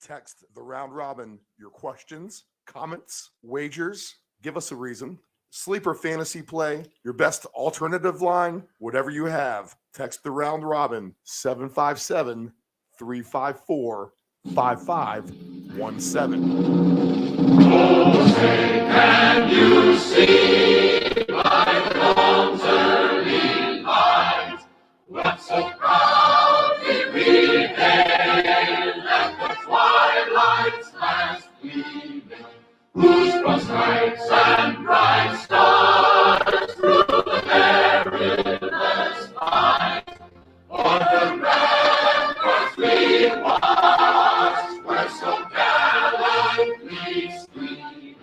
Text the round robin your questions, comments, wagers. Give us a reason. Sleeper fantasy play, your best alternative line, whatever you have. Text the round robin 757 354 5517. Oh, say, can you see by the dawn's early light what so proudly we hailed at the twilight's last gleaming, whose broad stripes and bright stars through the perilous fight o'er the ramparts we watched were so gallantly streaming,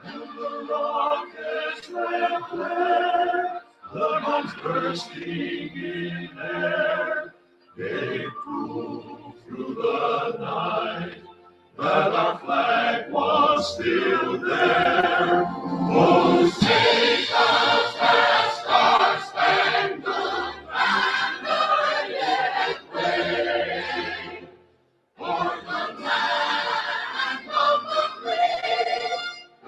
and the rockets red flare, the guns bursting in air, gave proof through the night that our flag was still there. Oh, take us past our spangled banner yet wave, for the land of the free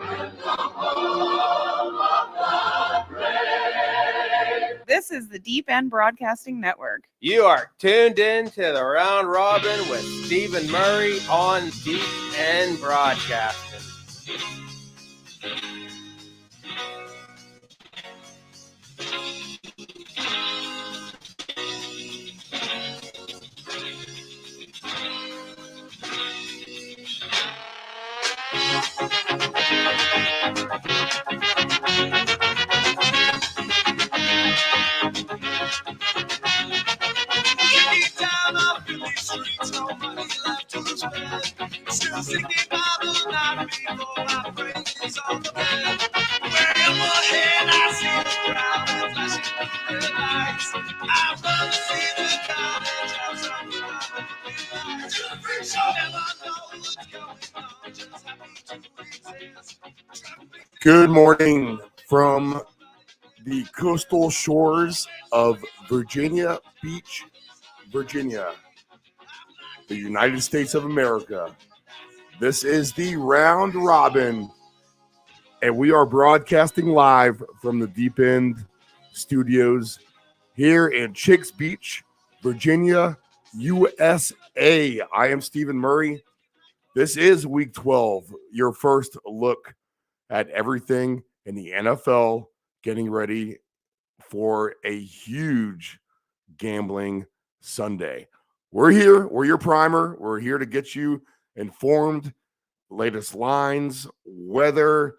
and the home of the brave. This is the Deep End Broadcasting Network. You are tuned in to the Round Robin with Stephen Murray on Deep End Broadcasting. Still singing Bible night before I praise on the bed. Wherever head I see the crowd and flashing through the lights. I run to see the college of sunrise. To the free show. Never know what's going on. Just happy to exist. Good morning from the coastal shores of Virginia Beach, Virginia, the United States of America. This is the Round Robin, and we are broadcasting live from the Deep End Studios here in Chicks Beach, Virginia, USA. I am Stephen Murray. This is Week 12, your first look at everything in the NFL, getting ready for a huge gambling Sunday. We're here. We're your primer. We're here to get you informed, latest lines, weather,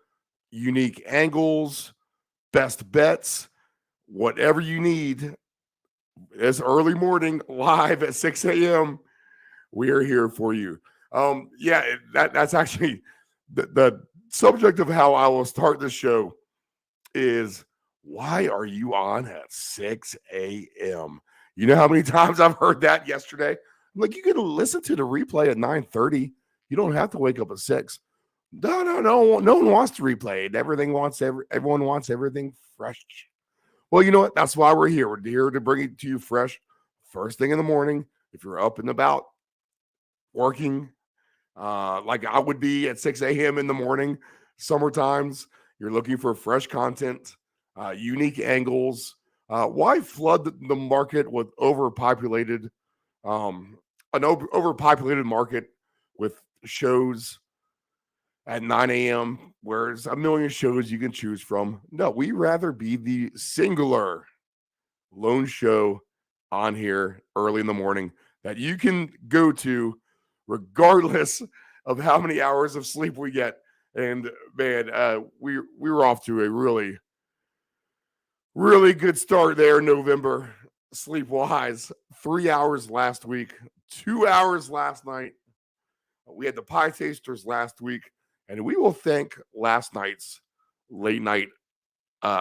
unique angles, best bets, whatever you need. It's early morning, live at 6 a.m. We are here for you. That's actually the subject of how I will start the show is, why are you on at 6 a.m.? You know how many times I've heard that yesterday? I'm like, you can listen to the replay at 9:30. You don't have to wake up at 6. No. No one wants to replay it. Everyone wants everything fresh. Well, you know what? That's why we're here. We're here to bring it to you fresh first thing in the morning. If you're up and about working, like I would be at 6 a.m. in the morning, summer times, you're looking for fresh content, unique angles. Why flood the market with overpopulated market with shows at 9 a.m. where there's a million shows you can choose from? No, we rather be the singular lone show on here early in the morning that you can go to regardless of how many hours of sleep we get. And man, we were off to a really, really good start there in November, sleep-wise. 3 hours last week, 2 hours last night. We had the pie tasters last week, and we will thank last night's late night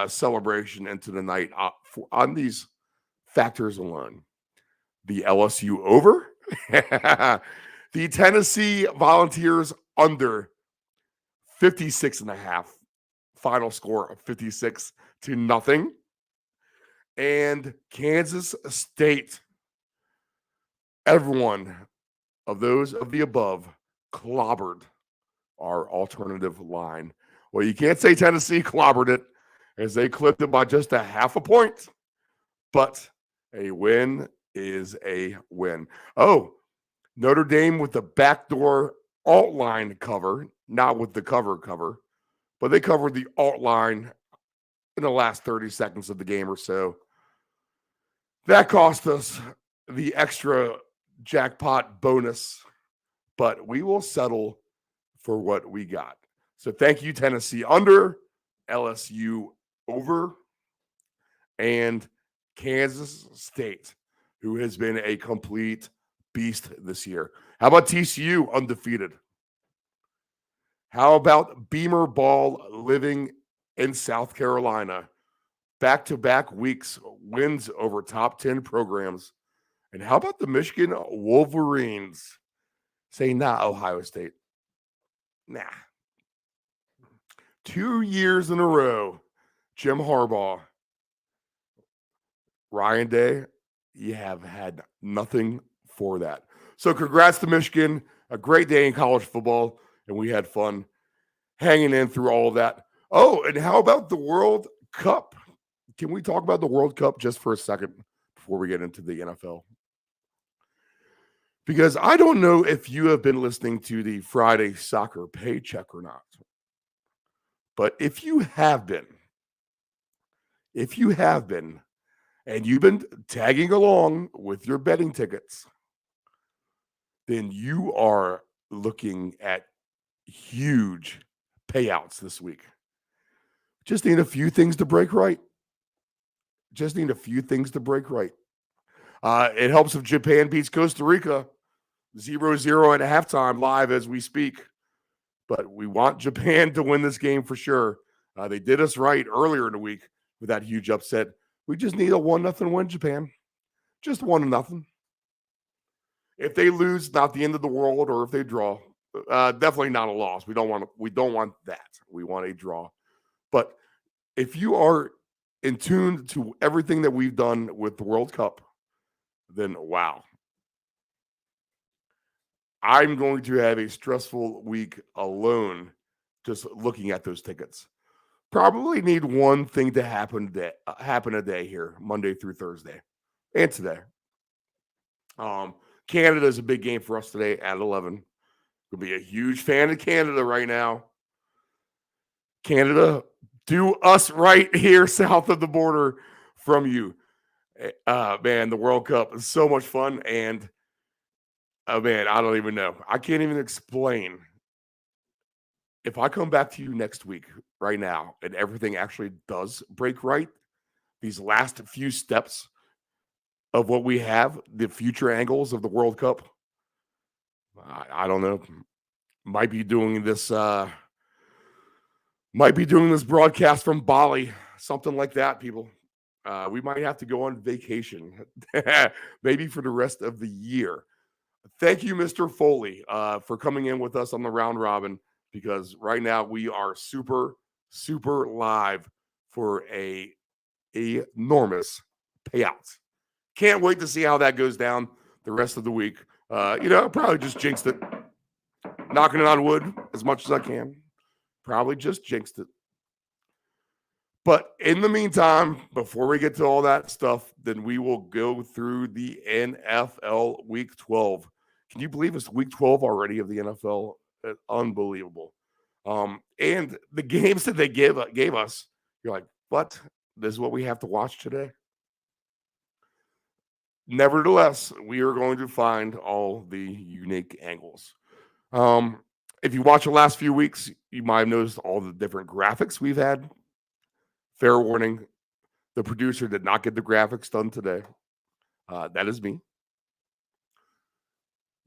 celebration into the night on these factors alone. The LSU over, the Tennessee Volunteers under 56.5, final score of 56-0. And Kansas State, everyone of those of the above clobbered our alternative line. Well, you can't say Tennessee clobbered it, as they clipped it by just a half a point, but a win is a win. Oh, Notre Dame with the backdoor alt line cover, not with the cover, but they covered the alt line in the last 30 seconds of the game or so. That cost us the extra jackpot bonus, but we will settle for what we got. So thank you, Tennessee under, LSU over, and Kansas State, who has been a complete beast this year. How about TCU undefeated? How about Beamer Ball living in South Carolina? Back-to-back weeks, wins over top 10 programs. And how about the Michigan Wolverines? Say nah, Ohio State. Nah. 2 years in a row, Jim Harbaugh, Ryan Day, you have had nothing for that. So congrats to Michigan. A great day in college football, and we had fun hanging in through all of that. Oh, and how about the World Cup? Can we talk about the World Cup just for a second before we get into the NFL? Because I don't know if you have been listening to the Friday Soccer Paycheck or not. But if you have been, and you've been tagging along with your betting tickets, then you are looking at huge payouts this week. Just need a few things to break right. It helps if Japan beats Costa Rica 0-0 at halftime live as we speak. But we want Japan to win this game for sure. They did us right earlier in the week with that huge upset. We just need a 1-0 win, Japan. Just 1-0. If they lose, not the end of the world, or if they draw, definitely not a loss. We don't want that. We want a draw. But if you are in tune to everything that we've done with the World Cup, then wow. I'm going to have a stressful week alone just looking at those tickets. Probably need one thing to happen a day here, Monday through Thursday, and today. Canada is a big game for us today at 11. Could be a huge fan of Canada right now. Canada, do us right here south of the border from you. Man, the World Cup is so much fun, and man, I don't even know. I can't even explain. If I come back to you next week right now and everything actually does break right, these last few steps of what we have, the future angles of the World Cup, I don't know. Might be doing this broadcast from Bali, something like that, people. We might have to go on vacation, maybe for the rest of the year. Thank you, Mr. Foley, for coming in with us on the round robin, because right now we are super, super live for a enormous payout. Can't wait to see how that goes down the rest of the week. Probably just jinxed it. Knocking it on wood as much as I can. Probably just jinxed it. But in the meantime, before we get to all that stuff, then we will go through the NFL Week 12. Can you believe it's Week 12 already of the NFL? Unbelievable. And the games that they gave us, you're like, what? This is what we have to watch today? Nevertheless, we are going to find all the unique angles. If you watch the last few weeks, you might have noticed all the different graphics we've had. Fair warning, the producer did not get the graphics done today. That is me.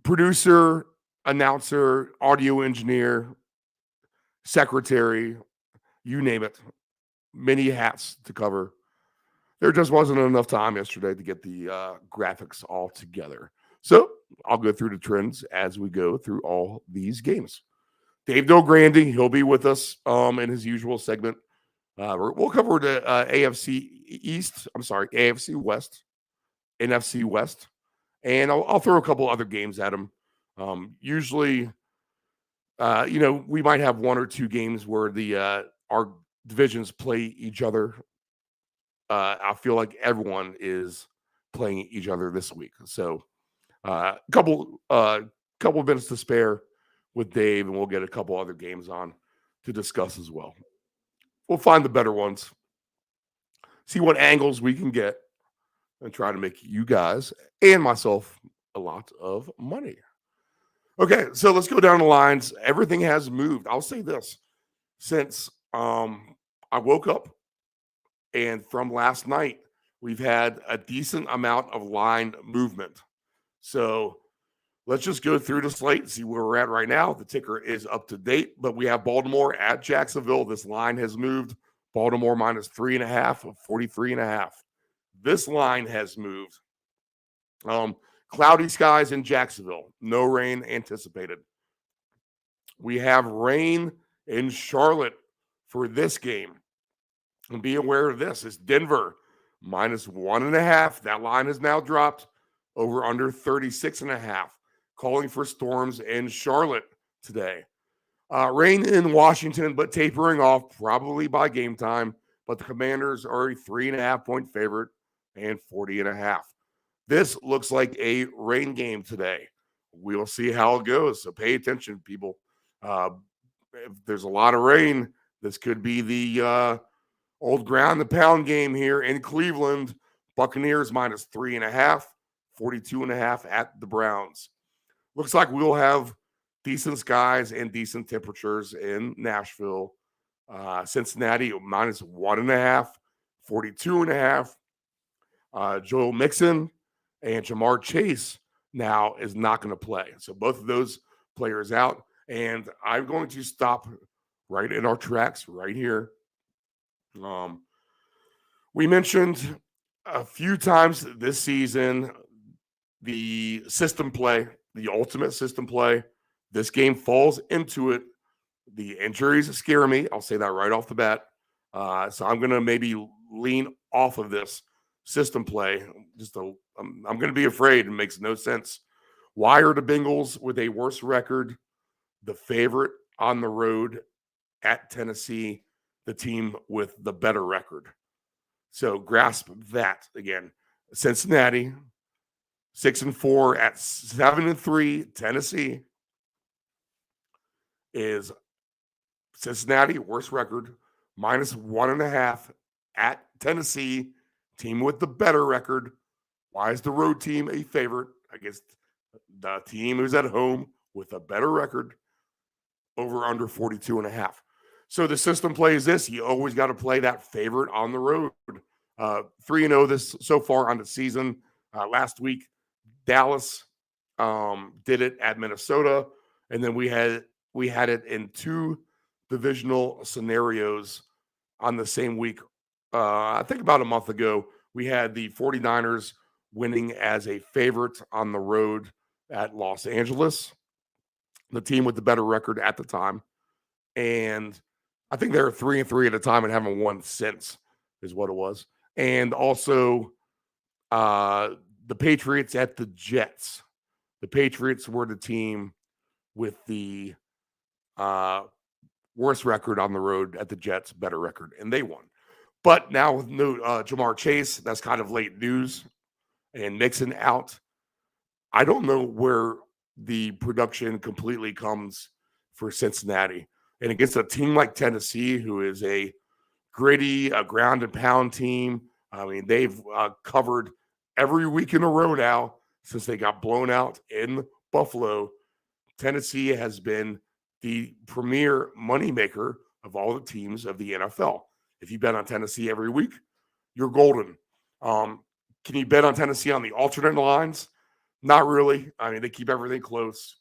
Producer, announcer, audio engineer, secretary, you name it. Many hats to cover. There just wasn't enough time yesterday to get the graphics all together. So I'll go through the trends as we go through all these games. Dave Grande, he'll be with us in his usual segment. We'll cover the AFC West, NFC West, and I'll throw a couple other games at him Usually, we might have one or two games where our divisions play each other. I feel like everyone is playing each other this week. So couple of minutes to spare with Dave, and we'll get a couple other games on to discuss as well. We'll find the better ones, see what angles we can get, and try to make you guys and myself a lot of money. Okay, so let's go down the lines. Everything has moved. I'll say this. Since I woke up and from last night, we've had a decent amount of line movement. So let's just go through the slate and see where we're at right now. The ticker is up to date, but we have Baltimore at Jacksonville. This line has moved. Baltimore minus 3.5 of 43.5. This line has moved. Cloudy skies in Jacksonville. No rain anticipated. We have rain in Charlotte for this game. And be aware of this. It's Denver minus 1.5. That line has now dropped over under 36.5. Calling for storms in Charlotte today. Rain in Washington, but tapering off probably by game time. But the Commanders are a 3.5-point favorite and 40.5. This looks like a rain game today. We'll see how it goes. So pay attention, people. If there's a lot of rain, this could be the old ground and pound game here in Cleveland. Buccaneers minus 3.5, 42.5 at the Browns. Looks like we'll have decent skies and decent temperatures in Nashville. Cincinnati minus 1.5, 42.5. Joe Mixon and Jamar Chase now is not going to play. So both of those players out. And I'm going to stop right in our tracks right here. We mentioned a few times this season the system play, the ultimate system play. This game falls into it. The injuries scare me. I'll say that right off the bat. So I'm going to maybe lean off of this system play. I'm going to be afraid. It makes no sense. Why are the Bengals with a worse record the favorite on the road at Tennessee, the team with the better record? So grasp that again. Cincinnati 6-4 at 7-3. Tennessee is Cincinnati, worst record, minus 1.5 at Tennessee, team with the better record. Why is the road team a favorite against the team who's at home with a better record? Over under 42.5. So the system plays this. You always got to play that favorite on the road. 3-0 this so far on the season. Last week, Dallas did it at Minnesota, and then we had it in two divisional scenarios on the same week. I think about a month ago, we had the 49ers winning as a favorite on the road at Los Angeles, the team with the better record at the time. And I think they were 3-3 at the time and haven't won since, is what it was. And also the Patriots at the Jets. The Patriots were the team with the worst record on the road at the Jets, better record, and they won. But now with no Jamar Chase, that's kind of late news, and Mixon out. I don't know where the production completely comes for Cincinnati. And against a team like Tennessee, who is a gritty, a ground and pound team, I mean, they've covered every week in a row now since they got blown out in Buffalo. Tennessee has been the premier moneymaker of all the teams of the NFL. If you bet on Tennessee every week, you're golden. Can you bet on Tennessee on the alternate lines? Not really. I mean, they keep everything close.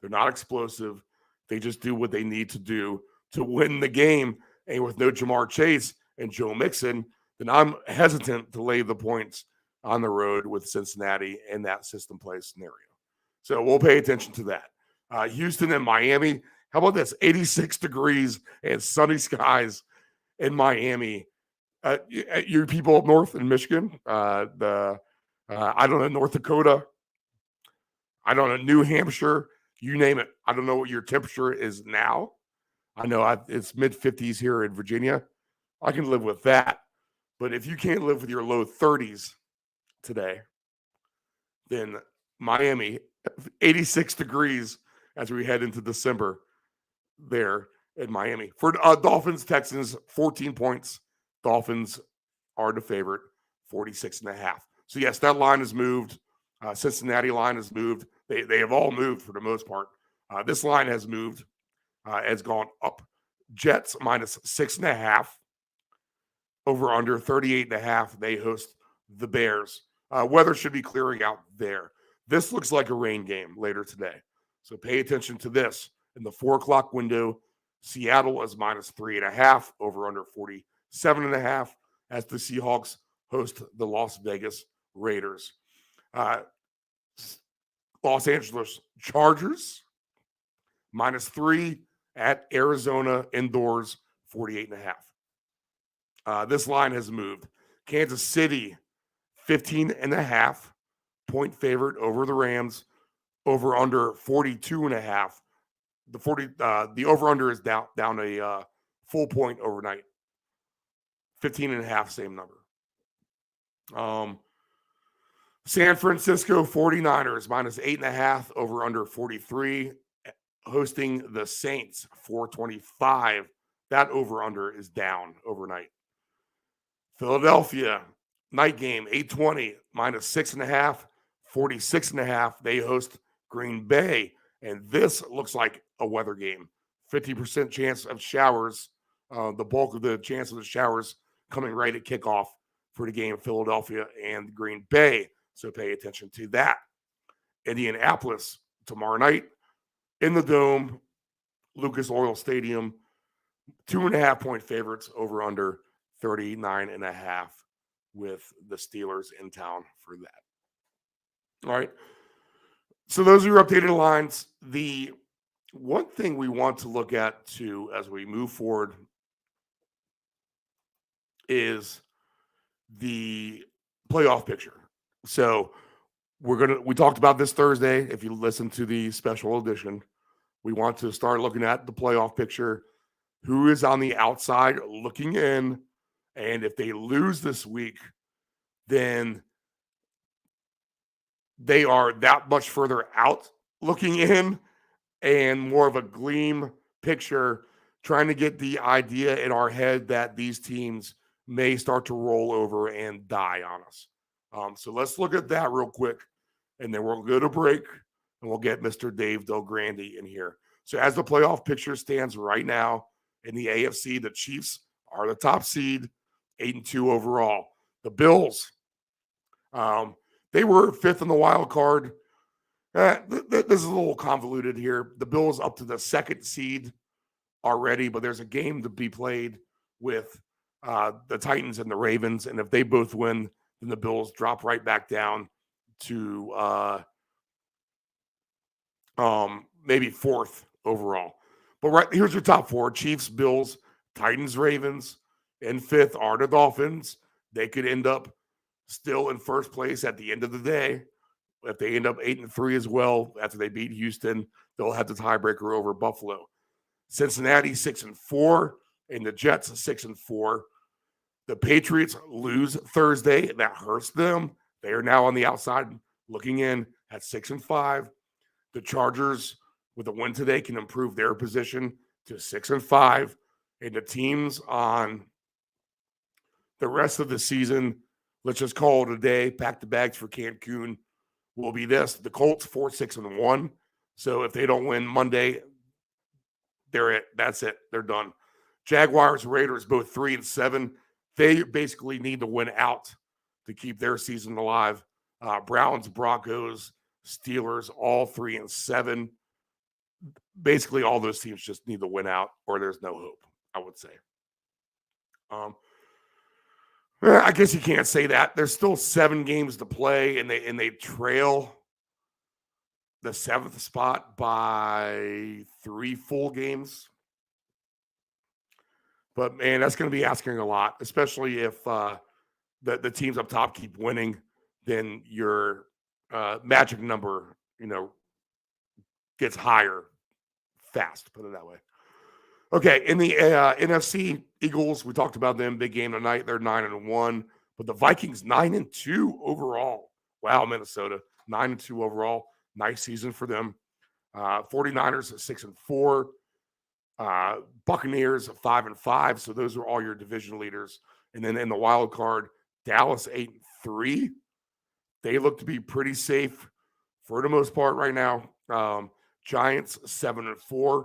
They're not explosive. They just do what they need to do to win the game. And with no Jamar Chase and Joe Mixon, then I'm hesitant to lay the points on the road with Cincinnati in that system play scenario. So we'll pay attention to that. Houston and Miami. How about this? 86 degrees and sunny skies in Miami. You people up north in Michigan, I don't know, North Dakota. I don't know, New Hampshire, you name it. I don't know what your temperature is now. I know it's mid-50s here in Virginia. I can live with that. But if you can't live with your low 30s today, then Miami, 86 degrees as we head into December there in Miami. For Dolphins, Texans, 14 points. Dolphins are the favorite, 46.5. So, yes, that line has moved. Cincinnati line has moved. They have all moved for the most part. This line has moved, has gone up. Jets minus 6.5. Over under 38.5. They host the Bears. Weather should be clearing out there. This looks like a rain game later today. So pay attention to this. In the 4 o'clock window, Seattle is minus 3.5, over under 47.5, as the Seahawks host the Las Vegas Raiders. Los Angeles Chargers, minus 3 at Arizona indoors, 48.5. This line has moved. Kansas City, 15.5 point favorite over the Rams, over under 42.5. The over under is down a full point overnight. 15.5, same number. San Francisco 49ers minus 8.5, over under 43, hosting the Saints, 425. That over under is down overnight. Philadelphia night game 8:20 minus 6.5, 46.5. They host Green Bay, and this looks like a weather game. 50% chance of showers. The bulk of the chance of the showers coming right at kickoff for the game, Philadelphia and Green Bay. So pay attention to that. Indianapolis tomorrow night in the Dome, Lucas Oil Stadium, 2.5 point favorites, over under 39.5, with the Steelers in town for that. All right. So those are your updated lines. The one thing we want to look at too as we move forward is the playoff picture. So we talked about this Thursday. If you listen to the special edition, we want to start looking at the playoff picture. Who is on the outside looking in? And if they lose this week, then they are that much further out looking in, and more of a gleam picture, trying to get the idea in our head that these teams may start to roll over and die on us. So let's look at that real quick, and then we'll go to break, and we'll get Mr. Dave Grande in here. So as the playoff picture stands right now in the AFC, the Chiefs are the top seed, 8-2 overall. The Bills, they were 5th in the wild card. This is a little convoluted here. The Bills up to the 2nd seed already, but there's a game to be played with the Titans and the Ravens, and if they both win, then the Bills drop right back down to maybe 4th overall. But here's your top 4: Chiefs, Bills, Titans, Ravens, and 5th are the Dolphins. They could end up still in 1st place at the end of the day. If they end up 8-3 as well, after they beat Houston, they'll have the tiebreaker over Buffalo. Cincinnati 6-4, and the Jets 6-4. The Patriots lose Thursday. That hurts them. They are now on the outside looking in at 6-5. The Chargers, with a win today, can improve their position to 6-5. And the teams on the rest of the season, let's just call it a day, pack the bags for Cancun, will be this. The Colts 4-6-1. So if they don't win Monday, that's it. They're done. Jaguars, Raiders, both 3-7. They basically need to win out to keep their season alive. Browns, Broncos, Steelers, all 3-7. Basically, all those teams just need to win out, or there's no hope, I would say. I guess you can't say that. There's still 7 games to play, and they trail the 7th spot by 3 full games. But, man, that's going to be asking a lot, especially if the teams up top keep winning. Then your magic number, gets higher fast, put it that way. Okay, in the NFC, Eagles, we talked about them. Big game tonight. They're 9-1, but the Vikings 9-2 overall. Wow, Minnesota 9-2 overall. Nice season for them. 49ers at 6-4. Buccaneers at 5-5. So those are all your division leaders. And then in the wild card, Dallas 8-3. They look to be pretty safe for the most part right now. Giants 7-4.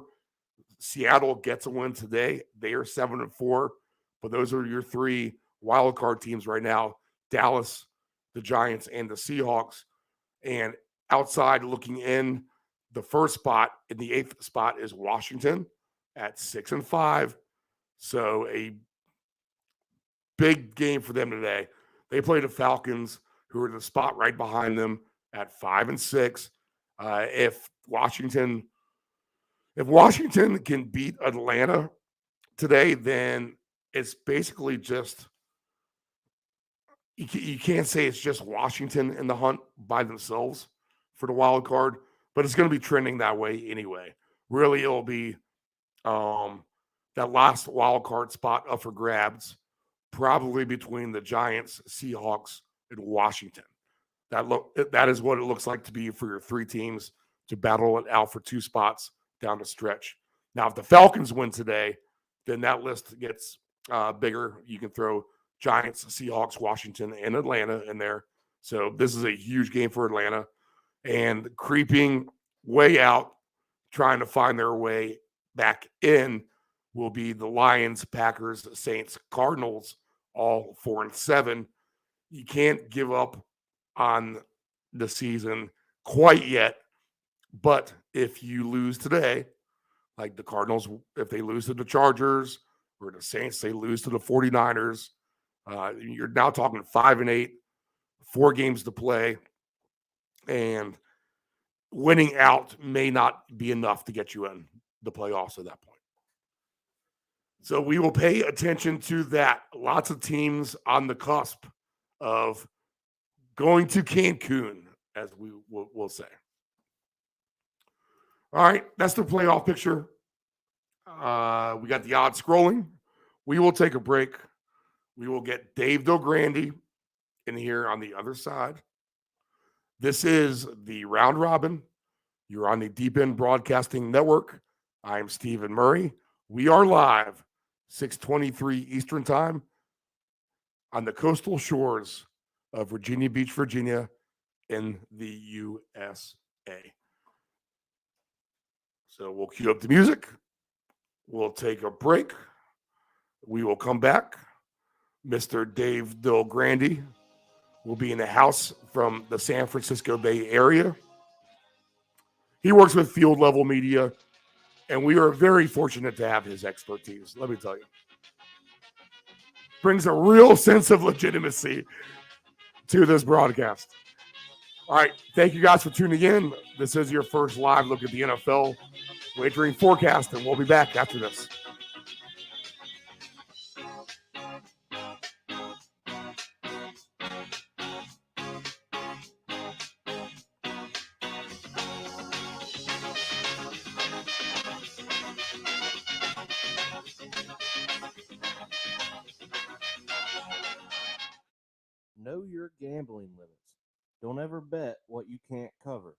Seattle gets a win today. They are 7-4, but those are your three wild card teams right now: Dallas, the Giants, and the Seahawks. And outside looking in, the first spot in the 8th spot is Washington at 6-5. So a big game for them today. They play the Falcons, who are the spot right behind them at 5-6. If Washington can beat Atlanta today, then it's basically just you can't say it's just Washington in the hunt by themselves for the wild card, but it's going to be trending that way anyway. Really, it'll be that last wild card spot up for grabs, probably between the Giants, Seahawks, and Washington. That is what it looks like to be for your three teams to battle it out for two spots down the stretch. Now, if the Falcons win today, then that list gets bigger. You can throw Giants, Seahawks, Washington, and Atlanta in there. So this is a huge game for Atlanta. And creeping way out, trying to find their way back in, will be the Lions, Packers, Saints, Cardinals, all 4-7. You can't give up on the season quite yet. But if you lose today, like the Cardinals, if they lose to the Chargers, or the Saints, they lose to the 49ers, you're now talking 5-8, 4 games to play, and winning out may not be enough to get you in the playoffs at that point. So we will pay attention to that. Lots of teams on the cusp of going to Cancun, as we will say. All right, that's the playoff picture. We got the odds scrolling. We will take a break. We will get Dave Grande in here on the other side. This is the Round Robin. You're on the Deep End Broadcasting Network. I'm Stephen Murray. We are live, 6:23 Eastern Time, on the coastal shores of Virginia Beach, Virginia, in the USA. So we'll cue up the music. We'll take a break. We will come back. Mr. Dave Grande will be in the house from the San Francisco Bay Area. He works with Field Level Media, and we are very fortunate to have his expertise, let me tell you. Brings a real sense of legitimacy to this broadcast. All right, thank you guys for tuning in. This is your first live look at the NFL wagering forecast, and we'll be back after this. Know your gambling limits. Don't ever bet what you can't cover.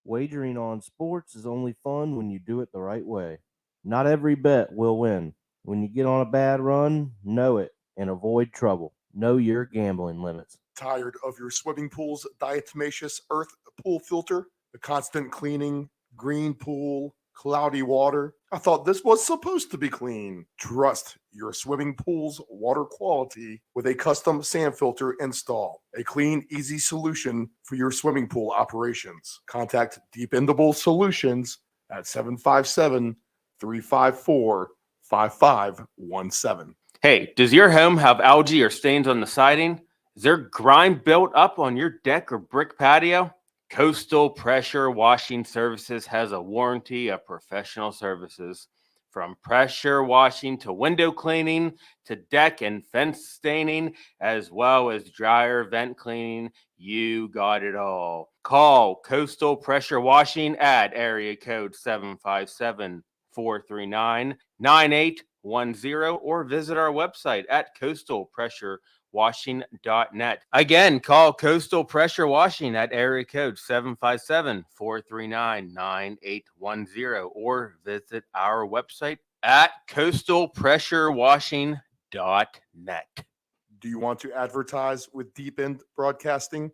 Wagering on sports is only fun when you do it the right way. Not every bet will win. When you get on a bad run, know it and avoid trouble. Know your gambling limits. Tired of your swimming pool's diatomaceous earth pool filter? The constant cleaning, green pool, cloudy water? I thought this was supposed to be clean. Trust your swimming pool's water quality with a custom sand filter install. A clean, easy solution for your swimming pool operations. Contact Dependable Solutions at 757-354-5517. Hey, does your home have algae or stains on the siding? Is there grime built up on your deck or brick patio? Coastal Pressure Washing Services has a warranty of professional services From pressure washing to window cleaning to deck and fence staining, as well as dryer vent cleaning, you got it all. Call Coastal Pressure Washing at area code 757-439-9810 or visit our website at coastalpressurewashing.net. Again, call Coastal Pressure Washing at area code 757-439-9810 or visit our website at coastalpressurewashing.net. Do you want to advertise with Deep End Broadcasting?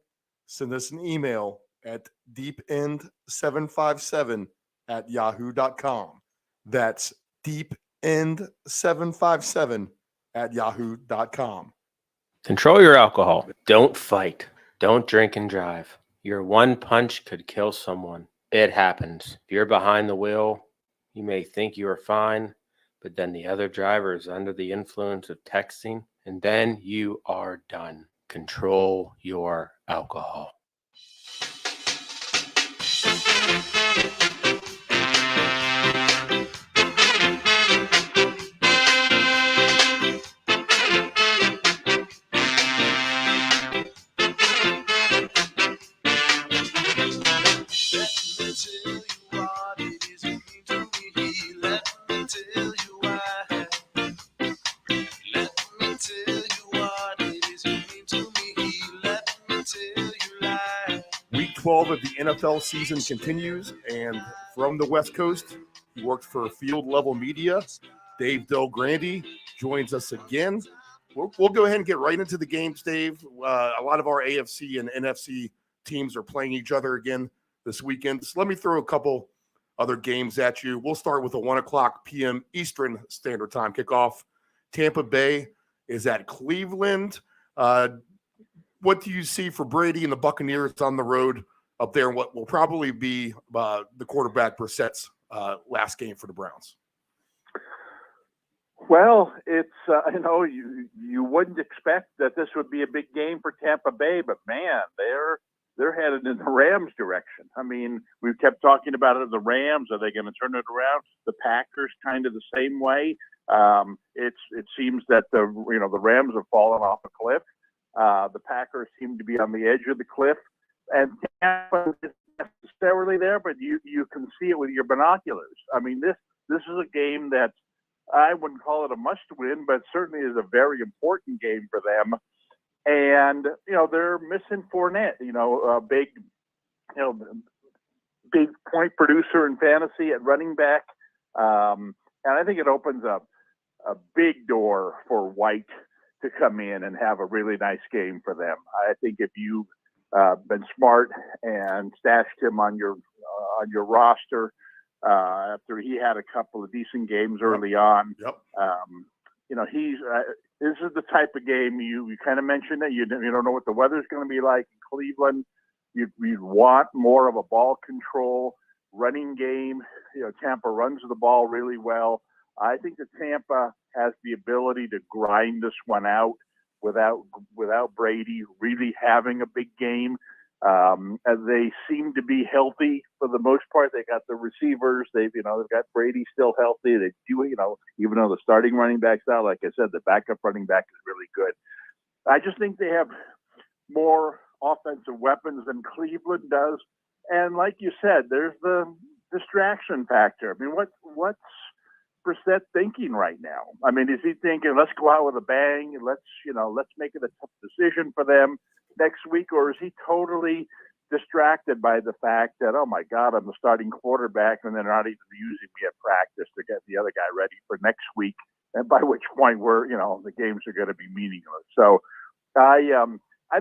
Send us an email at deepend757@yahoo.com. That's deepend757@yahoo.com. Control your alcohol. Don't fight. Don't drink and drive. Your one punch could kill someone. It happens. If you're behind the wheel, you may think you are fine, but then the other driver is under the influence of texting, and then you are done. Control your alcohol. Week 12 of the NFL season continues, and from the West Coast, he worked for Field Level Media. Dave Grande joins us again. We'll go ahead and get right into the games, Dave. A lot of our AFC and NFC teams are playing each other again this weekend. So let me throw a couple other games at you. We'll start with a 1 o'clock p.m. Eastern Standard Time kickoff. Tampa Bay is at Cleveland. What do you see for Brady and the Buccaneers on the road up there, and what will probably be the quarterback Brissett's last game for the Browns? Well, it's you wouldn't expect that this would be a big game for Tampa Bay, but man, they're headed in the Rams' direction. I mean, we've kept talking about it. The Rams, are they going to turn it around? The Packers, kind of the same way. It seems that the Rams have fallen off a cliff. The Packers seem to be on the edge of the cliff, and Tampa isn't necessarily there, but you can see it with your binoculars. I mean, this is a game that I wouldn't call it a must-win, but certainly is a very important game for them. And they're missing Fournette, a big point producer in fantasy at running back, and I think it opens up a big door for White to come in and have a really nice game for them. I think if you've been smart and stashed him on your roster after he had a couple of decent games early on, this is the type of game you kind of mentioned that you don't know what the weather's going to be like in Cleveland. You'd want more of a ball control running game. Tampa runs the ball really well. I think that Tampa has the ability to grind this one out without Brady really having a big game. As they seem to be healthy for the most part. They got the receivers. They've got Brady still healthy. They do, even though the starting running back's out, like I said, the backup running back is really good. I just think they have more offensive weapons than Cleveland does. And like you said, there's the distraction factor. I mean, what's Brissett thinking right now? I mean, is he thinking, let's go out with a bang and let's make it a tough decision for them next week? Or is he totally distracted by the fact that, oh my God, I'm the starting quarterback and they're not even using me at practice to get the other guy ready for next week, and by which point the games are going to be meaningless. So I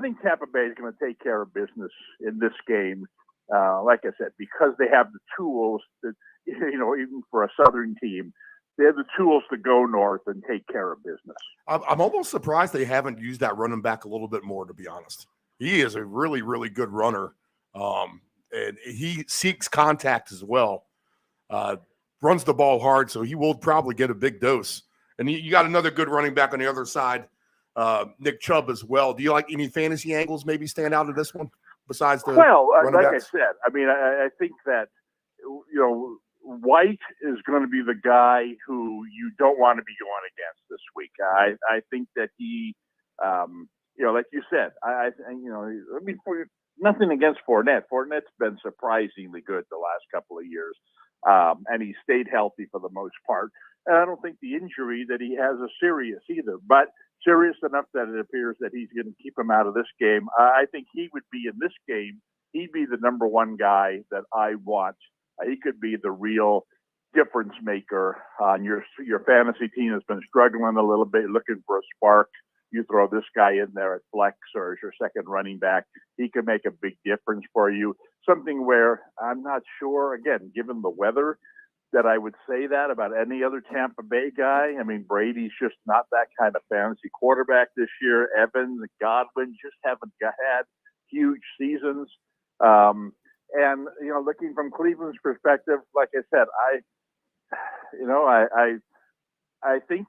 think Tampa Bay is going to take care of business in this game. Like I said, because they have the tools that, even for a Southern team, they have the tools to go north and take care of business. I'm almost surprised they haven't used that running back a little bit more, to be honest. He is a really, really good runner. And he seeks contact as well. Runs the ball hard, so he will probably get a big dose. And you got another good running back on the other side, Nick Chubb as well. Do you like any fantasy angles maybe stand out in this one besides the like backs? I said, I mean, I think that, White is going to be the guy who you don't want to be going against this week. I think that he, like you said, nothing against Fournette. Fournette's been surprisingly good the last couple of years, and he stayed healthy for the most part. And I don't think the injury that he has is serious either, but serious enough that it appears that he's going to keep him out of this game. I think he would be in this game. He'd be the number one guy that I want. He could be the real difference maker on your fantasy team that's been struggling a little bit, looking for a spark. You throw this guy in there at flex or as your second running back, he could make a big difference for you. Something where I'm not sure, again, given the weather, that I would say that about any other Tampa Bay guy. I mean, Brady's just not that kind of fantasy quarterback this year. Evans and Godwin just haven't had huge seasons. And, looking from Cleveland's perspective, like I said, I think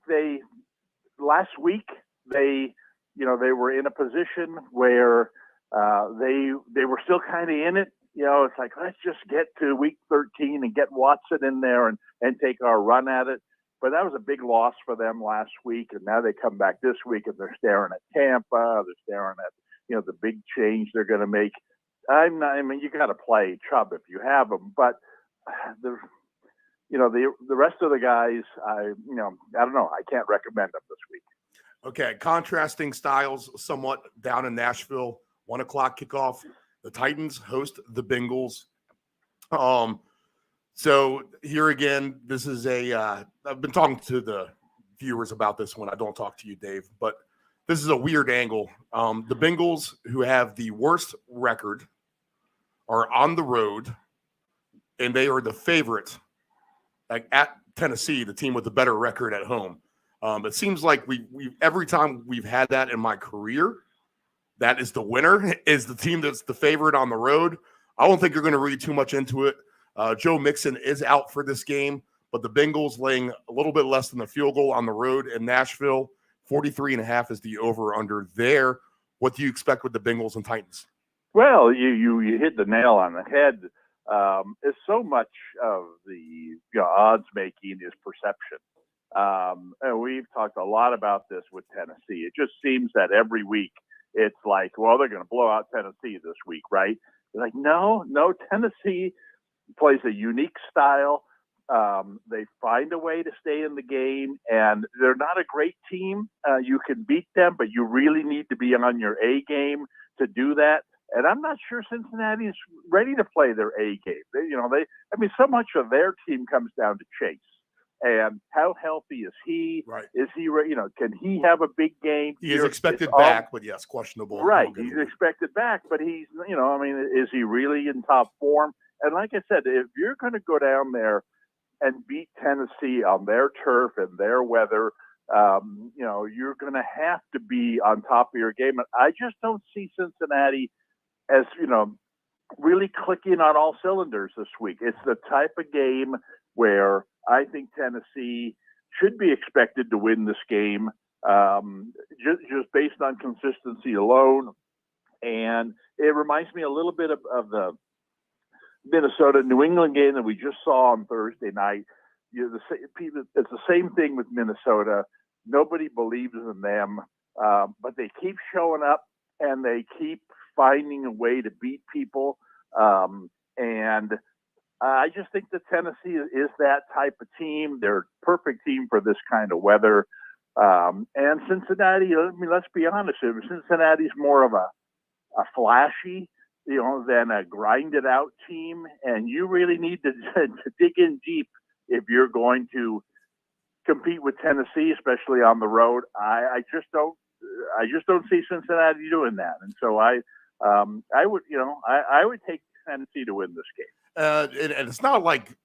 last week they were in a position where they were still kind of in it. It's like, let's just get to week 13 and get Watson in there and take our run at it. But that was a big loss for them last week. And now they come back this week and they're staring at Tampa. They're staring at, the big change they're going to make. You got to play Chubb if you have them, but the rest of the guys, I don't know. I can't recommend them this week. Okay. Contrasting styles somewhat down in Nashville, 1:00 kickoff. The Titans host the Bengals. So here again, this is I've been talking to the viewers about this when I don't talk to you, Dave, but this is a weird angle. The Bengals, who have the worst record, are on the road, and they are the favorite at Tennessee, the team with the better record at home. It seems like we every time we've had that in my career, that is the winner, is the team that's the favorite on the road. I don't think you're going to read too much into it. Joe Mixon is out for this game, but the Bengals laying a little bit less than the field goal on the road in Nashville. 43.5 is the over-under there. What do you expect with the Bengals and Titans? Well, you hit the nail on the head. It's so much of the odds making is perception. And we've talked a lot about this with Tennessee. It just seems that every week it's like, well, they're going to blow out Tennessee this week, right? They're like, no, Tennessee plays a unique style. They find a way to stay in the game, and they're not a great team. You can beat them, but you really need to be on your A game to do that. And I'm not sure Cincinnati's ready to play their A game. So much of their team comes down to Chase. And how healthy is he? Right. Is he, can he have a big game? He is expected back, but yes, questionable. Right. He's expected back, but he's, is he really in top form? And like I said, if you're going to go down there and beat Tennessee on their turf and their weather, you're going to have to be on top of your game. And I just don't see Cincinnati as, really clicking on all cylinders this week. It's the type of game where I think Tennessee should be expected to win this game, just based on consistency alone. And it reminds me a little bit of the Minnesota-New England game that we just saw on Thursday night. It's the same thing with Minnesota. Nobody believes in them, but they keep showing up and they keep finding a way to beat people. And I just think that Tennessee is that type of team. They're a perfect team for this kind of weather. And Cincinnati, let's be honest, Cincinnati's more of a flashy, than a grinded out team. And you really need to dig in deep if you're going to compete with Tennessee, especially on the road. I just don't see Cincinnati doing that. And so I would take Tennessee to win this game. And it's not like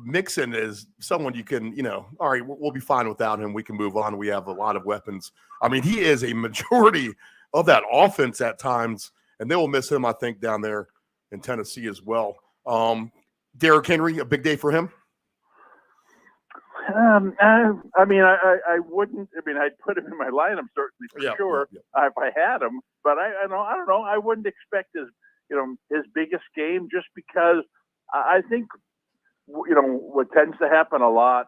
Mixon is someone you can, all right, we'll be fine without him. We can move on. We have a lot of weapons. I mean, he is a majority of that offense at times, and they will miss him, I think, down there in Tennessee as well. Derrick Henry, a big day for him? I wouldn't. I'd put him in my lineup certainly for sure if I had him. But I don't know. I wouldn't expect his biggest game, just because I think what tends to happen a lot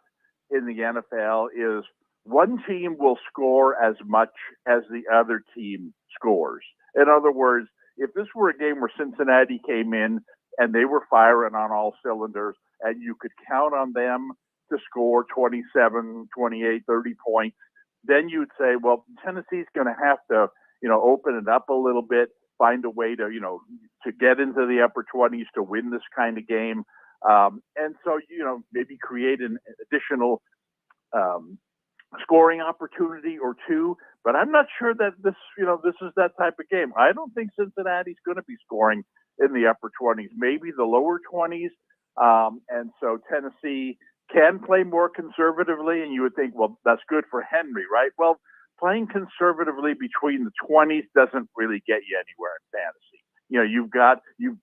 in the NFL is one team will score as much as the other team scores. In other words, if this were a game where Cincinnati came in and they were firing on all cylinders and you could count on them to score 27, 28, 30 points, then you'd say, well, Tennessee's going to have to, open it up a little bit, find a way to, to get into the upper 20s to win this kind of game. And so, maybe create an additional scoring opportunity or two. But I'm not sure that this is that type of game. I don't think Cincinnati's going to be scoring in the upper 20s, maybe the lower 20s. And so Tennessee can play more conservatively, and you would think, well, that's good for Henry, right? Well, playing conservatively between the 20s doesn't really get you anywhere in fantasy. You've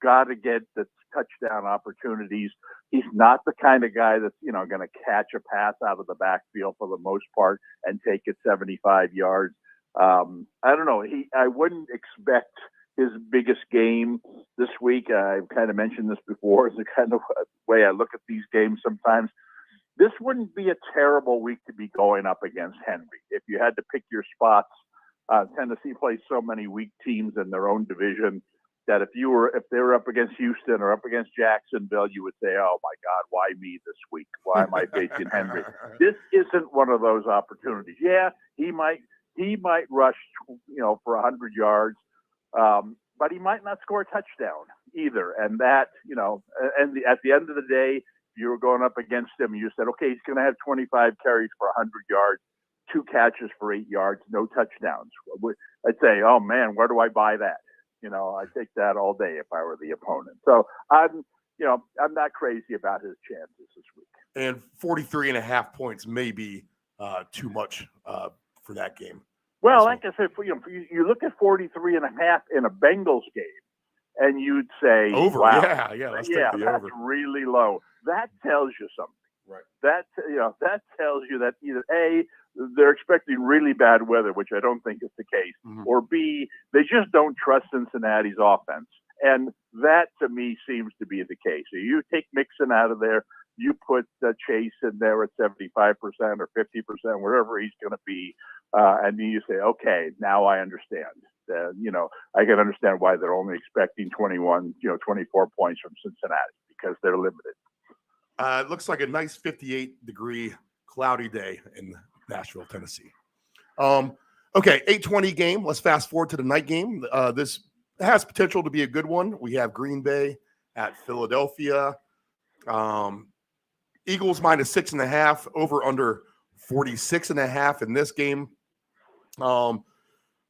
got to get the touchdown opportunities. He's not the kind of guy that's, going to catch a pass out of the backfield for the most part and take it 75 yards. I don't know. I wouldn't expect his biggest game this week. I've kind of mentioned this before. It's the kind of way I look at these games sometimes. This wouldn't be a terrible week to be going up against Henry. If you had to pick your spots, Tennessee plays so many weak teams in their own division that if they were up against Houston or up against Jacksonville, you would say, oh my God, why me this week? Why am I facing Henry? This isn't one of those opportunities. Yeah, he might rush, for 100 yards, but he might not score a touchdown either. And that, at the end of the day, you were going up against him, you said, okay, he's going to have 25 carries for 100 yards, 2 catches for 8 yards, no touchdowns. I'd say, oh man, where do I buy that? I'd take that all day if I were the opponent. So I'm not crazy about his chances this week. And 43.5 points may be too much for that game. Well, like I said, you look at 43.5 in a Bengals game, and you'd say, over. Wow, Let's take the that's over. really low. That tells you something. Right. That tells you that either A, they're expecting really bad weather, which I don't think is the case, or B, they just don't trust Cincinnati's offense. And that, to me, seems to be the case. So you take Mixon out of there, you put Chase in there at 75% or 50%, wherever he's going to be, and then you say, okay, now I understand. I can understand why they're only expecting 21, 24 points from Cincinnati, because they're limited. It looks like a nice 58-degree cloudy day in Nashville, Tennessee. Okay, 8:20 game. Let's fast forward to the night game. This has potential to be a good one. We have Green Bay at Philadelphia. Eagles -6.5, over under 46.5 in this game.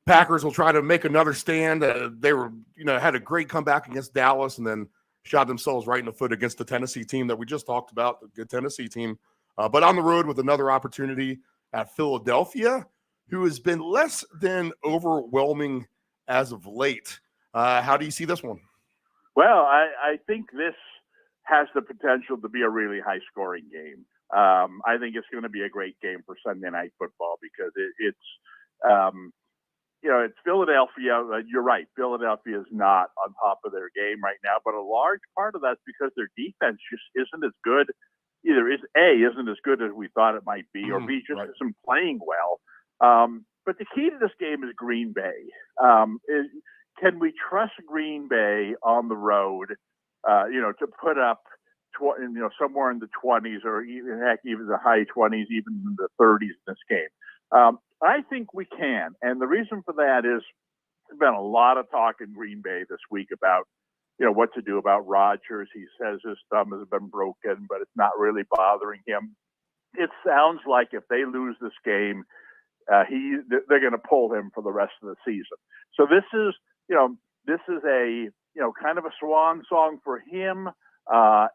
Packers will try to make another stand. They were, had a great comeback against Dallas and then shot themselves right in the foot against the Tennessee team that we just talked about, the good Tennessee team. But on the road with another opportunity at Philadelphia, who has been less than overwhelming as of late. How do you see this one? Well, I think this has the potential to be a really high-scoring game. I think it's going to be a great game for Sunday Night Football because it's Philadelphia. You're right. Philadelphia is not on top of their game right now, but a large part of that's because their defense just isn't as good. Either isn't as good as we thought it might be, or B, just isn't playing well. But the key to this game is Green Bay. Can we trust Green Bay on the road, to put up, somewhere in the 20s or even the high 20s, even in the 30s in this game? I think we can. And the reason for that is there's been a lot of talk in Green Bay this week about, what to do about Rodgers. He says his thumb has been broken, but it's not really bothering him. It sounds like if they lose this game, they're going to pull him for the rest of the season. So this is a, kind of a swan song for him.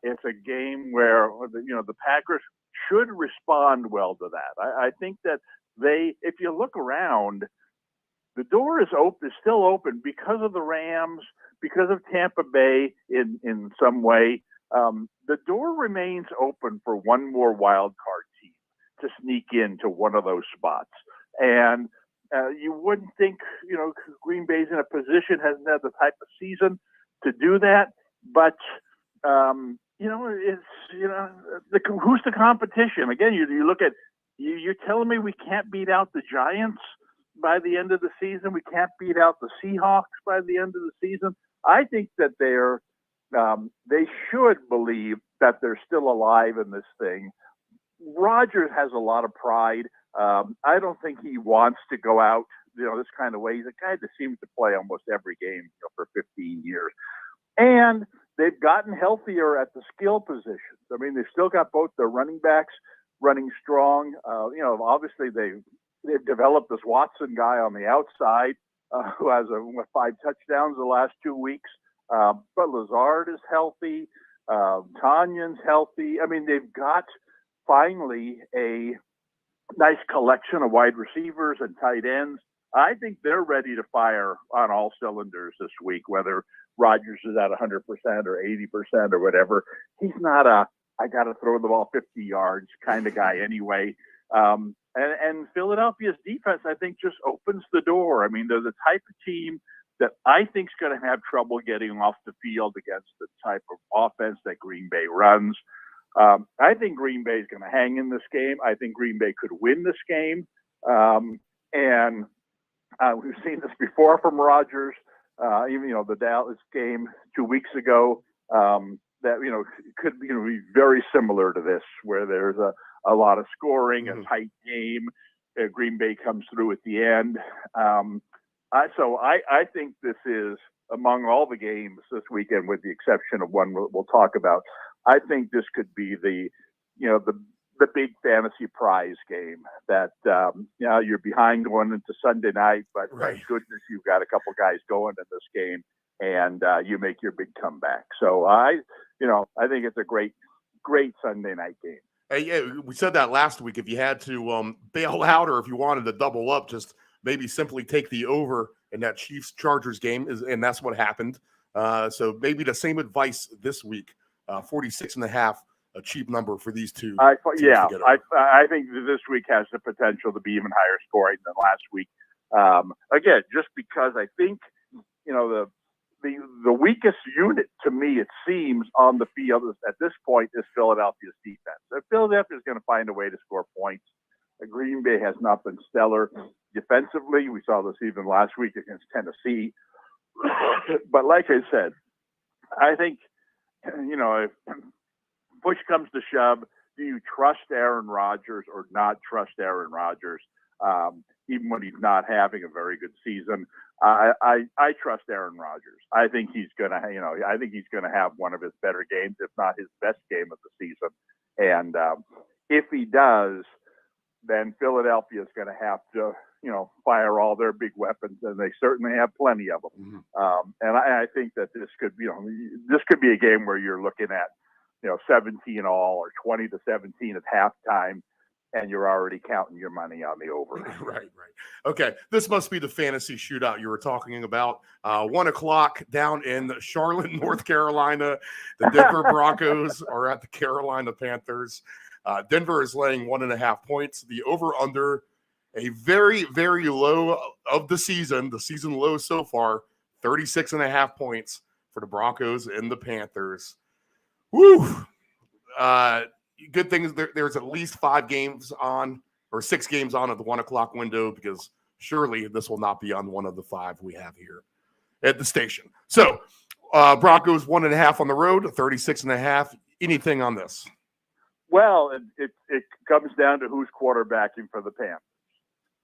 It's a game where, the Packers should respond well to that. I think that if you look around, the door is still open because of the Rams, because of Tampa Bay in some way. The door remains open for one more wild card team to sneak into one of those spots. And you wouldn't think, Green Bay's in a position, hasn't had the type of season to do that. But it's who's the competition? Again, you look at you're telling me we can't beat out the Giants by the end of the season. We can't beat out the Seahawks by the end of the season. I think that they should believe that they're still alive in this thing. Rodgers has a lot of pride. I don't think he wants to go out, this kind of way. He's a guy that seems to play almost every game for 15 years. And they've gotten healthier at the skill positions. I mean, they've still got both their running backs running strong. Obviously they've developed this Watson guy on the outside who has 5 touchdowns the last 2 weeks. But Lazard is healthy. Tanyan's healthy. I mean, they've got finally a nice collection of wide receivers and tight ends. I think they're ready to fire on all cylinders this week, whether Rodgers is at 100% or 80% or whatever. He's not I got to throw the ball 50 yards kind of guy anyway. And Philadelphia's defense, I think, just opens the door. I mean, they're the type of team that I think is going to have trouble getting off the field against the type of offense that Green Bay runs. I think Green Bay is going to hang in this game. I think Green Bay could win this game. And we've seen this before from Rodgers. Even, the Dallas game 2 weeks ago, that, could be very similar to this, where there's a lot of scoring, a tight game. Green Bay comes through at the end. So I think this is, among all the games this weekend, with the exception of one we'll talk about, I think this could be the big fantasy prize game that, you're behind going into Sunday night, but thank goodness you've got a couple guys going in this game and you make your big comeback. So I think it's a great Sunday night game. Hey, yeah, we said that last week. If you had to bail out or if you wanted to double up, just maybe simply take the over in that Chiefs-Chargers game, and that's what happened. So maybe the same advice this week. 46.5, a cheap number for these two. I think this week has the potential to be even higher scoring than last week. Again, just because I think the weakest unit to me, it seems, on the field at this point is Philadelphia's defense. If Philadelphia is going to find a way to score points, Green Bay has not been stellar defensively. We saw this even last week against Tennessee. But like I said, I think, if push comes to shove, do you trust Aaron Rodgers or not trust Aaron Rodgers, even when he's not having a very good season? I trust Aaron Rodgers. I think he's gonna, have one of his better games, if not his best game of the season. And if he does, then Philadelphia is going to have to, fire all their big weapons, and they certainly have plenty of them. And I think that this could be a game where you're looking at, 17 all or 20-17 at halftime, and you're already counting your money on the over. Right. Okay, this must be the fantasy shootout you were talking about. 1 o'clock down in Charlotte, North Carolina. The Denver Broncos are at the Carolina Panthers. Denver is laying 1.5 points. The over-under, a very, very low of the season low so far, 36.5 points for the Broncos and the Panthers. Woo! Good thing is there's at least 5 games on, or 6 games on at the 1 o'clock window, because surely this will not be on one of the 5 we have here at the station. So Broncos 1.5 on the road, 36.5. Anything on this? Well, it comes down to who's quarterbacking for the Panthers.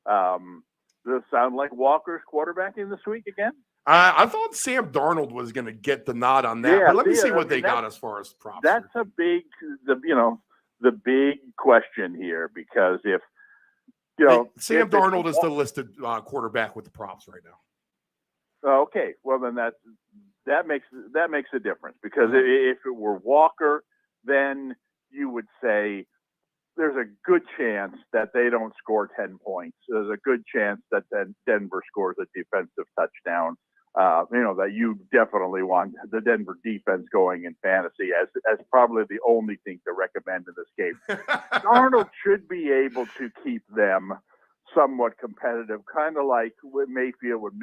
Does it sound like Walker's quarterbacking this week again? I thought Sam Darnold was going to get the nod on that, but let me see what they got as far as props. That's a big, the big question here, because if Sam Darnold is the listed quarterback with the props right now. Okay, well then that makes a difference, because if it were Walker, then you would say there's a good chance that they don't score 10 points. There's a good chance that then Denver scores a defensive touchdown. That you definitely want the Denver defense going in fantasy as probably the only thing to recommend in this game. Darnold should be able to keep them somewhat competitive, kind of like when Mayfield went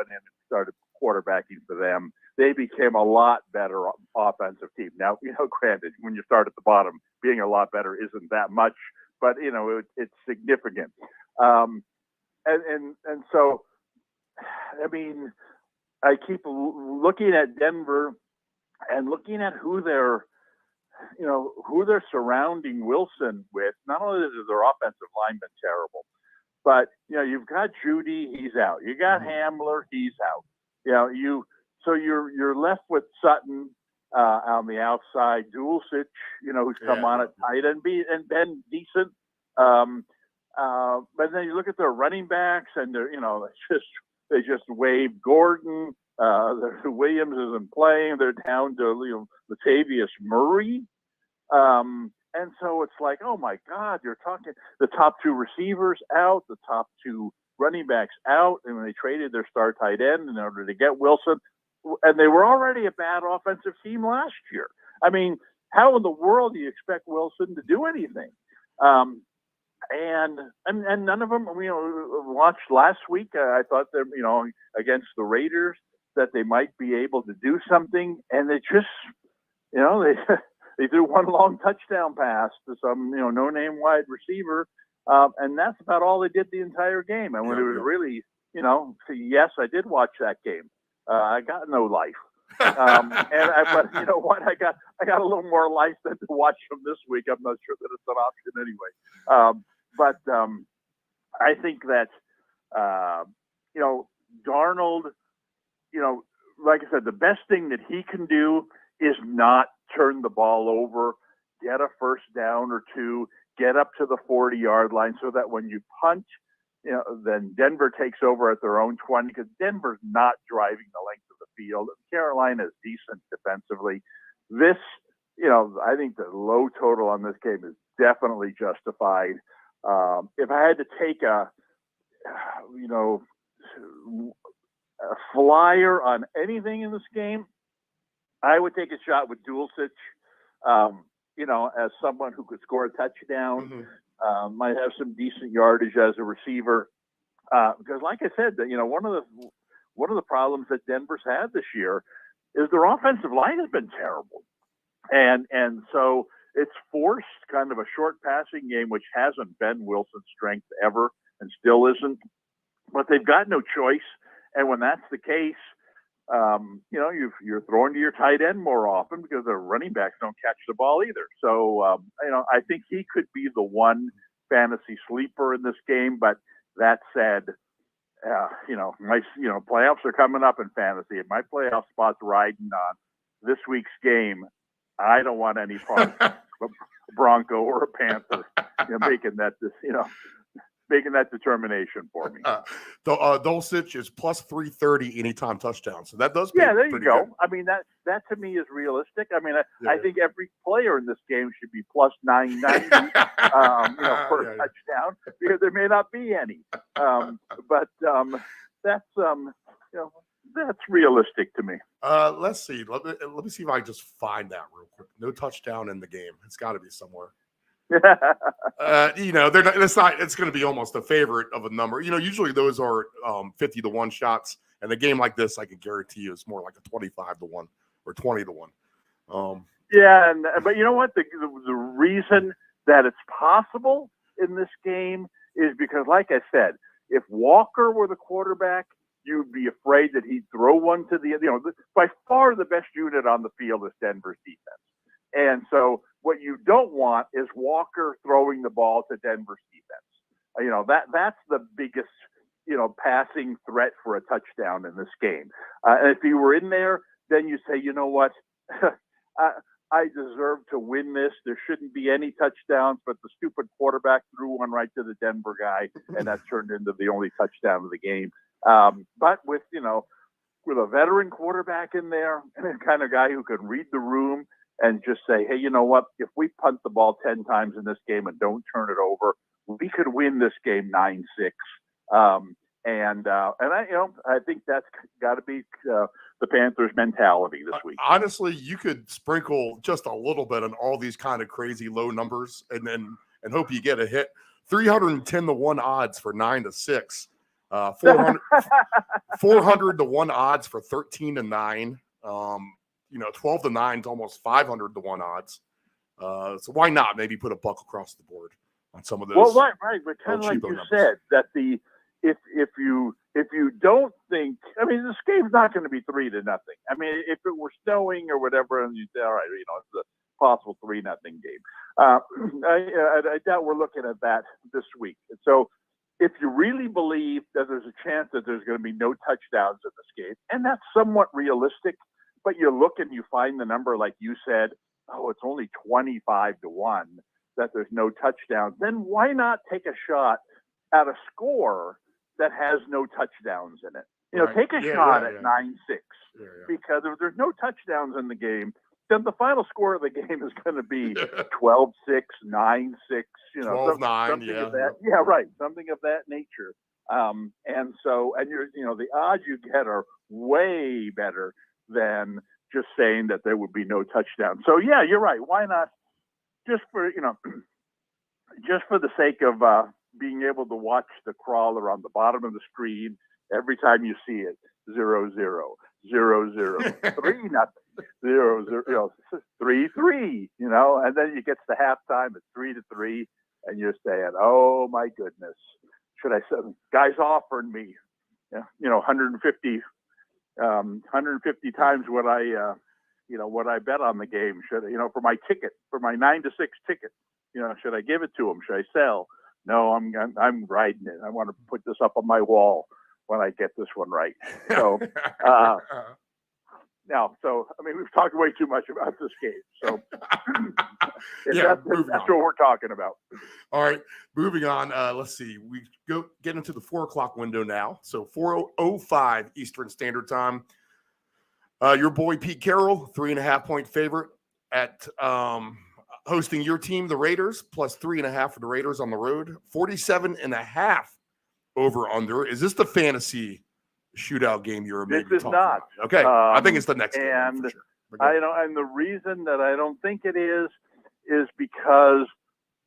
in and started quarterbacking for them. they became a lot better offensive team. Now, granted, when you start at the bottom, being a lot better isn't that much, but it's significant. And so, I mean, I keep looking at Denver and looking at who they're surrounding Wilson with. Not only is their offensive lineman terrible, but you've got Judy, he's out. You got Hamler, he's out. So you're left with Sutton on the outside, Dulcich, who's come on at tight end, and been decent. But then you look at their running backs, and they just waived Gordon. Williams isn't playing. They're down to Latavius Murray. And so it's like, oh my God, you're talking the top two receivers out, the top two running backs out, and when they traded their star tight end in order to get Wilson, and they were already a bad offensive team last year. I mean, how in the world do you expect Wilson to do anything? And none of them, watched last week. I thought that, against the Raiders, that they might be able to do something, and they just, they threw one long touchdown pass to some, no-name wide receiver, and that's about all they did the entire game. And when it was really, yes, I did watch that game. I got no life. But you know what? I got a little more life than to watch them this week. I'm not sure that it's an option anyway. But I think that, Darnold, like I said, the best thing that he can do is not turn the ball over, get a first down or two, get up to the 40-yard line so that when you punt, then Denver takes over at their own 20, because Denver's not driving the length of the field. Carolina is decent defensively. This, I think the low total on this game is definitely justified. If I had to take a flyer on anything in this game, I would take a shot with Dulcich, as someone who could score a touchdown, might have some decent yardage as a receiver. Because like I said, one of the problems that Denver's had this year is their offensive line has been terrible. And so it's forced kind of a short passing game, which hasn't been Wilson's strength ever and still isn't. But they've got no choice. And when that's the case, you're throwing to your tight end more often because the running backs don't catch the ball either. So, I think he could be the one fantasy sleeper in this game. But that said, my playoffs are coming up in fantasy. If my playoff spot's riding on this week's game, I don't want any part of a Bronco or a Panther making that determination for me. Dulcich is plus 330 anytime touchdown. So that does. There you go. Good. I mean, that to me is realistic. I mean, I think every player in this game should be plus 990, per touchdown, because there may not be any. But that's realistic to me. Let's see. Let me see if I can just find that real quick. No touchdown in the game. It's got to be somewhere. They're not. It's going to be almost a favorite of a number. Usually those are 50-1 shots, and a game like this, I can guarantee you, is more like a 25-1 or 20-1. But you know what? The reason that it's possible in this game is because, like I said, if Walker were the quarterback, you'd be afraid that he'd throw one to by far the best unit on the field is Denver's defense. And so what you don't want is Walker throwing the ball to Denver's defense. That's the biggest, passing threat for a touchdown in this game. And if he were in there, then you say, you know what, I deserve to win this. There shouldn't be any touchdowns, but the stupid quarterback threw one right to the Denver guy, and that turned into the only touchdown of the game. But with a veteran quarterback in there and a kind of guy who can read the room and just say, hey, you know what? If we punt the ball 10 times in this game and don't turn it over, we could win this game 9-6. And I think that's got to be the Panthers' mentality this week. Honestly, you could sprinkle just a little bit on all these kind of crazy low numbers and hope you get a hit. 310-1 odds for 9-6. 400-1 odds for 13-9. 12-9 to almost 500-1 odds. So why not maybe put a buck across the board on some of those? Well, right, but kind of like you numbers. said, that if you don't think, I mean, this game's not going to be 3-0. I mean, if it were snowing or whatever, and you say, all right, it's a possible 3-0 game. I doubt we're looking at that this week. And so, if you really believe that there's a chance that there's going to be no touchdowns in this game, and that's somewhat realistic, but you look and you find the number, like you said, it's only 25-1 that there's no touchdowns, then why not take a shot at a score that has no touchdowns in it? Take a shot at 9-6, because if there's no touchdowns in the game, then the final score of the game is going to be 12-6, 9-6, 12-9, something of that. Yeah, right, something of that nature. And the odds you get are way better than just saying that there would be no touchdown. So yeah, you're right. Why not? Just for the sake of being able to watch the crawler on the bottom of the screen every time you see it, 0-0, 0-0, 3-0, 0-0, 3-3, and then you get to halftime at 3-3, and you're saying, oh my goodness, should I say, guys offered me, 150 times what I bet on the game. Should for my ticket, for my 9-6 ticket, should I give it to him? Should I sell? No, I'm riding it. I want to put this up on my wall when I get this one right. So, we've talked way too much about this game. So, that's what we're talking about. All right, moving on. Let's see. We get into the 4:00 window now. So 4:05 Eastern Standard Time. Your boy Pete Carroll, 3.5-point favorite at hosting your team, the Raiders, plus 3.5 for the Raiders on the road. 47.5 over under. Is this the fantasy shootout game you're maybe This is talking not. about? Okay, I think it's the next game for sure. And the reason that I don't think it is because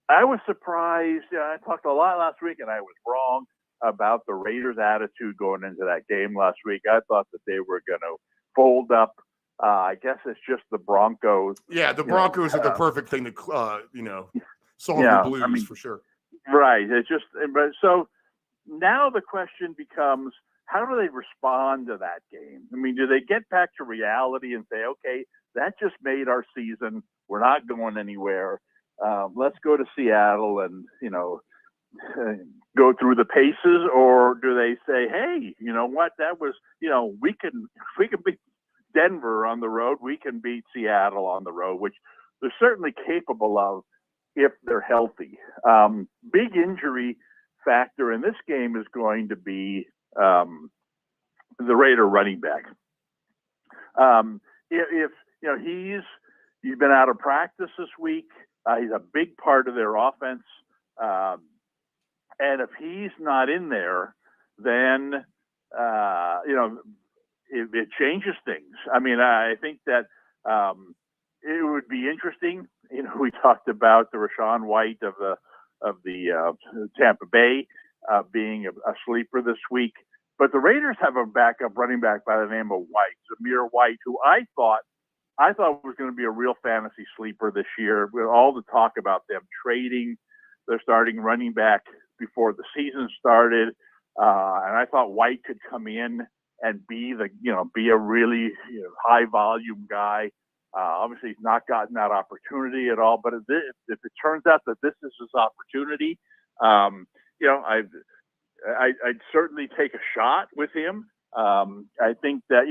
I was surprised. I talked a lot last week, and I was wrong about the Raiders' attitude going into that game last week. I thought that they were going to fold up. I guess it's just the Broncos. Yeah, the Broncos are the perfect thing to, solve the blues for sure. Right. But so now the question becomes, how do they respond to that game? I mean, do they get back to reality and say, okay, that just made our season. We're not going anywhere. Let's go to Seattle and, go through the paces? Or do they say, hey, you know what? That was, we can beat Denver on the road. We can beat Seattle on the road, which they're certainly capable of if they're healthy. Big injury factor in this game is going to be the Raider running back. If he's been out of practice this week, he's a big part of their offense. And if he's not in there, then it changes things. I mean, I think that it would be interesting. We talked about the Rashawn White of the Tampa Bay being a sleeper this week. But the Raiders have a backup running back by the name of White, Zamir White, who I thought was going to be a real fantasy sleeper this year. With all the talk about them trading their starting running back before the season started, and I thought White could come in and be a really high volume guy. Obviously, he's not gotten that opportunity at all. But if it turns out that this is his opportunity, I'd certainly take a shot with him. I think that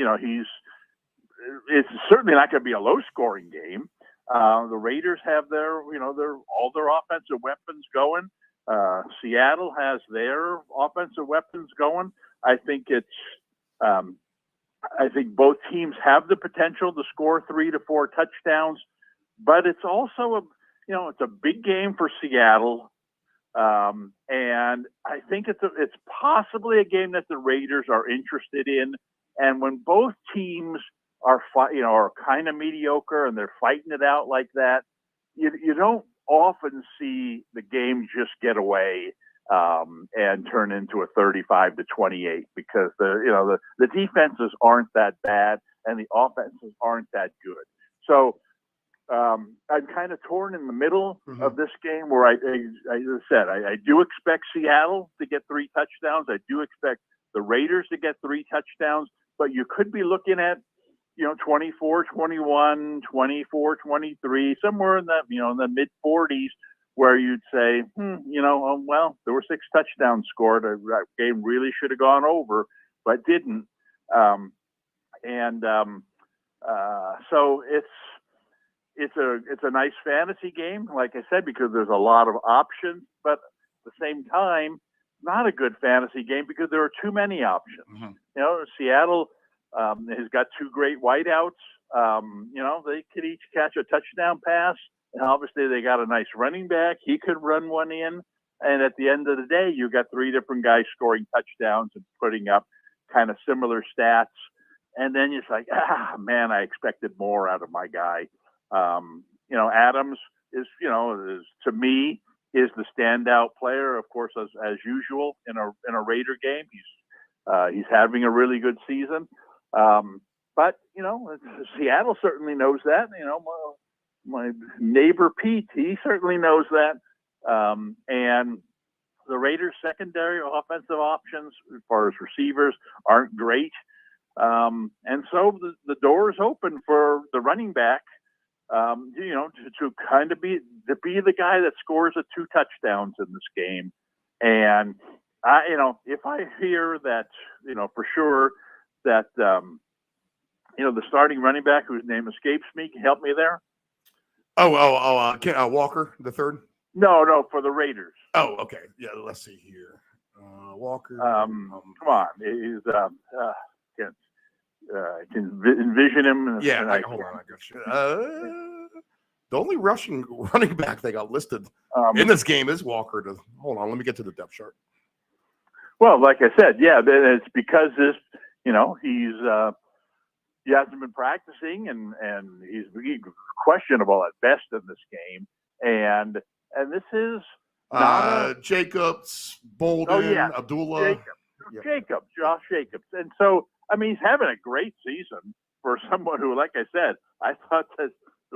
it's certainly not going to be a low scoring game. The Raiders have all their offensive weapons going. Seattle has their offensive weapons going. I think both teams have the potential to score 3 to 4 touchdowns, but it's also it's a big game for Seattle. And I think it's possibly a game that the Raiders are interested in. And when both teams are kind of mediocre and they're fighting it out like that, you don't often see the game just get away and turn into a 35-28 because the defenses aren't that bad. and the offenses aren't that good. So I'm kind of torn in the middle of this game where I do expect Seattle to get 3 touchdowns. I do expect the Raiders to get 3 touchdowns, but you could be looking at, 24-21, 24-23, somewhere in that, in the mid 40s, where you'd say, well, there were 6 touchdowns scored. That game really should have gone over, but didn't. So it's a nice fantasy game, like I said, because there's a lot of options, but at the same time, not a good fantasy game because there are too many options. Seattle has got 2 great wideouts. They could each catch a touchdown pass, and obviously they got a nice running back. He could run one in, and at the end of the day, you got 3 different guys scoring touchdowns and putting up kind of similar stats. And then it's like, man, I expected more out of my guy. Adams is to me is the standout player, of course, as usual in a Raider game. He's having a really good season. But Seattle certainly knows that. My neighbor Pete, he certainly knows that. And the Raiders' secondary offensive options, as far as receivers, aren't great. And so the door is open for the running back, to kind of be the guy that scores 2 touchdowns in this game. And if I hear that, for sure that, the starting running back whose name escapes me, can help me there. Walker, the third? No, for the Raiders. Oh, okay. Yeah, let's see here. Walker. Come on. He's, I can envision him. Hold on. I got you. The only running back they got listed in this game is Walker. Hold on, let me get to the depth chart. Well, like I said, it's because he hasn't been practicing, and he's questionable at best in this game. And this is not Jacobs, Bolden, Abdullah. Josh Jacobs. And so, he's having a great season for someone who, like I said, I thought that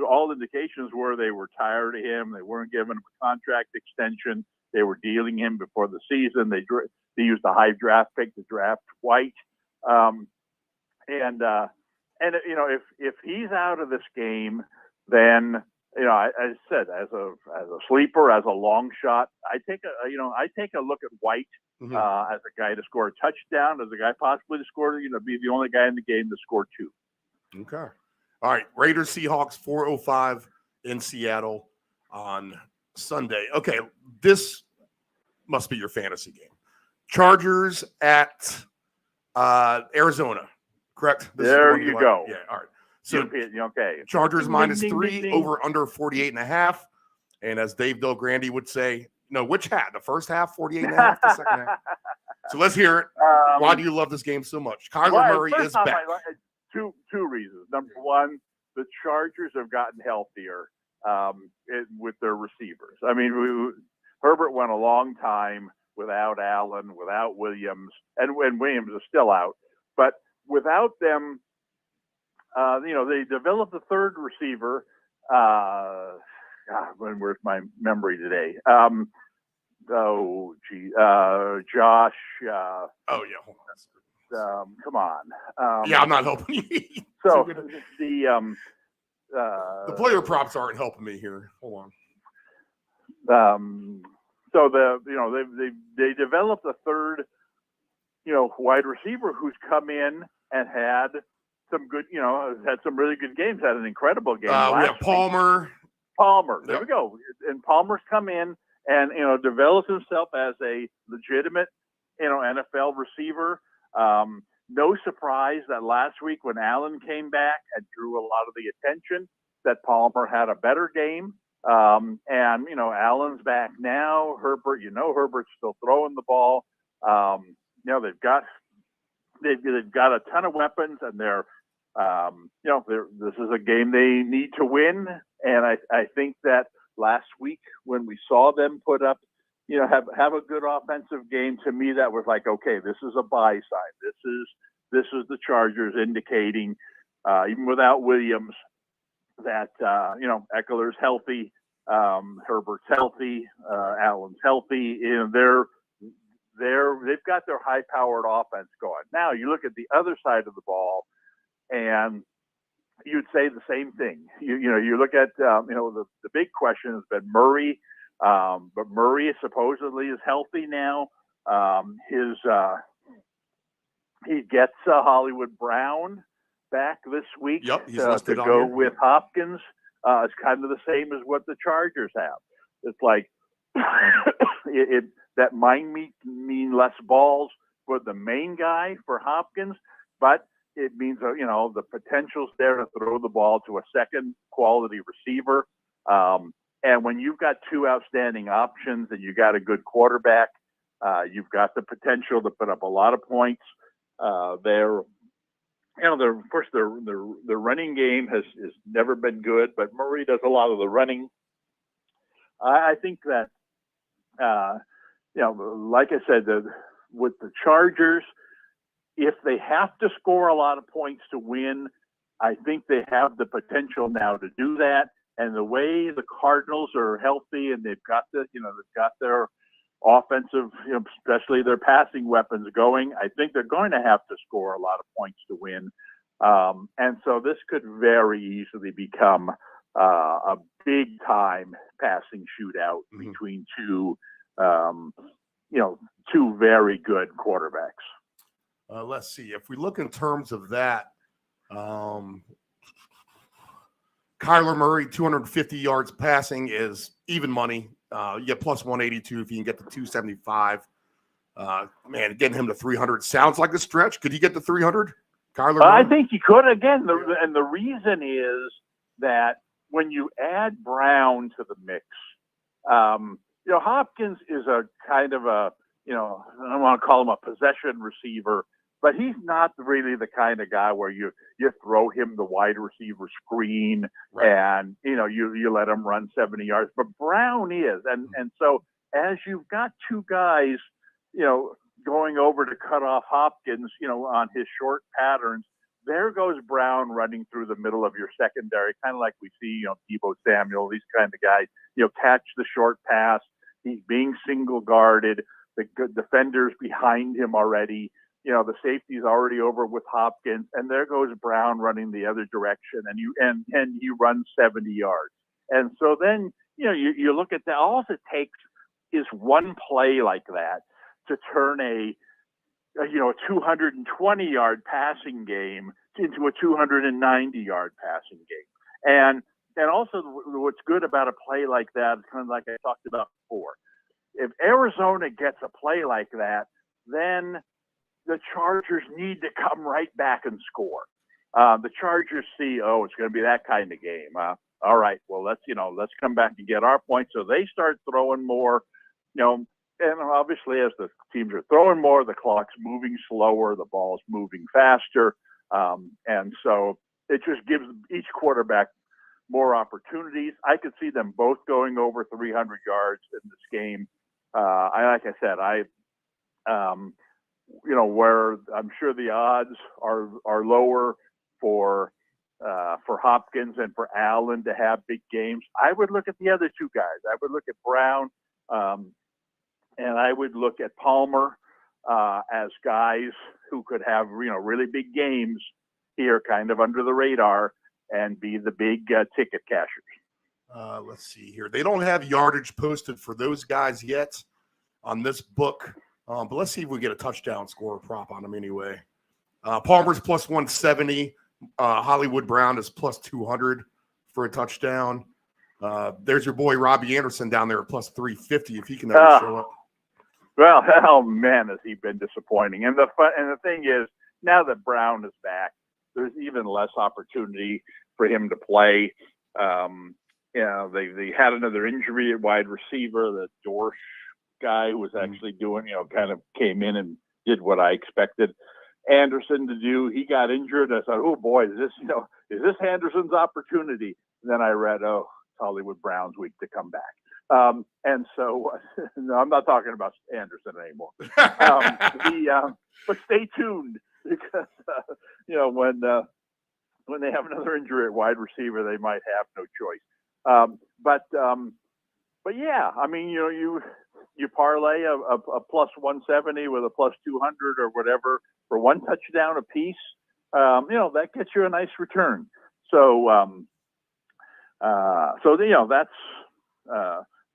all indications were they were tired of him. They weren't giving him a contract extension. They were dealing him before the season. They used a high draft pick to draft White. If he's out of this game, then as I said, as a sleeper, as a long shot, I take a look at White as a guy to score a touchdown, as a guy possibly to score, be the only guy in the game to score 2. Okay. All right. Raiders Seahawks 4:05 in Seattle on Sunday. Okay, this must be your fantasy game. Chargers at Arizona. Correct? There you go. Yeah, all right. So, okay. Chargers -3, over under 48.5. And as Dave Grande would say, which half? The first half, 48.5, the second half. So let's hear it. Why do you love this game so much? Kyler Murray is back. Two reasons. Number one, the Chargers have gotten healthier with their receivers. Herbert went a long time without Allen, without Williams, and Williams is still out. But without them, they developed a third receiver. Where's my memory today? Josh. Hold on. Come on. I'm not helping you. So the player props aren't helping me here. Hold on. So they developed a third, wide receiver who's come in and had some good, had some really good games. Had an incredible game. We have Palmer. There we go. And Palmer's come in and developed himself as a legitimate, NFL receiver. No surprise that last week when Allen came back and drew a lot of the attention, that Palmer had a better game. And Allen's back now. Herbert, Herbert's still throwing the ball. They've got a ton of weapons, and they're this is a game they need to win. And I think that last week when we saw them put up, have a good offensive game, to me that was like, okay, this is a buy sign. This is the Chargers indicating even without Williams, that, Eckler's healthy, Herbert's healthy, Allen's healthy. They've got their high-powered offense going. Now, you look at the other side of the ball, and you'd say the same thing. You look at, the big question has been Murray, but Murray supposedly is healthy now. He gets Hollywood Brown back this week to go with Hopkins. It's kind of the same as what the Chargers have. It's like that might mean less balls for the main guy for Hopkins, but it means the potential's there to throw the ball to a second quality receiver. And when you've got two outstanding options and you got a good quarterback, you've got the potential to put up a lot of points. Of course, the running game has never been good, but Murray does a lot of the running. I think that, like I said, with the Chargers, if they have to score a lot of points to win, I think they have the potential now to do that. And the way the Cardinals are healthy and they've got their offensive, especially their passing weapons going, I think they're going to have to score a lot of points to win. And so this could very easily become a big time passing shootout between two very good quarterbacks. Let's see. If we look in terms of that, Kyler Murray, 250 yards passing is even money. You get plus 182 if you can get to 275. Man, getting him to 300 sounds like a stretch. Could he get to 300? Kyler Murray? I think he could. Again, and the reason is that when you add Brown to the mix, Hopkins is a kind of a, I don't want to call him a possession receiver, but he's not really the kind of guy where you throw him the wide receiver screen and, you let him run 70 yards. But Brown is. And so as you've got two guys, going over to cut off Hopkins, on his short patterns, there goes Brown running through the middle of your secondary, kind of like we see, Deebo Samuel, these kind of guys, catch the short pass. He's being single guarded. The good defenders behind him already. The safety's already over with Hopkins, and there goes Brown running the other direction, and you run 70 yards. And so then, you look at that. All it takes is one play like that to turn a 220-yard passing game into a 290-yard passing game. And also what's good about a play like that, kind of like I talked about before, if Arizona gets a play like that, then the Chargers need to come right back and score. The Chargers see, it's going to be that kind of game. All right, well, let's come back and get our points. So they start throwing more, and obviously as the teams are throwing more, the clock's moving slower, the ball's moving faster. And so it just gives each quarterback more opportunities. I could see them both going over 300 yards in this game. Like I said, where I'm sure the odds are lower for Hopkins and for Allen to have big games. I would look at the other two guys. I would look at Brown, and I would look at Palmer as guys who could have really big games here, kind of under the radar, and be the big ticket cashers. Let's see here. They don't have yardage posted for those guys yet on this book. But let's see if we get a touchdown score prop on them anyway. Palmer's plus 170. Hollywood Brown is plus 200 for a touchdown. There's your boy Robbie Anderson down there at plus 350 if he can ever show up. Well, oh man, has he been disappointing. And the thing is, now that Brown is back, there's even less opportunity for him to play. They had another injury at wide receiver, the Dorsch guy who was actually doing, kind of came in and did what I expected Anderson to do. He got injured. I thought, oh boy, is this Anderson's opportunity? And then I read, it's Hollywood Brown's week to come back. And so, no, I'm not talking about Anderson anymore. But stay tuned because, when when they have another injury at wide receiver, they might have no choice. But yeah, I mean, you parlay a plus 170 with a plus 200 or whatever for one touchdown a piece. That gets you a nice return. So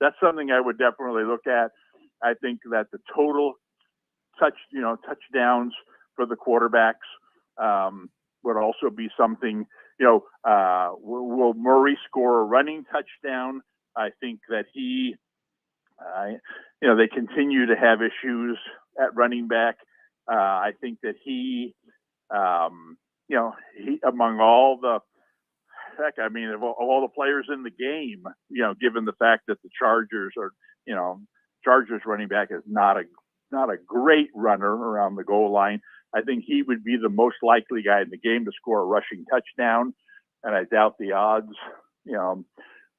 that's something I would definitely look at. I think that the total touchdowns for the quarterbacks would also be something. Will Murray score a running touchdown? I think that they continue to have issues at running back. I think that he among all the of all the players in the game, given the fact that the Chargers running back is not a great runner around the goal line. I think he would be the most likely guy in the game to score a rushing touchdown, and I doubt the odds,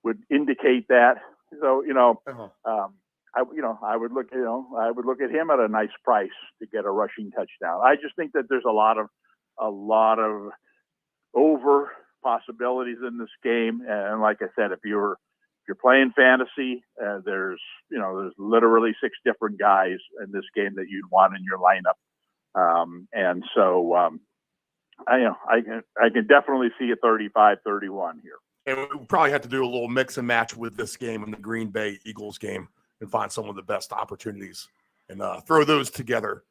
would indicate that. So, I would look at him at a nice price to get a rushing touchdown. I just think that there's a lot of over possibilities in this game, and like I said, if you're playing fantasy, there's literally 6 different guys in this game that you'd want in your lineup. And so I can definitely see a 35-31 here. And we probably have to do a little mix and match with this game and the Green Bay Eagles game and find some of the best opportunities and throw those together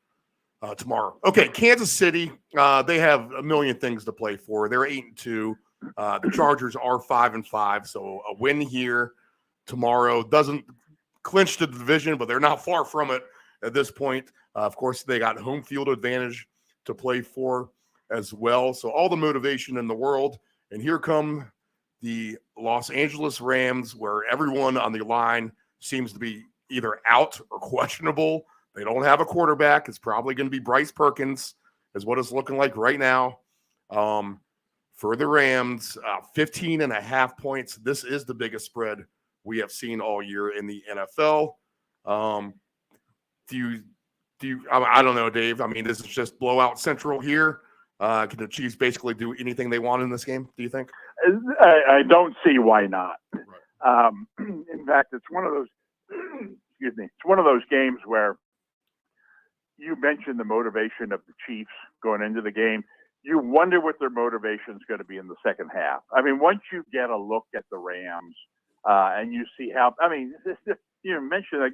tomorrow. Okay, Kansas City, they have a million things to play for. They're 8-2. The Chargers are 5-5, so a win here tomorrow doesn't clinch the division, but they're not far from it at this point. Of course, they got home field advantage to play for as well. So all the motivation in the world. And here come the Los Angeles Rams, where everyone on the line seems to be either out or questionable. They don't have a quarterback. It's probably going to be Bryce Perkins, is what it's looking like right now. For the Rams, 15.5 points. This is the biggest spread we have seen all year in the NFL. I don't know, Dave. I mean, this is just blowout central here. Can the Chiefs basically do anything they want in this game, do you think? I don't see why not. Right. In fact, it's one of those, excuse me, it's one of those games where you mentioned the motivation of the Chiefs going into the game. You wonder what their motivation is going to be in the second half. I mean, once you get a look at the Rams and you see how, I mean, you mentioned that,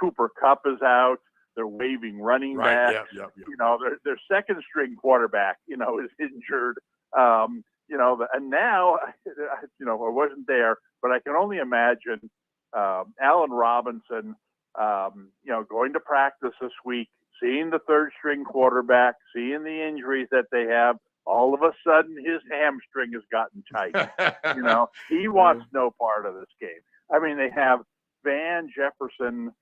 Cooper Kupp is out. They're waiving running back. Yeah. Their second string quarterback, is injured. And now, I wasn't there, but I can only imagine Allen Robinson, going to practice this week, seeing the third string quarterback, seeing the injuries that they have. All of a sudden, his hamstring has gotten tight. He wants no part of this game. I mean, they have Van Jefferson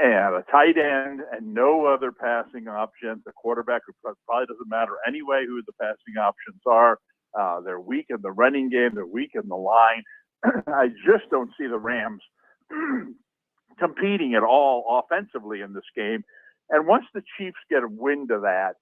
and a tight end and no other passing options. The quarterback probably doesn't matter anyway who the passing options are. They're weak in the running game. They're weak in the line. I just don't see the Rams competing at all offensively in this game. And once the Chiefs get a wind of that,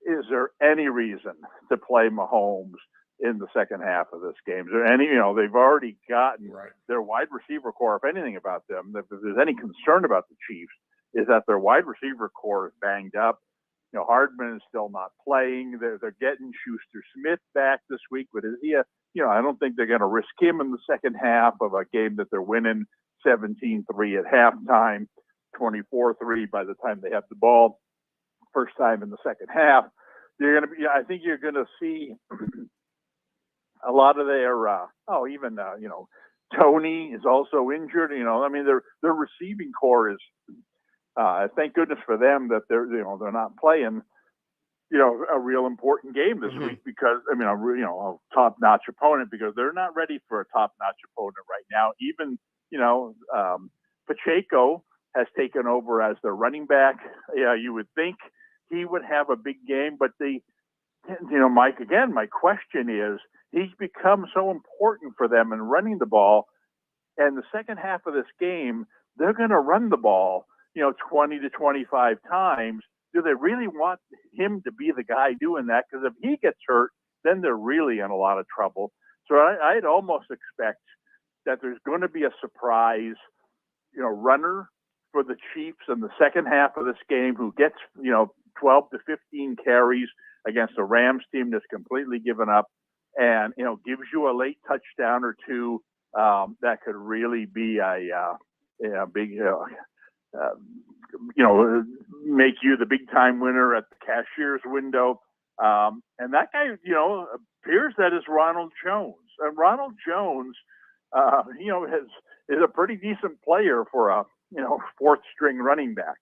is there any reason to play Mahomes in the second half of this game? Is there any, they've already gotten their wide receiver core. If anything about them, if there's any concern about the Chiefs, is that their wide receiver core is banged up. Hardman is still not playing. They're getting Schuster-Smith back this week, but is he I don't think they're going to risk him in the second half of a game that they're winning 17-3 at halftime, 24-3 by the time they have the ball. First time in the second half, I think you're going to see a lot of their, Tony is also injured. Their receiving core is, thank goodness for them that they're not playing, a real important game this week because, a top-notch opponent, because they're not ready for a top-notch opponent right now. Even, Pacheco has taken over as their running back. Yeah, you would think he would have a big game, but Mike, again, my question is, he's become so important for them in running the ball. And the second half of this game, they're going to run the ball, 20 to 25 times. Do they really want him to be the guy doing that? Because if he gets hurt, then they're really in a lot of trouble. So I'd almost expect that there's going to be a surprise, runner for the Chiefs in the second half of this game who gets, 12 to 15 carries against a Rams team that's completely given up and, gives you a late touchdown or two that could really be a big, make you the big time winner at the cashier's window. And that guy, appears that is Ronald Jones. And Ronald Jones, is a pretty decent player for a, fourth string running back.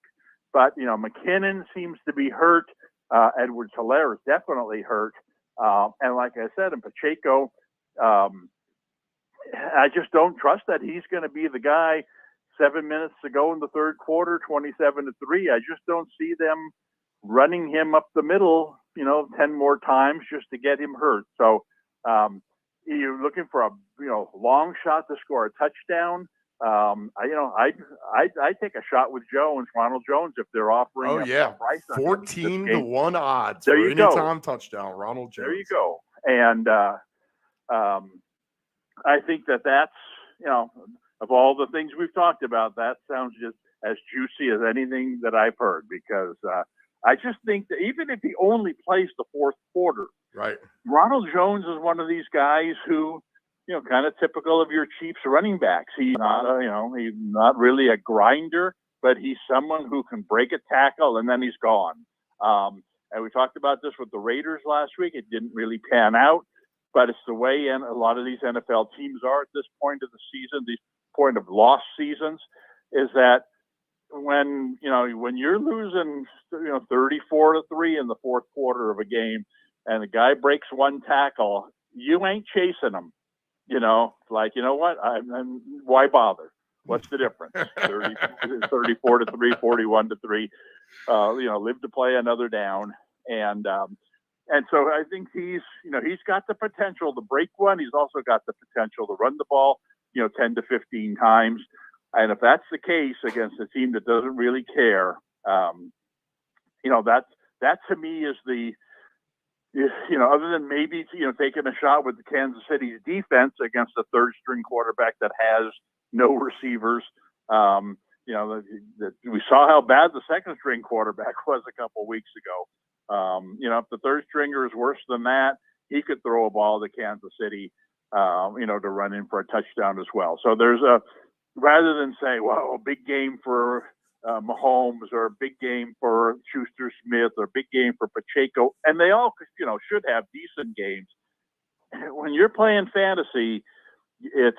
But, McKinnon seems to be hurt. Edwards-Helaire is definitely hurt. And like I said, in Pacheco, I just don't trust that he's going to be the guy 7 minutes to go in the third quarter, 27-3. I just don't see them running him up the middle, 10 more times just to get him hurt. So you're looking for a, long shot to score a touchdown. I'd take a shot with Jones, Ronald Jones, if they're offering. Oh yeah, price 14-1 odds there for you go. anytime touchdown, Ronald Jones. There you go. And I think that's, of all the things we've talked about, that sounds just as juicy as anything that I've heard, because I just think that even if he only plays the fourth quarter, right, Ronald Jones is one of these guys who, kind of typical of your Chiefs running backs. He's not, he's not really a grinder, but he's someone who can break a tackle and then he's gone. And we talked about this with the Raiders last week. It didn't really pan out, but it's the way a lot of these NFL teams are at this point of the season, the point of lost seasons, is that when you're losing, 34-3 in the fourth quarter of a game and the guy breaks one tackle, you ain't chasing him. What? Why bother? What's the difference? 34-3, 41-3. Live to play another down, and so I think he's got the potential to break one. He's also got the potential to run the ball, 10 to 15 times. And if that's the case against a team that doesn't really care, that to me is the. Other than maybe, taking a shot with the Kansas City's defense against a third string quarterback that has no receivers. We saw how bad the second string quarterback was a couple of weeks ago. If the third stringer is worse than that, he could throw a ball to Kansas City, to run in for a touchdown as well. So there's rather than say, well, a big game for Mahomes or a big game for Schuster-Smith or a big game for Pacheco, and they all, should have decent games. When you're playing fantasy, it's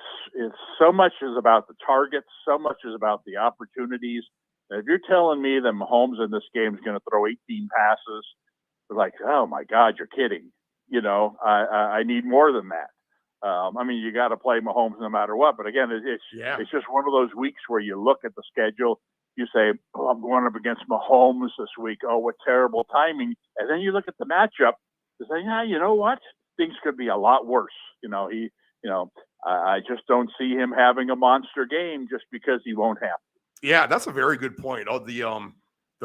so much is about the targets, so much is about the opportunities. And if you're telling me that Mahomes in this game is going to throw 18 passes, it's like, oh my God, you're kidding. I need more than that. You got to play Mahomes no matter what. But again, it's just one of those weeks where you look at the schedule. You say, oh, I'm going up against Mahomes this week. Oh, what terrible timing. And then you look at the matchup and say, yeah, you know what? Things could be a lot worse. I just don't see him having a monster game just because he won't have to. Yeah, that's a very good point. Oh, the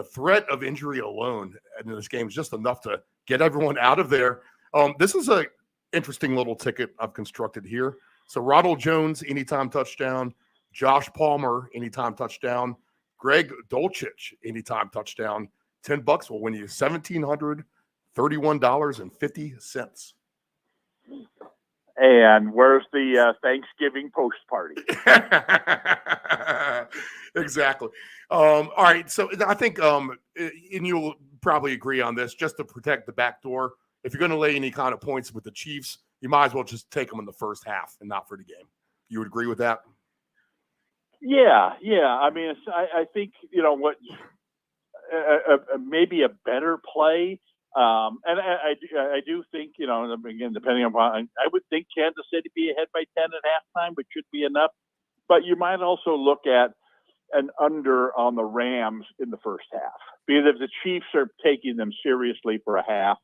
threat of injury alone in this game is just enough to get everyone out of there. This is a interesting little ticket I've constructed here. So Ronald Jones, anytime touchdown. Josh Palmer, anytime touchdown. Greg Dulcich, anytime touchdown. $10 will win you $1,731.50. And where's the Thanksgiving post party? Exactly. All right. So I think, and you'll probably agree on this, just to protect the back door, if you're going to lay any kind of points with the Chiefs, you might as well just take them in the first half and not for the game. You would agree with that? Yeah. I think, what maybe a better play. And I do think, again, depending upon, I would think Kansas City be ahead by 10 at halftime, which should be enough. But you might also look at an under on the Rams in the first half, because if the Chiefs are taking them seriously for a half,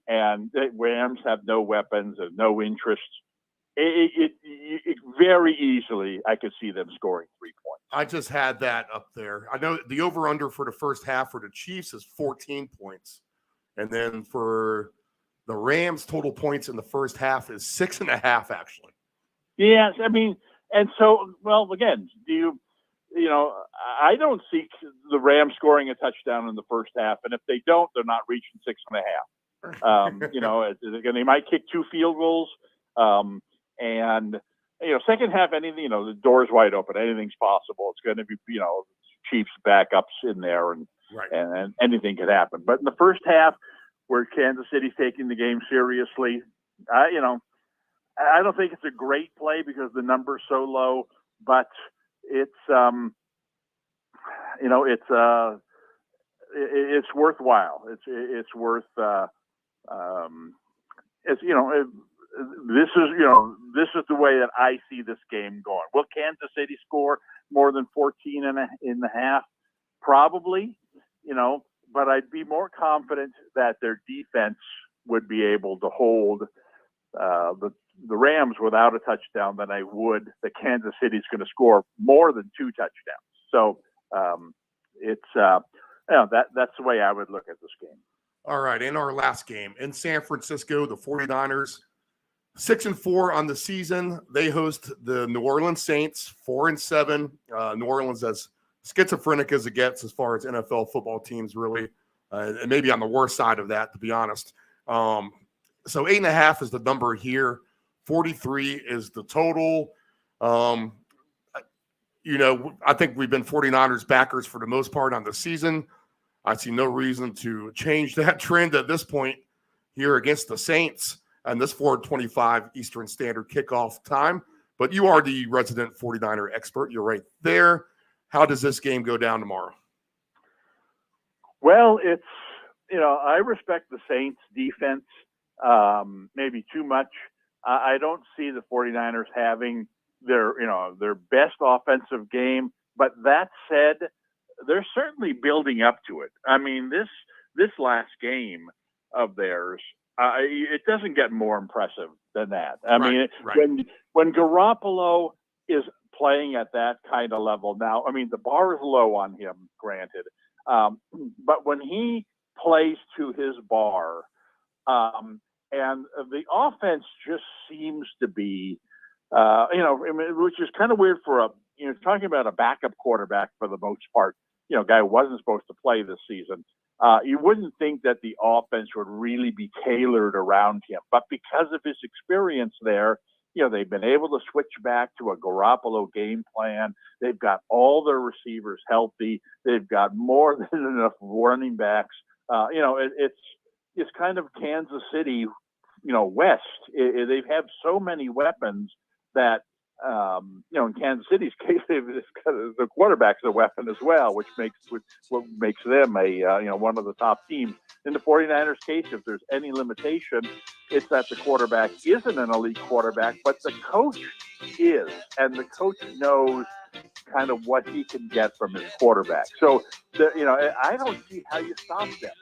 and the Rams have no weapons and no interest, it very easily I could see them scoring 3 points. I just had that up there. I know the over-under for the first half for the Chiefs is 14 points. And then for The Rams' total points in the first half is 6.5, actually. Yes, I mean, and so, well, again, I don't see the Rams scoring a touchdown in the first half, and if they don't, they're not reaching 6.5. They might kick 2 field goals, and second half, anything, the door's wide open, anything's possible. It's going to be, Chiefs backups in there, and anything could happen. But in the first half, where Kansas City's taking the game seriously, I don't think it's a great play because the number's so low, but it's it's worthwhile. It's worth this is the way that I see this game going. Will Kansas City score more than 14 and a half? Probably, but I'd be more confident that their defense would be able to hold the Rams without a touchdown than I would that Kansas City's going to score more than 2 touchdowns. So that's the way I would look at this game. All right, in our last game in San Francisco, the 49ers, 6-4 on the season. They host the New Orleans Saints, 4-7. New Orleans as schizophrenic as it gets as far as NFL football teams, really, and maybe on the worst side of that, to be honest. So 8.5 is the number here. 43 is the total. I think we've been 49ers backers for the most part on the season. I see no reason to change that trend at this point here against the Saints and this 4:25 Eastern Standard kickoff time. But you are the resident 49er expert. You're right there. How does this game go down tomorrow? Well, it's, I respect the Saints defense maybe too much. I don't see the 49ers having their best offensive game. But that said, they're certainly building up to it. I mean, this last game of theirs, it doesn't get more impressive than that. I mean, when Garoppolo is playing at that kind of level now, I mean, the bar is low on him, granted. But when he plays to his bar, and the offense just seems to be, which is kind of weird for talking about a backup quarterback for the most part, guy who wasn't supposed to play this season. You wouldn't think that the offense would really be tailored around him, but because of his experience there, they've been able to switch back to a Garoppolo game plan. They've got all their receivers healthy. They've got more than enough running backs. It's kind of Kansas City, West. They have so many weapons that, in Kansas City's case, the quarterback's a weapon as well, which makes them one of the top teams. In the 49ers case, if there's any limitation, it's that the quarterback isn't an elite quarterback, but the coach is, and the coach knows kind of what he can get from his quarterback. So, I don't see how you stop them.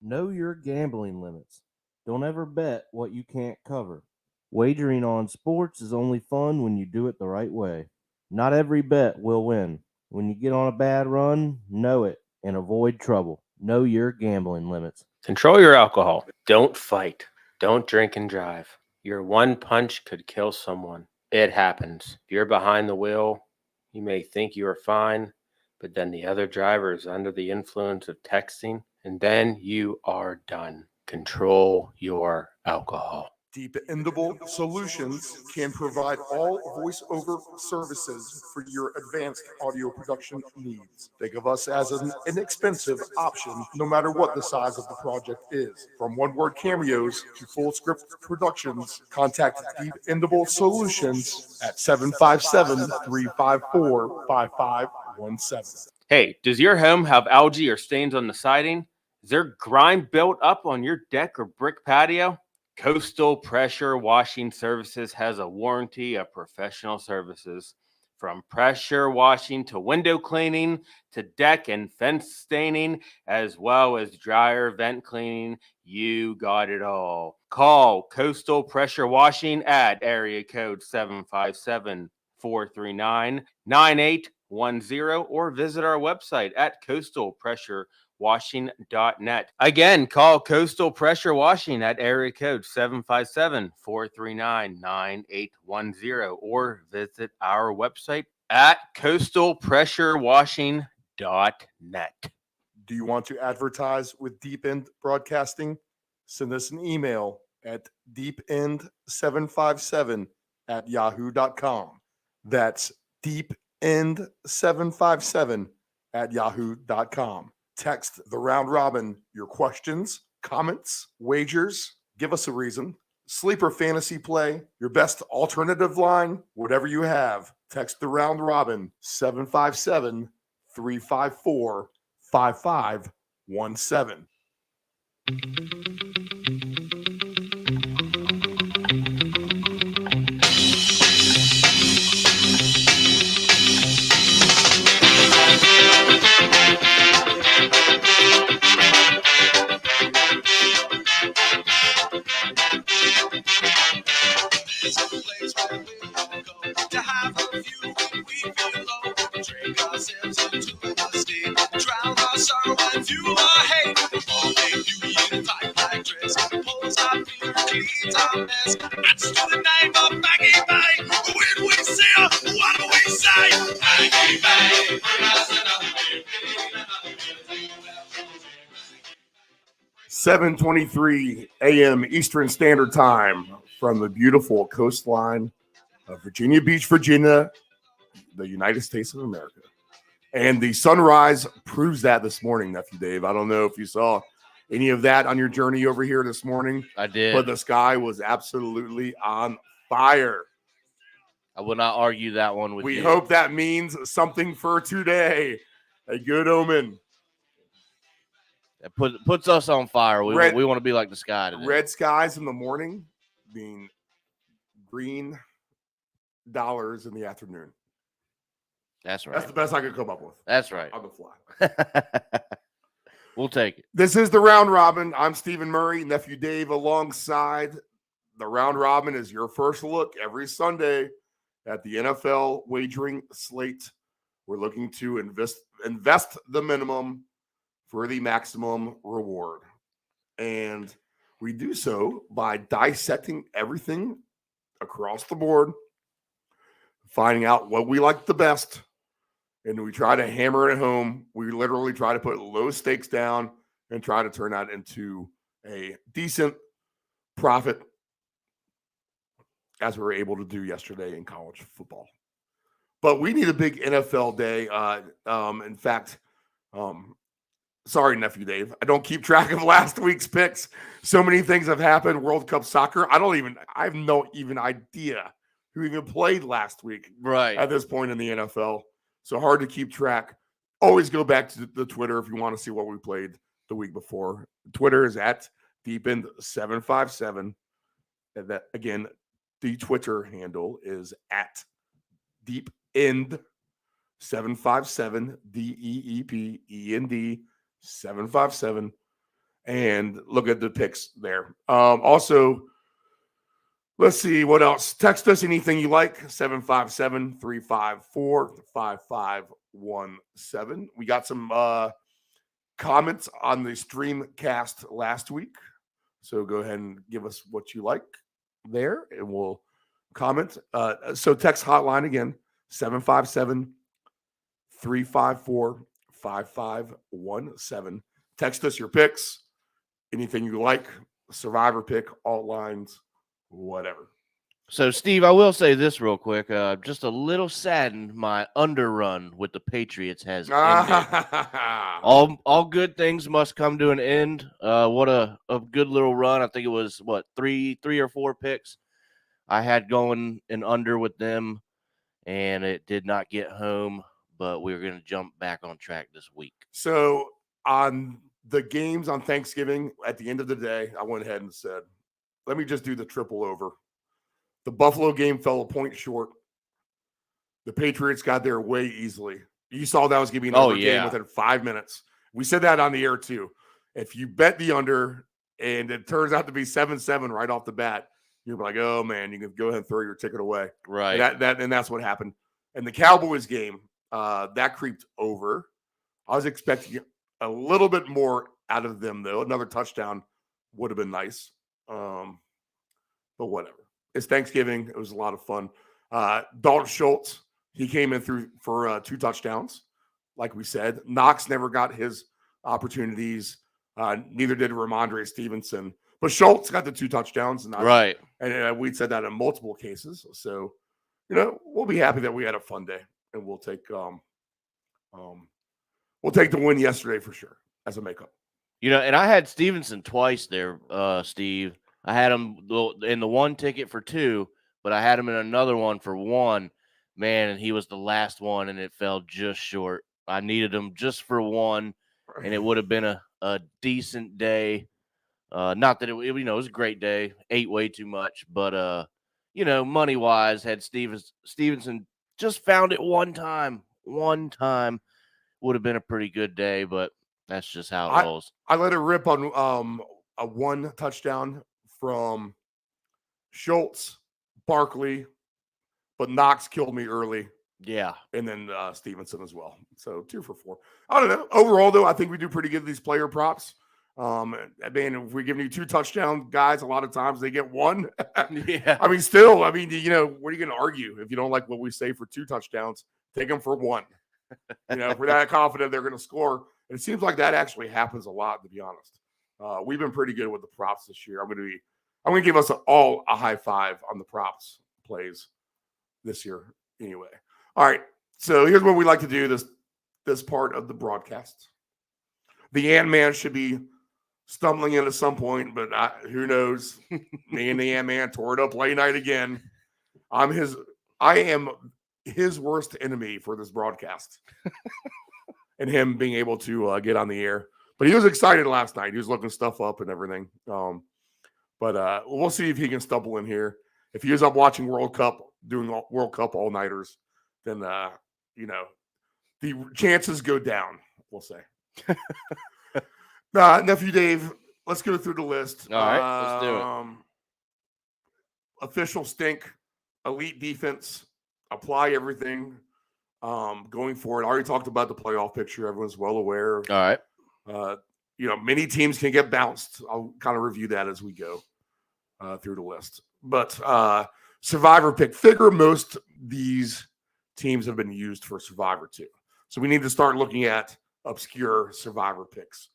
Know your gambling limits. Don't ever bet what you can't cover. Wagering on sports is only fun when you do it the right way. Not every bet will win. When you get on a bad run, know it and avoid trouble. Know your gambling limits. Control your alcohol. Don't fight. Don't drink and drive. Your one punch could kill someone. It happens. If you're behind the wheel, you may think you are fine, but then the other driver is under the influence of texting, and then you are done. Control your alcohol. Dependable Solutions can provide all voiceover services for your advanced audio production needs. Think of us as an inexpensive option, no matter what the size of the project is. From one-word cameos to full script productions, contact Dependable Solutions at 757-354-5517. Hey, does your home have algae or stains on the siding? Is there grime built up on your deck or brick patio? Coastal Pressure Washing Services has a warranty of professional services. From pressure washing to window cleaning to deck and fence staining, as well as dryer vent cleaning, you got it all. Call Coastal Pressure Washing at area code 757-439-9810 or visit our website at coastalpressurewashing.net. Again, call Coastal Pressure Washing at area code 757-439-9810 or visit our website at coastalpressurewashing.net. Do you want to advertise with Deep End Broadcasting? Send us an email at deepend757@yahoo.com. That's deepend757@yahoo.com. Text the round robin your questions, comments, wagers. Give us a reason. Sleeper fantasy play, your best alternative line, whatever you have. Text the round robin 757-354-5517. It's a place where we go to have a view when we feel low. Drink ourselves into the state, drown our sorrow and fuel our hate. All day beauty in a tight black dress, pulls our beer, cleans our mess. That's to the name of Maggie Bay. When we see her, what do we say? Maggie Bay, bring us another beer. 7:23 a.m. Eastern Standard Time from the beautiful coastline of Virginia Beach, Virginia, the United States of America. And the sunrise proves that this morning, Nephew Dave. I don't know if you saw any of that on your journey over here this morning. I did. But the sky was absolutely on fire. I will not argue that one with you. We hope that means something for today. A good omen. It puts us on fire. We want to be like the sky today. Red skies in the morning being green dollars in the afternoon. That's right. That's the best I could come up with. That's right. On the fly. We'll take it. This is the Round Robin. I'm Stephen Murray, Nephew Dave alongside. The Round Robin is your first look every Sunday at the NFL wagering slate. We're looking to invest the minimum for the maximum reward. And we do so by dissecting everything across the board, finding out what we like the best, and we try to hammer it home. We literally try to put low stakes down and try to turn that into a decent profit, as we were able to do yesterday in college football. But we need a big NFL day. In fact, sorry, Nephew Dave, I don't keep track of last week's picks. So many things have happened. World Cup soccer. I have no idea who even played last week. Right. At this point in the NFL. So hard to keep track. Always go back to the Twitter if you want to see what we played the week before. Twitter is at deepend757. And that, again, the Twitter handle is at deepend757, DEEPEND 757, and look at the picks there. Also, let's see what else. Text us anything you like, 757-354-5517. We got some comments on the stream cast last week, so go ahead and give us what you like. there, and we'll comment. So text hotline again, 757-354-5517. Text us your picks, anything you like, survivor pick, alt lines, whatever. So, Steve, I will say this real quick. Just a little saddened my underrun with the Patriots has ended. All good things must come to an end. What a good little run. I think it was, three or four picks I had going and under with them, and it did not get home, but we're going to jump back on track this week. So on the games on Thanksgiving, at the end of the day, I went ahead and said, let me just do the triple over. The Buffalo game fell a point short. The Patriots got there way easily. You saw that was going to be another game within 5 minutes. We said that on the air too. If you bet the under and it turns out to be 7-7 right off the bat, you're like, oh man, you can go ahead and throw your ticket away. Right. And that's what happened. And the Cowboys game, that creeped over. I was expecting a little bit more out of them though. Another touchdown would have been nice. But whatever. It's Thanksgiving. It was a lot of fun. Dalton Schultz, he came in through for 2 touchdowns, like we said. Knox never got his opportunities. Neither did Ramondre Stevenson. But Schultz got the 2 touchdowns. And we'd said that in multiple cases. So, we'll be happy that we had a fun day. And we'll take the win yesterday for sure as a makeup. And I had Stevenson twice there, Steve. I had him in the 1 ticket for 2, but I had him in another one for 1. Man, and he was the last one, and it fell just short. I needed him just for 1, and it would have been a decent day. Not that it was a great day. Ate way too much, but money-wise, had Stevenson just found it one time, would have been a pretty good day, but that's just how it rolls. I let it rip on a 1 touchdown from Schultz, Barkley, but Knox killed me early. Yeah. And then Stevenson as well. So 2 for 4. I don't know. Overall, though, I think we do pretty good with these player props. If we're giving you 2 touchdown guys, a lot of times they get 1. Yeah. I mean, still, what are you going to argue? If you don't like what we say for 2 touchdowns, take them for 1. If we're that confident they're going to score. And it seems like that actually happens a lot, to be honest. We've been pretty good with the props this year. I'm going to give us all a high five on the props plays this year anyway. All right. So here's what we like to do this part of the broadcast. The Ant-Man should be stumbling in at some point, but who knows? Me and the Ant-Man tore it up late night again. I am his worst enemy for this broadcast. And him being able to get on the air. But he was excited last night. He was looking stuff up and everything. But we'll see if he can stumble in here. If he is up watching World Cup, doing World Cup all-nighters, then, the chances go down, we'll say. Nephew Dave, let's go through the list. All right, let's do it. Official stink, elite defense, apply everything. Going forward, I already talked about the playoff picture. Everyone's well aware. All right. Many teams can get bounced. I'll kind of review that as we go through the list. But Survivor pick, figure most these teams have been used for Survivor too. So we need to start looking at obscure Survivor picks.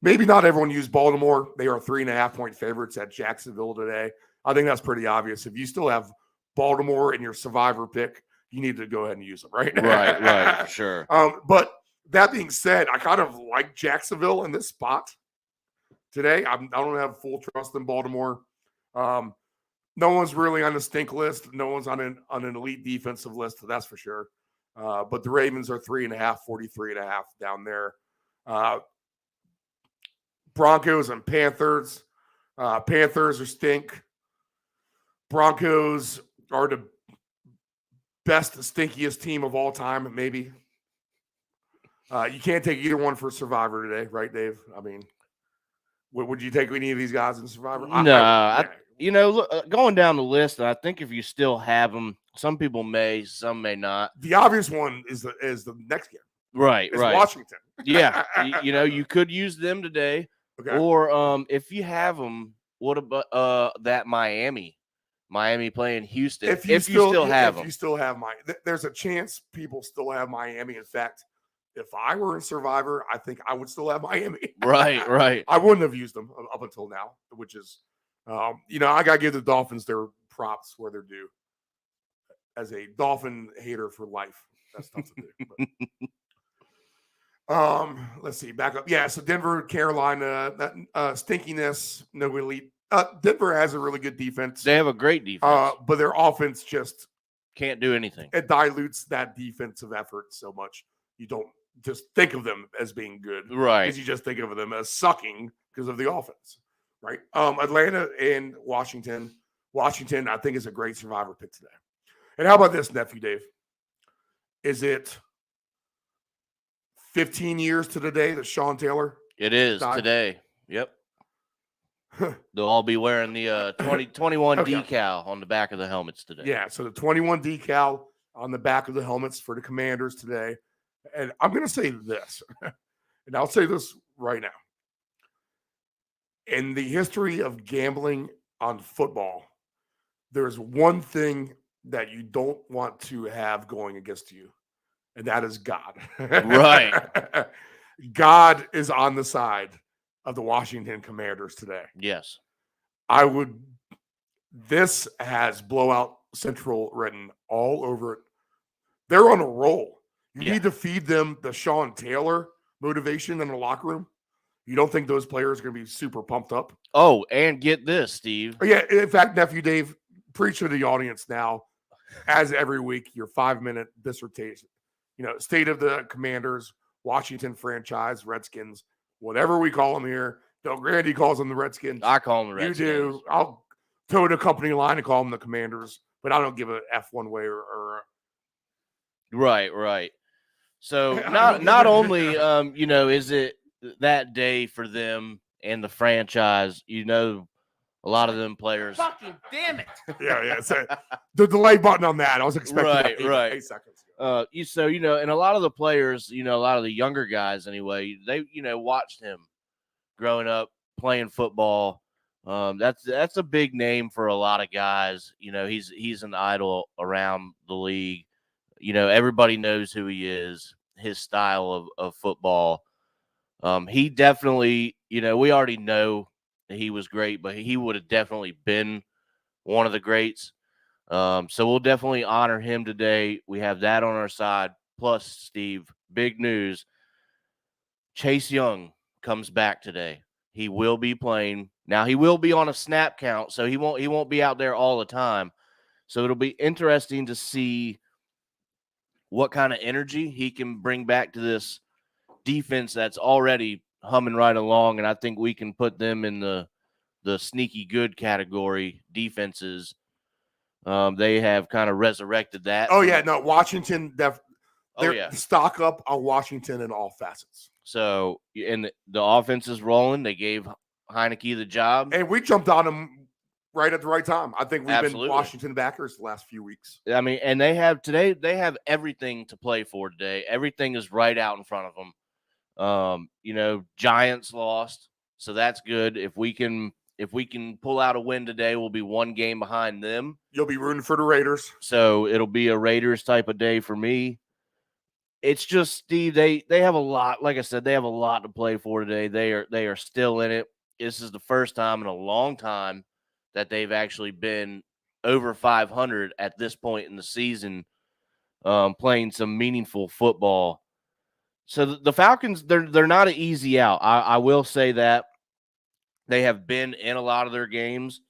Maybe not everyone used Baltimore. They are 3.5-point favorites at Jacksonville today. I think that's pretty obvious. If you still have Baltimore in your Survivor pick, you need to go ahead and use them, right? Right, for sure. But that being said, I kind of like Jacksonville in this spot today. I don't have full trust in Baltimore. No one's really on the stink list. No one's on an elite defensive list, that's for sure. But the Ravens are 3.5, 43.5 down there. Broncos and Panthers. Panthers are stink. Broncos are the best, stinkiest team of all time, maybe. You can't take either one for Survivor today, right, Dave? I mean, would you take any of these guys in Survivor? Look, going down the list, I think if you still have them, some people may, some may not. The obvious one is the next game. Right, it's right. Washington. Yeah, you could use them today. Okay. Or if you have them, what about that Miami playing Houston? If you still have if them, you still have there's a chance people still have Miami. In fact, if I were in Survivor, I think I would still have Miami. right. I wouldn't have used them up until now, which is, I gotta give the Dolphins their props where they're due. As a Dolphin hater for life, that's tough to do. But, let's see, back up. Yeah, so Denver, Carolina, that stinkiness, no elite. Denver has a really good defense. They have a great defense, but their offense just can't do anything. It dilutes that defensive effort so much. You don't just think of them as being good, right? Because you just think of them as sucking because of the offense, right? Atlanta and Washington. Washington, I think, is a great Survivor pick today. And how about this, Nephew Dave? Is it 15 years to the day that Sean Taylor? It is died? Today. Yep. They'll all be wearing the 2021 decal on the back of the helmets today. Yeah, so the 21 decal on the back of the helmets for the Commanders today. And I'm going to say this, and I'll say this right now. In the history of gambling on football, there's one thing that you don't want to have going against you, and that is God. Right. God is on the side of the Washington Commanders today. Yes. This has Blowout Central written all over it. They're on a roll. You need to feed them the Sean Taylor motivation in the locker room. You don't think those players are going to be super pumped up? Oh, and get this, Steve. Yeah, in fact, Nephew Dave, preach to the audience now, as every week, your 5-minute dissertation. State of the Commanders, Washington franchise, Redskins, whatever we call them here. Grande calls them the Redskins. I call them the Redskins. You do. I'll toe the company line and call them the Commanders, but I don't give a F one way or Right. So not only is it that day for them and the franchise, a lot of them players. Fucking damn it! Yeah. So the delay button on that, I was expecting right. 8 seconds. And a lot of the players, a lot of the younger guys anyway, they watched him growing up playing football. That's a big name for a lot of guys. He's an idol around the league. Everybody knows who he is, his style of football. He definitely, we already know that he was great, but he would have definitely been one of the greats. So we'll definitely honor him today. We have that on our side. Plus, Steve, big news. Chase Young comes back today. He will be playing. Now, he will be on a snap count, so he won't be out there all the time. So it'll be interesting to see what kind of energy he can bring back to this defense that's already humming right along, and I think we can put them in the sneaky good category defenses. They have kind of resurrected that. Oh, yeah. No, Washington, stock up on Washington in all facets. So, and the offense is rolling. They gave Heineke the job. And we jumped on him right at the right time. I think we've Absolutely. been Washington backers the last few weeks. I mean, and they have everything to play for today. Everything is right out in front of them. Giants lost, so that's good. If we can pull out a win today, we'll be one game behind them. You'll be rooting for the Raiders. So it'll be a Raiders type of day for me. It's just, Steve, they have a lot. Like I said, they have a lot to play for today. They are still in it. This is the first time in a long time that they've actually been over 500 at this point in the season, playing some meaningful football. So the Falcons, they're not an easy out. I will say that. They have been in a lot of their games.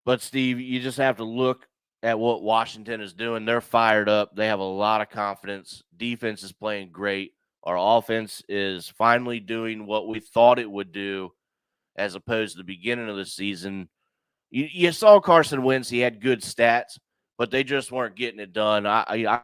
But, Steve, you just have to look at what Washington is doing. They're fired up. They have a lot of confidence. Defense is playing great. Our offense is finally doing what we thought it would do as opposed to the beginning of the season. You saw Carson Wentz. He had good stats, but they just weren't getting it done. I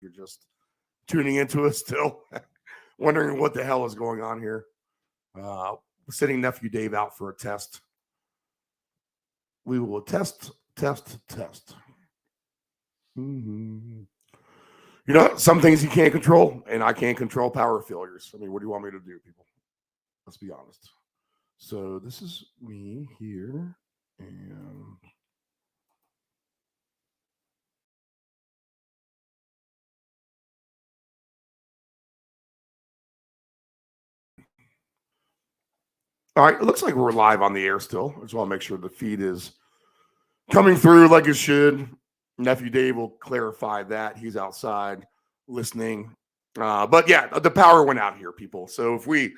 you're just tuning into us still, wondering what the hell is going on here. Sending Nephew Dave out for a test. We will test. Mm-hmm. You know, some things you can't control, and I can't control power failures. I mean, what do you want me to do, people? Let's be honest. So this is me here, and all right, it looks like we're live on the air still. I just want to make sure the feed is coming through like it should. Nephew Dave will clarify that. He's outside listening. But yeah, the power went out here, people. So if we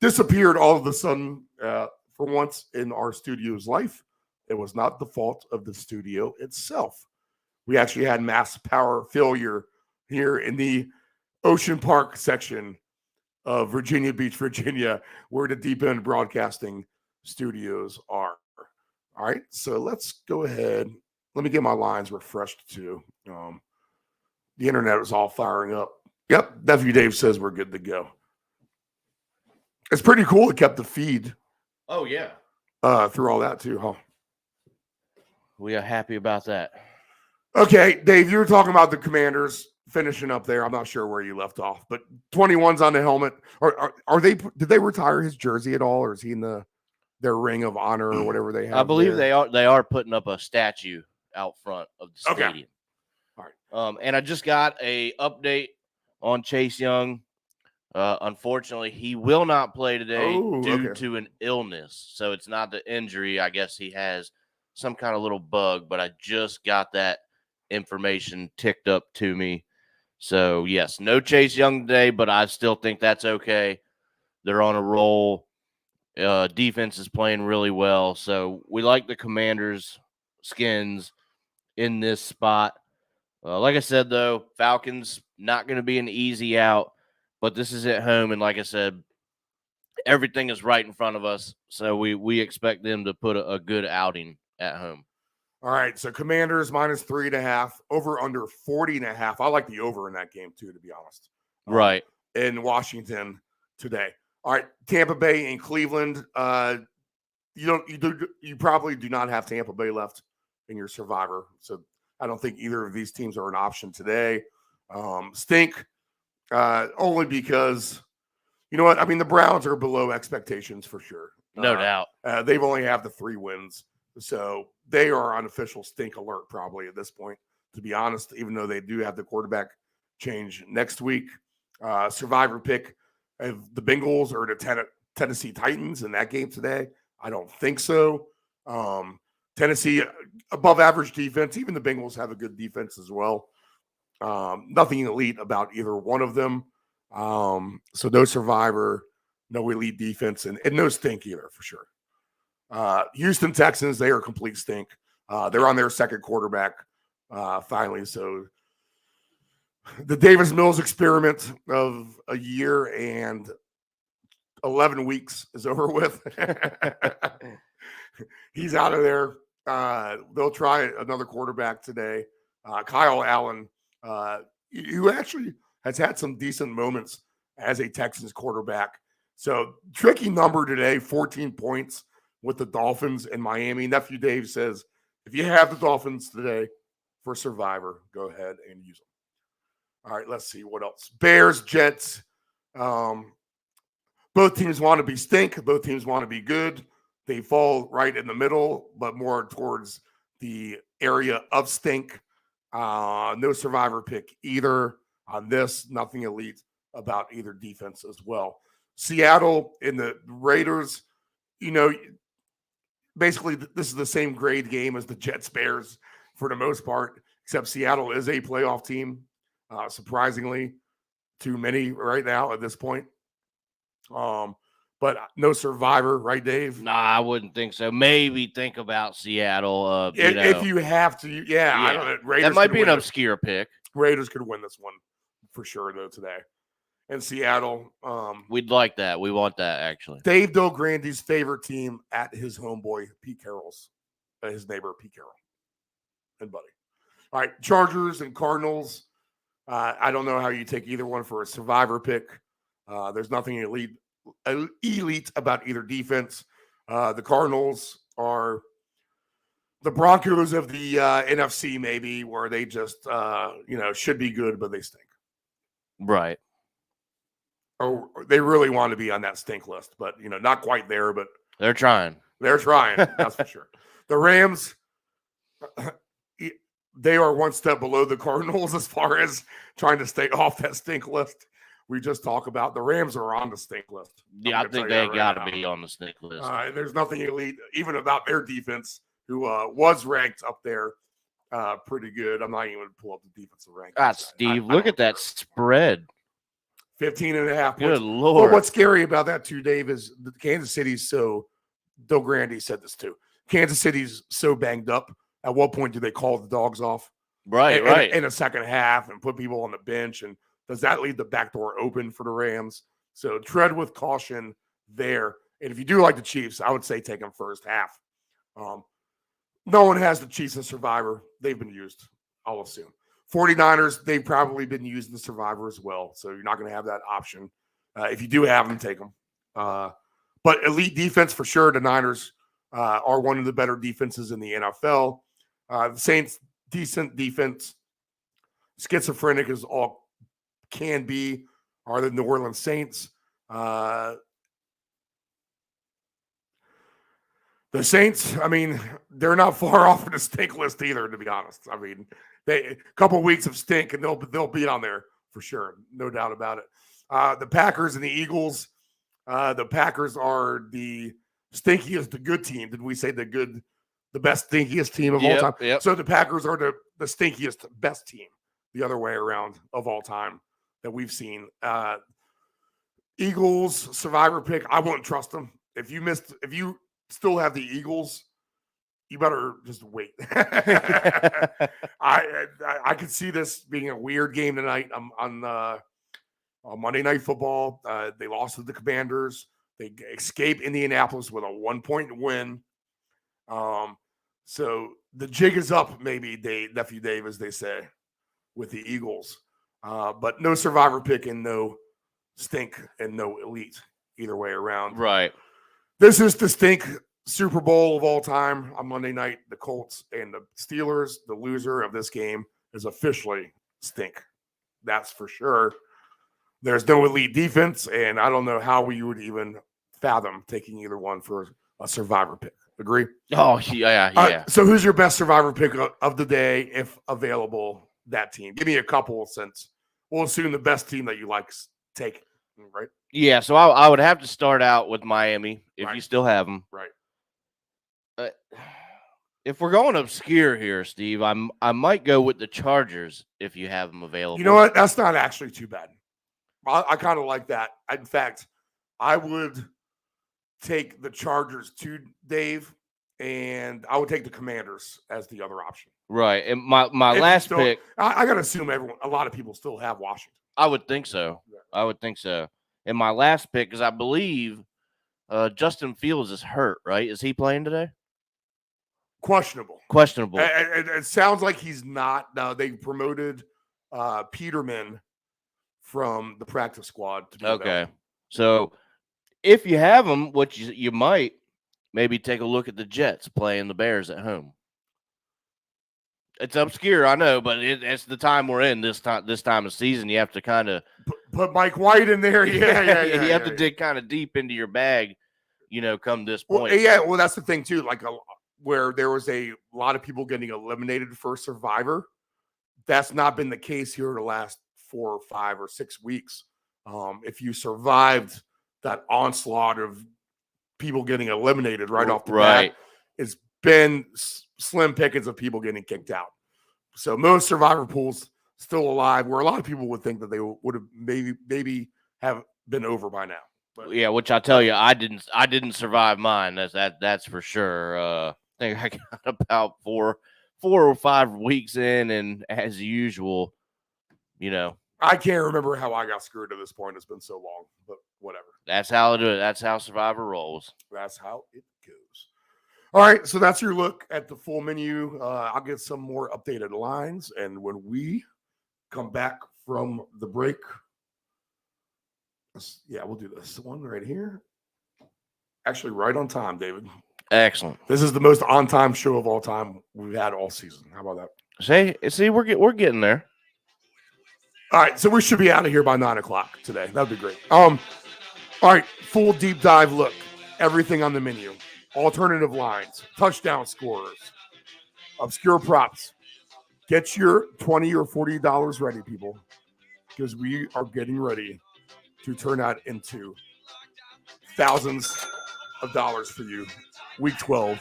disappeared all of a sudden for once in our studio's life, it was not the fault of the studio itself. We actually had mass power failure here in the Ocean Park section of Virginia Beach, Virginia, where the Deep End Broadcasting studios are. All right, so let's go ahead. Let me get my lines refreshed too. The internet is all firing up. Yep, Nephew Dave says we're good to go. It's pretty cool. It kept the feed. Oh, yeah. Through all that too, huh? We are happy about that. Okay, Dave, you were talking about the Commanders finishing up there. I'm not sure where you left off, but 21's on the helmet. Are they? Did they retire his jersey at all, or is he in their ring of honor or whatever they have? I believe there? they are putting up a statue out front of the stadium. All right. And I just got a update on Chase Young. Unfortunately, he will not play today due to an illness. So it's not the injury. I guess he has some kind of little bug, but I just got that information ticked up to me. So, yes, no Chase Young today, but I still think that's okay. They're on a roll. Defense is playing really well. So we like the Commanders' skins in this spot. Like I said, though, Falcons not going to be an easy out, but this is at home. And like I said, everything is right in front of us. So we expect them to put a good outing at home. All right, so Commanders -3.5, over under 40.5. I like the over in that game too, to be honest. Right. In Washington today. All right, Tampa Bay and Cleveland. You probably do not have Tampa Bay left in your survivor, so I don't think either of these teams are an option today. Stink, only because you know what? I mean, the Browns are below expectations for sure. No doubt. They've only have the 3 wins. So they are on official stink alert probably at this point, to be honest, even though they do have the quarterback change next week. Survivor pick of the Bengals or the Tennessee Titans in that game today. I don't think so. Tennessee, above average defense. Even the Bengals have a good defense as well. Nothing elite about either one of them. So no Survivor, no elite defense, and no stink either for sure. Houston Texans, they are complete stink. They're on their second quarterback finally. So the Davis Mills experiment of a year and 11 weeks is over with. He's out of there. They'll try another quarterback today. Kyle Allen, who actually has had some decent moments as a Texans quarterback. So tricky number today, 14 points with the Dolphins in Miami. Nephew Dave says, if you have the Dolphins today for Survivor, go ahead and use them. All right, let's see what else. Bears, Jets. Both teams want to be stink. Both teams want to be good. They fall right in the middle, but more towards the area of stink. No Survivor pick either on this. Nothing elite about either defense as well. Seattle and the Raiders, basically, this is the same grade game as the Jets Bears for the most part, except Seattle is a playoff team, surprisingly to many right now at this point. But no Survivor, right, Dave? Nah, I wouldn't think so. Maybe think about Seattle. If you have to, yeah. I don't know. Raiders that might be an obscure pick. Raiders could win this one for sure, though, today. And Seattle. We'd like that. We want that, actually. Dave Grande's favorite team at his homeboy, Pete Carroll's, his neighbor, Pete Carroll, and buddy. All right, Chargers and Cardinals. I don't know how you take either one for a survivor pick. There's nothing elite about either defense. The Cardinals are the Broncos of the NFC, maybe, where they just should be good, but they stink. Right. Or they really want to be on that stink list, but not quite there. But they're trying. They're trying. That's for sure. The Rams, they are one step below the Cardinals as far as trying to stay off that stink list. We just talk about the Rams are on the stink list. Yeah, I think they got to be on the stink list. There's nothing elite even about their defense, who was ranked up there pretty good. I'm not even going to pull up the defensive rank. God, Steve, look at that spread. 15.5 points. Good Lord. But what's scary about that too, Dave, is the Kansas City's so, Grande said this too, Kansas City's so banged up. At what point do they call the dogs off? Right. In a second half and put people on the bench, and does that leave the back door open for the Rams? So tread with caution there. And if you do like the Chiefs, I would say take them first half. No one has the Chiefs as survivor. They've been used, I'll assume. 49ers, they've probably been used in the survivor as well. So you're not going to have that option. If you do have them, take them. But elite defense for sure. The Niners are one of the better defenses in the NFL. The Saints, decent defense. Schizophrenic as all can be are the New Orleans Saints. The Saints, I mean, they're not far off of the stink list either, to be honest. I mean, a couple of weeks of stink, and they'll be on there for sure, no doubt about it. The Packers and the Eagles, the Packers are the stinkiest, the good team. Did we say the best, stinkiest team of all time? Yep. So the Packers are the stinkiest, best team, the other way around of all time that we've seen. Eagles, survivor pick, I wouldn't trust them. If you still have the Eagles, you better just wait. I could see this being a weird game tonight on Monday Night Football. They lost to the Commanders. They escape Indianapolis with a 1-point win. So the jig is up, maybe, Nephew Dave, as they say, with the Eagles. But no survivor pick and no stink and no elite either way around. Right. This is the stink Super Bowl of all time on Monday night. The Colts and the Steelers, the loser of this game, is officially stink. That's for sure. There's no elite defense, and I don't know how we would even fathom taking either one for a survivor pick. Agree? Oh, yeah. So who's your best survivor pick of the day, if available, that team? Give me a couple, since we'll assume the best team that you like take, right? Yeah, so I would have to start out with Miami, if you still have them. Right. If we're going obscure here, Steve, I might go with the Chargers if you have them available. You know what? That's not actually too bad. I kind of like that. In fact, I would take the Chargers too, Dave, and I would take the Commanders as the other option. Right. And my last pick, I got to assume a lot of people still have Washington. I would think so. I would think so. And my last pick, because I believe Justin Fields is hurt, right? Is he playing today? Questionable. It sounds like he's not. Now, they promoted Peterman from the practice squad to be available. So if you have them, which you might, maybe take a look at the Jets playing the Bears at home. It's obscure, I know, but it's the time we're in this time of season. You have to kind of put Mike White in there. Yeah. You have to dig kind of deep into your bag, come this point. Well, that's the thing too. Like where there was a lot of people getting eliminated for Survivor. That's not been the case here the last 4 or 5 or 6 weeks. If you survived that onslaught of people getting eliminated right off the bat, it's been slim pickings of people getting kicked out. So most survivor pools still alive, where a lot of people would think that they would have maybe have been over by now. But yeah, which I tell you, I didn't survive mine. That's for sure. I think I got about 4 or 5 weeks in, and as usual, I can't remember how I got screwed to this point. It's been so long, but whatever. That's how I do it. That's how Survivor rolls. That's how it goes. All right, so that's your look at the full menu. I'll get some more updated lines, and when we come back from the break. Yeah, we'll do this one right here. Actually, right on time, David. Excellent. This is the most on-time show of all time we've had all season. How about that? See, we're getting there. All right, so we should be out of here by 9 o'clock today. That'd be great. All right, full deep dive look. Everything on the menu. Alternative lines, touchdown scorers, obscure props. Get your $20 or $40 ready, people, because we are getting ready to turn that into thousands of dollars for you. Week 12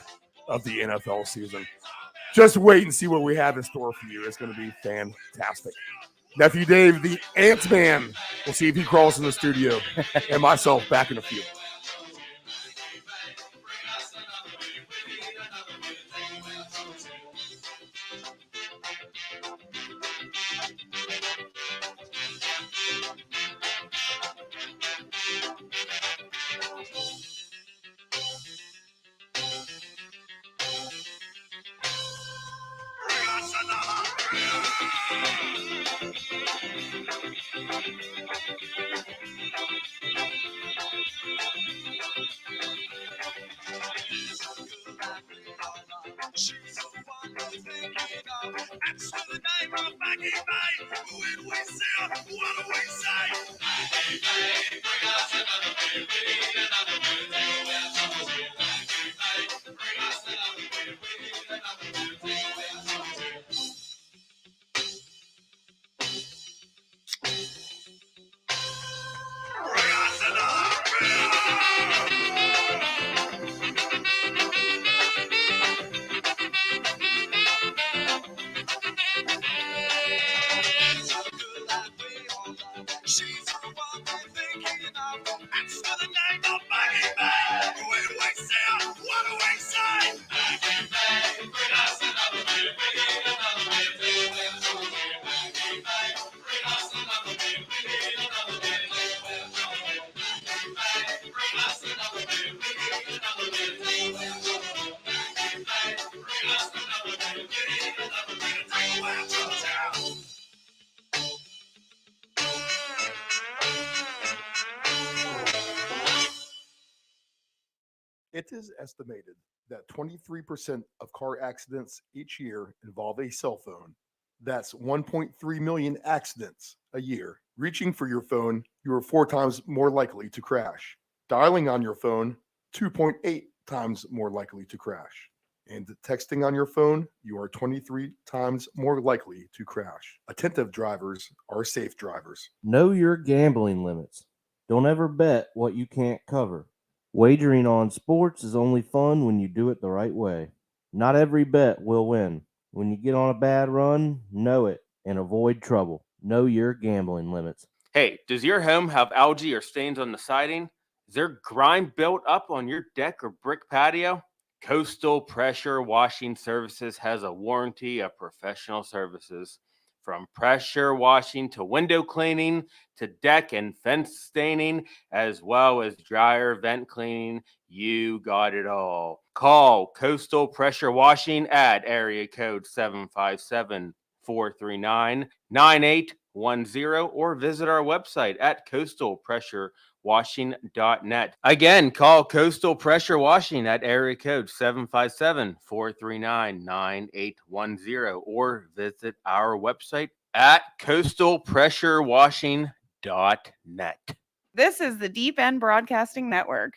of the NFL season. Just wait and see what we have in store for you. It's going to be fantastic. Nephew Dave, the Ant-Man. We'll see if he crawls in the studio. And myself back in a few. It is estimated that 23% of car accidents each year involve a cell phone. That's 1.3 million accidents a year. Reaching for your phone, you are 4 times more likely to crash. Dialing on your phone, 2.8 times more likely to crash. And texting on your phone, you are 23 times more likely to crash. Attentive drivers are safe drivers. Know your gambling limits. Don't ever bet what you can't cover. Wagering on sports is only fun when you do it the right way. Not every bet will win. When you get on a bad run, know it and avoid trouble. Know your gambling limits. Hey, does your home have algae or stains on the siding? Is there grime built up on your deck or brick patio? Coastal Pressure Washing Services has a warranty of professional services. From pressure washing to window cleaning to deck and fence staining, as well as dryer vent cleaning, you got it all. Call Coastal Pressure Washing at area code 757-439-9810 or visit our website at coastalpressurewashing.net. Again, call Coastal Pressure Washing at area code 757-439-9810 or visit our website at coastalpressurewashing.net. This is the Deep End Broadcasting Network.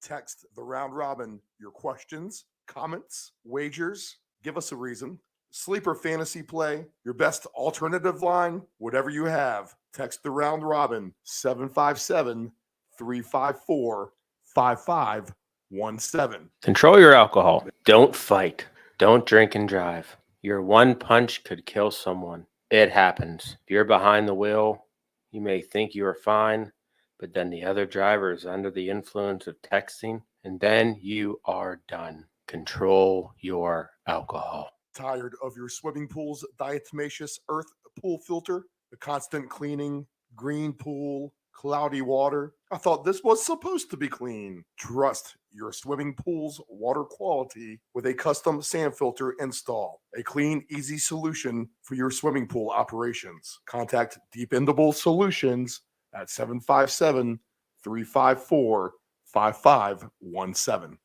Text the round robin your questions, comments, wagers. Give us a reason. Sleeper fantasy play, your best alternative line, whatever you have. Text the round robin 757-354-5517. Control your alcohol. Don't fight. Don't drink and drive. Your one punch could kill someone. It happens. If you're behind the wheel, you may think you are fine, but then the other driver is under the influence of texting, and then you are done. Control your alcohol. Tired of your swimming pool's diatomaceous earth pool filter? The constant cleaning, green pool, cloudy water? I thought this was supposed to be clean. Trust your swimming pool's water quality with a custom sand filter install. A clean, easy solution for your swimming pool operations. Contact Dependable Solutions at 757-354-5517.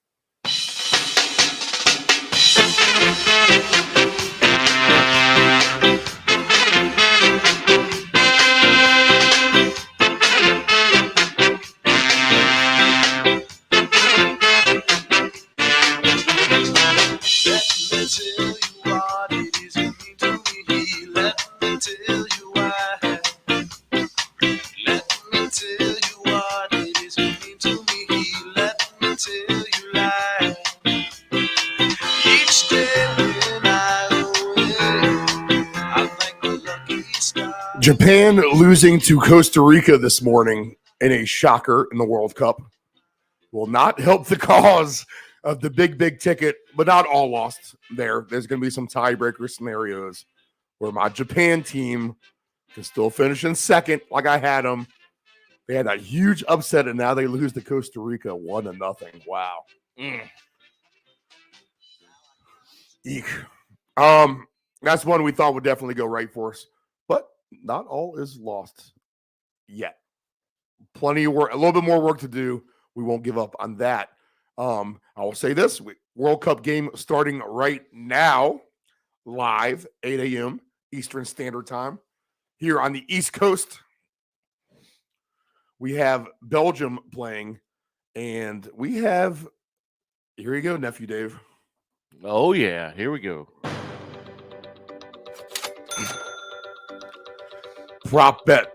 Japan losing to Costa Rica this morning in a shocker in the World Cup will not help the cause of the big ticket, but not all lost there. There's going to be some tiebreaker scenarios where my Japan team can still finish in second like I had them. They had that huge upset, and now they lose to Costa Rica 1-0. Wow. Eek. That's one we thought would definitely go right for us, but not all is lost yet. Plenty of work, a little bit more work to do. We won't give up on that. I will say this: World Cup game starting right now, live 8 a.m. Eastern Standard Time here on the East Coast. We have Belgium playing, and we have, here you go, Nephew Dave. Oh, yeah. Here we go. Prop bet.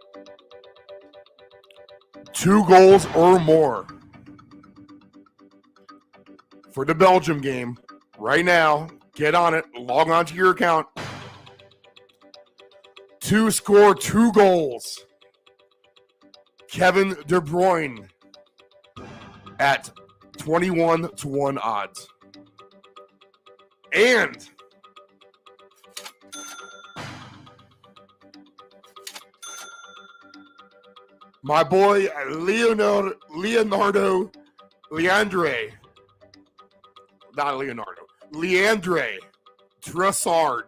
2 goals or more for the Belgium game right now. Get on it. Log on to your account. To score 2 goals. Kevin De Bruyne at 21-1 odds. And my boy Leandre Trossard,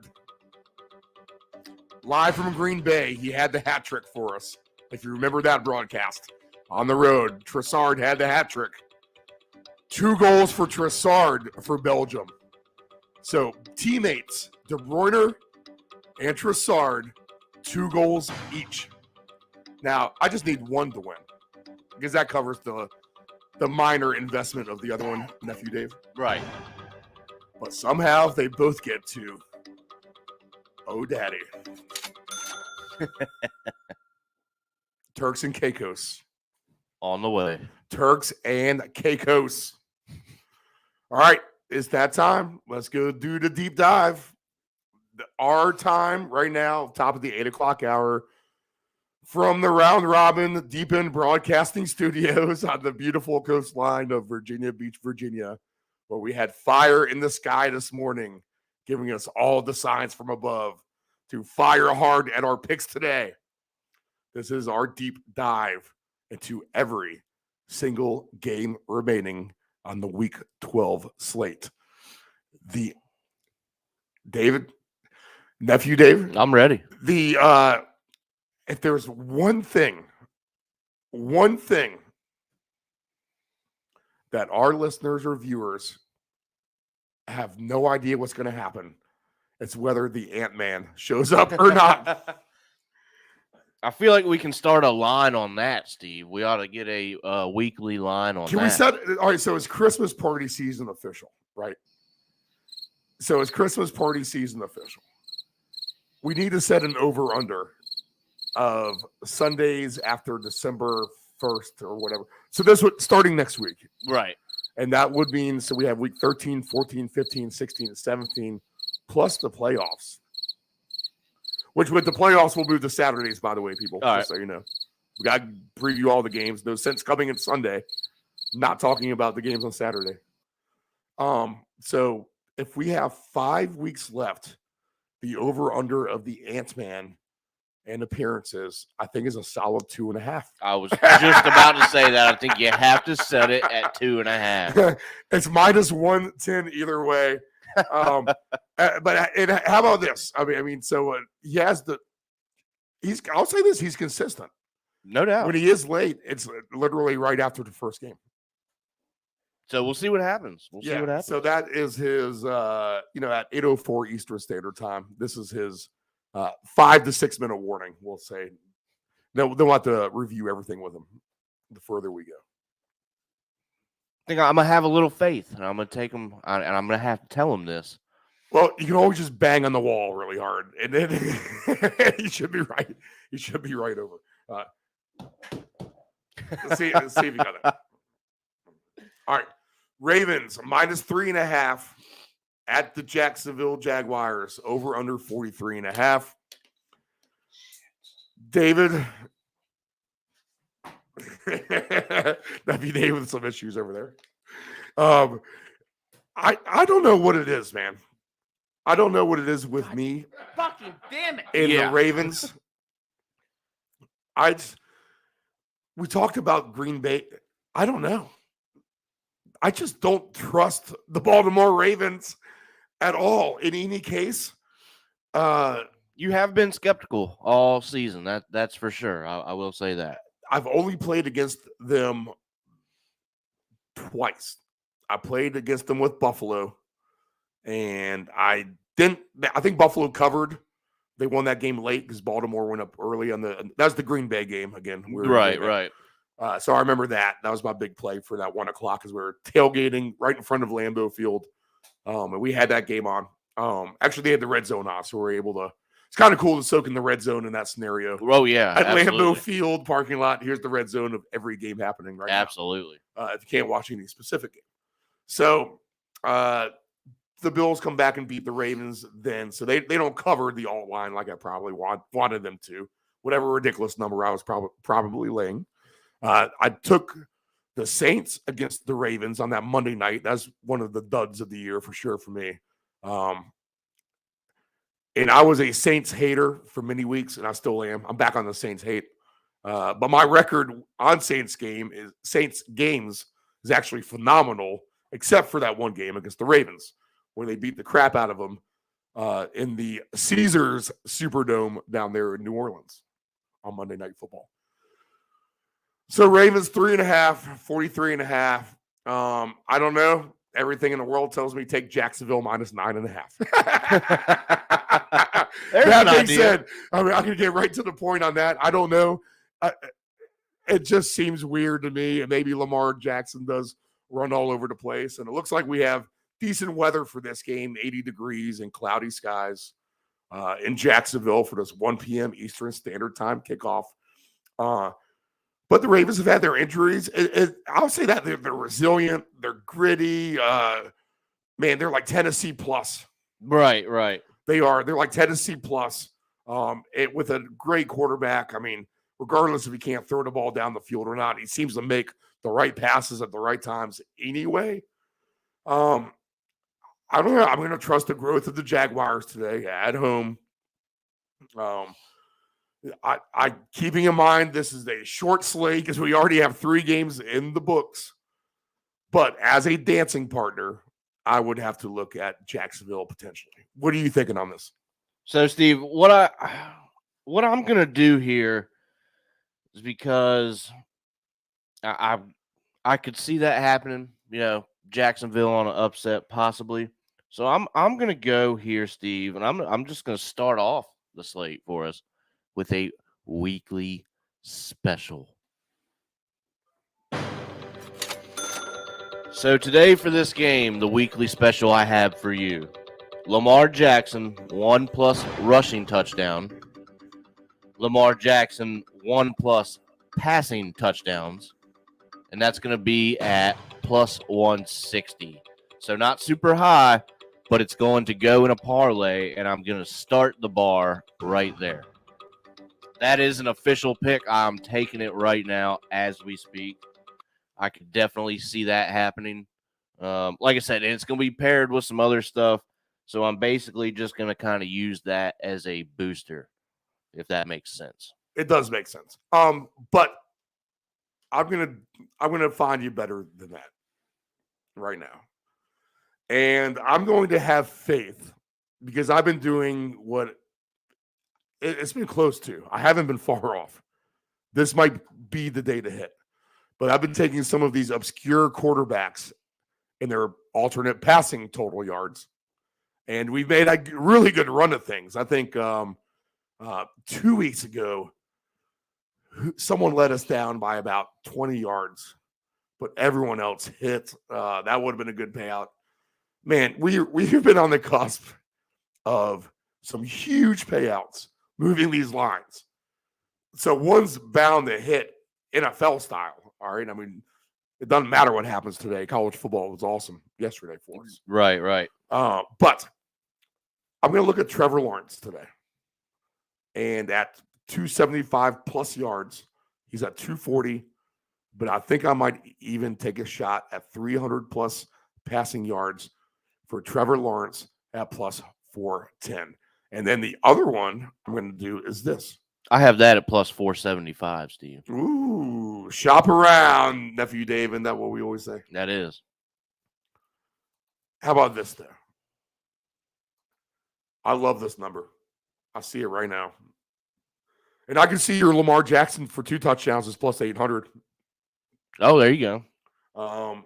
live from Green Bay. He had the hat trick for us. If you remember that broadcast on the road, Trossard had the hat trick. 2 goals for Trossard for Belgium. So teammates, De Bruyne and Trossard, 2 goals each. Now, I just need 1 to win because that covers the minor investment of the other one, Nephew Dave. Right. But somehow they both get 2. Oh, daddy. Turks and Caicos. On the way. Turks and Caicos. All right, it's that time. Let's go do the deep dive. Our time right now, top of the 8 o'clock hour, from the Round Robin Deep End Broadcasting Studios on the beautiful coastline of Virginia Beach, Virginia, where we had fire in the sky this morning, giving us all the signs from above to fire hard at our picks today. This is our deep dive into every single game remaining on the Week 12 slate. The Nephew Dave, I'm ready. If there's one thing that our listeners or viewers have no idea what's going to happen, it's whether the Ant-Man shows up or not. I feel like we can start a line on that, Steve. We ought to get a weekly line on Can that. we set? All right. So it's Christmas party season official, right? So it's Christmas party season official. We need to set an over/under of Sundays after December 1st or whatever. So this would starting next week. Right. And that would mean, so we have week 13, 14, 15, 16, and 17, plus the playoffs. Which with the playoffs will move to Saturdays, by the way, people. All just so you know. We got to preview all the games. No sense coming in Sunday, not talking about the games on Saturday. So if we have 5 weeks left, the over-under of the Ant-Man and appearances, I think is a solid 2.5. I was just about to say that. I think you have to set it at 2.5. It's minus 110 either way. But how about this? I mean, so he has I'll say this, he's consistent. No doubt. When he is late, it's literally right after the first game. So we'll see what happens. We'll see what happens. So that is his, at 8:04 Eastern Standard Time. This is his 5 to 6 minute warning, we'll say. No, they'll have to review everything with him the further we go. I think I'm going to have a little faith, and I'm going to take him, and I'm going to have to tell him this. Well, you can always just bang on the wall really hard, and then he should be right. He should be right over. Let's see if you got it. All right. Ravens, minus 3.5 at the Jacksonville Jaguars, over under 43.5. David. Nephew Dave with some issues over there. I don't know what it is, man. I don't know what it is with me. Fucking damn it. And the Ravens. We talked about Green Bay. I don't know. I just don't trust the Baltimore Ravens at all in any case. You have been skeptical all season. That's for sure. I will say that. I've only played against them twice. I played against them with Buffalo, and I think Buffalo covered. They won that game late because Baltimore went up early on that was the Green Bay game again. Right. So I remember that. That was my big play for that 1 o'clock as we were tailgating right in front of Lambeau Field. And we had that game on. Actually, they had the red zone on, so we were able to. It's kind of cool to soak in the red zone in that scenario. Oh, yeah. At absolutely. Lambeau Field parking lot, here's the red zone of every game happening right Absolutely. now. If you can't watch any specific game. So the Bills come back and beat the Ravens then. So they don't cover the alt line like I probably wanted them to. Whatever ridiculous number I was probably laying. I took the Saints against the Ravens on that Monday night. That's one of the duds of the year for sure for me. And I was a Saints hater for many weeks, and I still am. I'm back on the Saints hate. But my record on Saints games is actually phenomenal, except for that one game against the Ravens, where they beat the crap out of them in the Caesars Superdome down there in New Orleans on Monday Night Football. So Ravens 3.5, 43.5. I don't know. Everything in the world tells me take Jacksonville minus 9.5. That being said, I mean, I can get right to the point on that. I don't know. It just seems weird to me. And maybe Lamar Jackson does run all over the place. And it looks like we have decent weather for this game, 80 degrees and cloudy skies in Jacksonville for this 1 p.m. Eastern Standard Time kickoff. But the Ravens have had their injuries. I'll say that they're resilient. They're gritty. Man, they're like Tennessee plus. Right. They are. They're like Tennessee plus with a great quarterback. I mean, regardless if he can't throw the ball down the field or not, he seems to make the right passes at the right times anyway. I don't know. I'm going to trust the growth of the Jaguars today at home. I keeping in mind this is a short slate because we already have 3 games in the books. But as a dancing partner, I would have to look at Jacksonville potentially. What are you thinking on this? So, Steve, what I'm gonna do here is because I could see that happening. You know, Jacksonville on an upset possibly. So I'm gonna go here, Steve, and I'm just gonna start off the slate for us with a weekly special. So today for this game, the weekly special I have for you, Lamar Jackson 1+ rushing touchdown, Lamar Jackson 1+ passing touchdowns, and that's going to be at plus 160. So not super high, but it's going to go in a parlay, and I'm going to start the bar right there. That is an official pick. I'm taking it right now as we speak. I could definitely see that happening. Like I said, and it's going to be paired with some other stuff. So I'm basically just going to kind of use that as a booster, if that makes sense. It does make sense. But I'm gonna find you better than that right now. And I'm going to have faith because I've been doing what it's been close to. I haven't been far off. This might be the day to hit. But I've been taking some of these obscure quarterbacks in their alternate passing total yards. And we've made a really good run of things. I think 2 weeks ago, someone let us down by about 20 yards, but everyone else hit. That would have been a good payout. Man, we've been on the cusp of some huge payouts moving these lines. So one's bound to hit NFL style. All right. I mean, it doesn't matter what happens today. College football was awesome yesterday for us. Right. But I'm going to look at Trevor Lawrence today. And at 275 plus yards, he's at 240. But I think I might even take a shot at 300 plus passing yards for Trevor Lawrence at plus 410. And then the other one I'm going to do is this. I have that at plus 475, Steve. Ooh, shop around, Nephew Dave. Isn't that what we always say? That is. How about this, though? I love this number. I see it right now. And I can see your Lamar Jackson for 2 touchdowns is plus 800. Oh, there you go.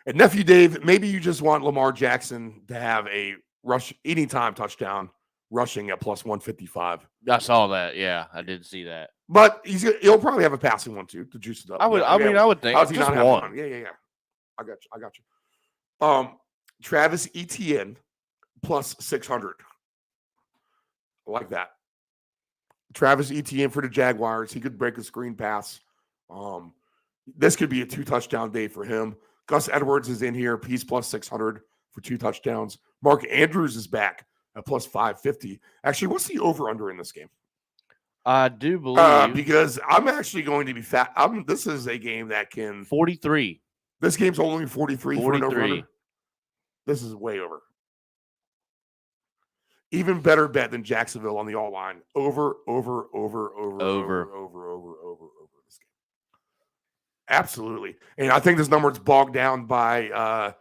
And Nephew Dave, maybe you just want Lamar Jackson to have a rush anytime touchdown rushing at plus 155. I saw that. Yeah, I did see that. But he'll probably have a passing one too to juice it up. I would think. How's he just not have one. Yeah. I got you. Travis Etienne plus 600. I like that. Travis Etienne for the Jaguars. He could break a screen pass. This could be a 2-touchdown day for him. Gus Edwards is in here. He's plus 600 for 2 touchdowns. Mark Andrews is back at plus 550. Actually, what's the over-under in this game? I do believe. Because I'm actually going to be fat. This is a game that can. 43. This game's only 43 for an over-under. This is way over. Even better bet than Jacksonville on the all line. Over this game. Absolutely. And I think this number is bogged down by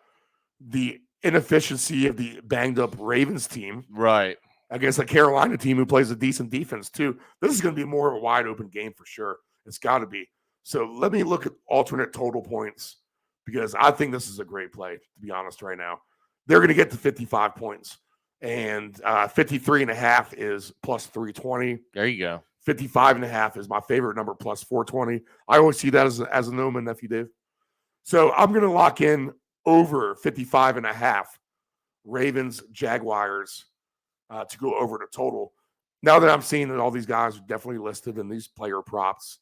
the inefficiency of the banged up Ravens team. Right. Against a Carolina team who plays a decent defense too. This is going to be more of a wide open game for sure. It's got to be. So let me look at alternate total points because I think this is a great play, to be honest, right now. They're going to get to 55 points. And 53.5 is plus 320. There you go. 55.5 is my favorite number, plus 420. I always see that as a Noma, Nephew Dave. So I'm going to lock in over 55.5 Ravens, Jaguars to go over the total. Now that I'm seeing that all these guys are definitely listed in these player props,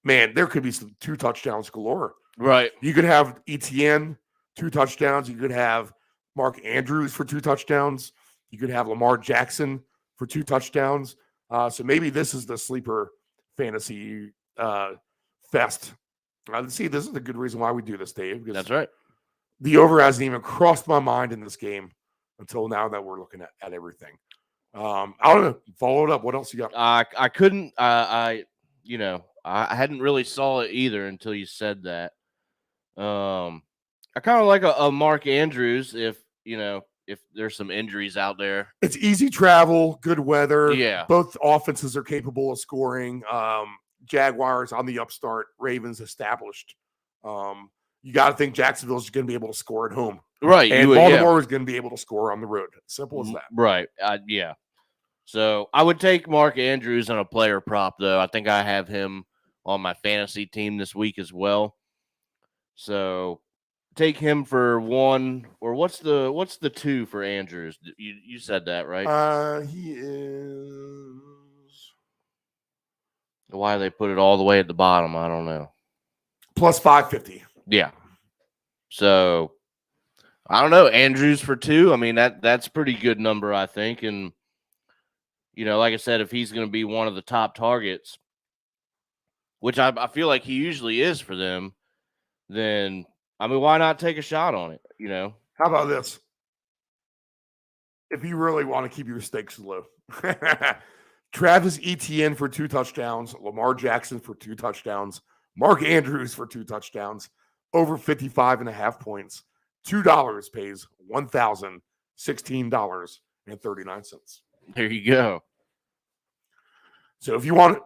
man, there could be some 2 touchdowns galore. Right. You could have Etienne, 2 touchdowns. You could have Mark Andrews for 2 touchdowns. You could have Lamar Jackson for 2 touchdowns. So maybe this is the sleeper fantasy fest. See, this is a good reason why we do this, Dave. That's right. The over hasn't even crossed my mind in this game until now that we're looking at everything. I don't know. Follow it up. What else you got? I couldn't. I hadn't really saw it either until you said that. I kind of like a Mark Andrews if there's some injuries out there. It's easy travel, good weather. Yeah. Both offenses are capable of scoring. Jaguars on the upstart, Ravens established. you got to think Jacksonville's going to be able to score at home. Right. And Baltimore is going to be able to score on the road. Simple as that. Right. Yeah. So I would take Mark Andrews on a player prop, though. I think I have him on my fantasy team this week as well. So take him for 1, or what's the 2 for Andrews? You said that, right? He is. Why they put it all the way at the bottom, I don't know. Plus 550. Yeah. So I don't know. Andrews for 2. I mean, that's a pretty good number, I think. And, like I said, if he's going to be one of the top targets, which I feel like he usually is for them, then, I mean, why not take a shot on it, How about this? If you really want to keep your stakes low, Travis Etienne for 2 touchdowns, Lamar Jackson for 2 touchdowns, Mark Andrews for 2 touchdowns, over 55.5 points. $2 pays $1,016.39. There you go. So if you want,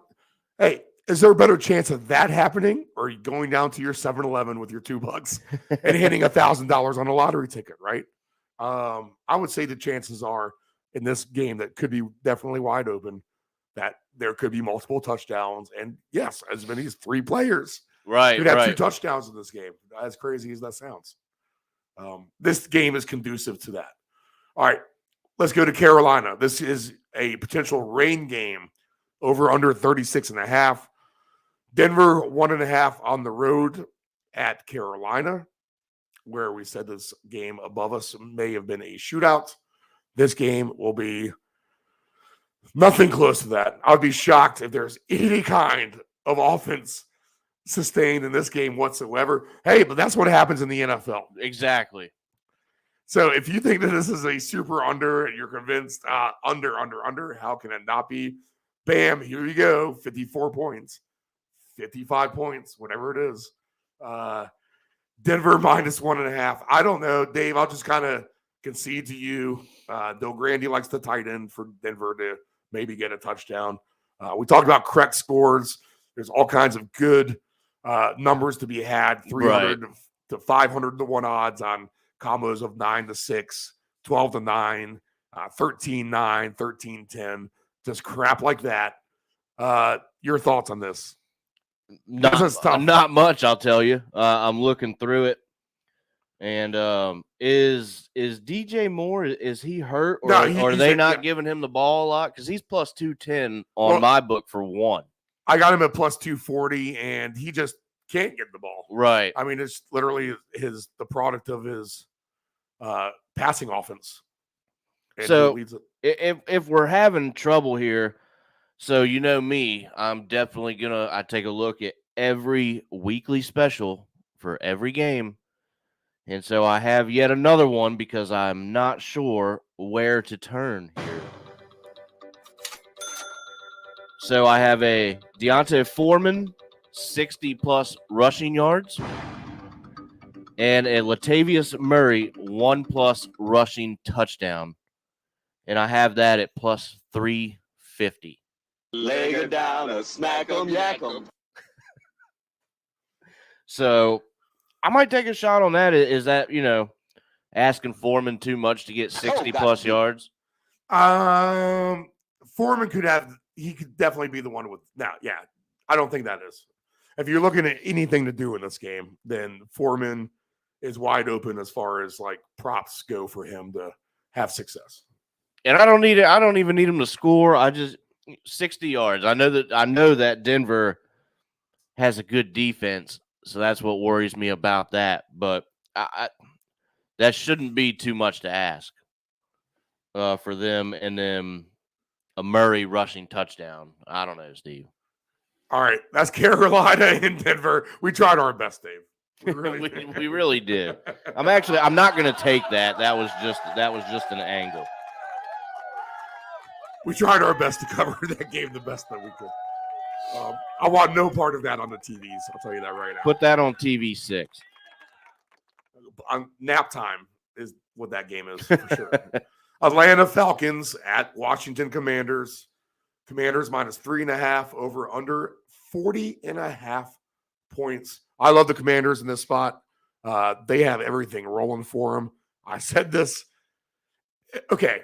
hey, is there a better chance of that happening, or are you going down to your 7-Eleven with your $2 and hitting $1,000 on a lottery ticket, right? I would say the chances are in this game that could be definitely wide open, that there could be multiple touchdowns, and yes, as many as 3 players could have 2 touchdowns in this game. As crazy as that sounds, this game is conducive to that. All right, let's go to Carolina. This is a potential rain game. Over under 36.5. Denver 1.5 on the road at Carolina, where we said this game above us may have been a shootout. This game will be nothing close to that. I'd be shocked if there's any kind of offense sustained in this game whatsoever. Hey, but that's what happens in the NFL. Exactly. So if you think that this is a super under and you're convinced under, how can it not be? Bam, here you go. 54 points, 55 points, whatever it is. Denver minus 1.5. I don't know, Dave. I'll just kind of concede to you. Though Grande likes the tight end for Denver to maybe get a touchdown. We talked about correct scores. There's all kinds of good numbers to be had. 300 to 500 to 1 odds on combos of 9-6, 12-9, 13-9, 13-10. Just crap like that. Your thoughts on this? Not much, I'll tell you. I'm looking through it, and is DJ Moore? Is he hurt, or are they not giving him the ball a lot? Because he's plus 210 on my book for 1. I got him at plus 240, and he just can't get the ball. Right. I mean, it's literally the product of his passing offense. And so if we're having trouble here, so me, I'm definitely I take a look at every weekly special for every game. And so I have yet another one because I'm not sure where to turn here. So I have a Deontay Foreman, 60-plus rushing yards, and a Latavius Murray, 1+ rushing touchdown. And I have that at plus 350. Lay her down or smack 'em, yak 'em. So I might take a shot on that. Is that, asking Foreman too much to get 60-plus yards? Foreman he could definitely be the one with now. Yeah, I don't think that is. If you're looking at anything to do in this game, then Foreman is wide open as far as like props go for him to have success. And I don't need it. I don't even need him to score. I just 60 yards. I know that Denver has a good defense, so that's what worries me about that. But that shouldn't be too much to ask for them. And then a Murray rushing touchdown. I don't know, Steve. All right, that's Carolina and Denver. We tried our best, Dave. We really did. I'm not going to take that. That was just an angle. We tried our best to cover that game the best that we could. I want no part of that on the TVs. I'll tell you that right now. Put that on TV 6. Nap time is what that game is for sure. Atlanta Falcons at Washington Commanders. Commanders minus 3.5 over under 40.5 points. I love the Commanders in this spot. They have everything rolling for them. I said this. Okay,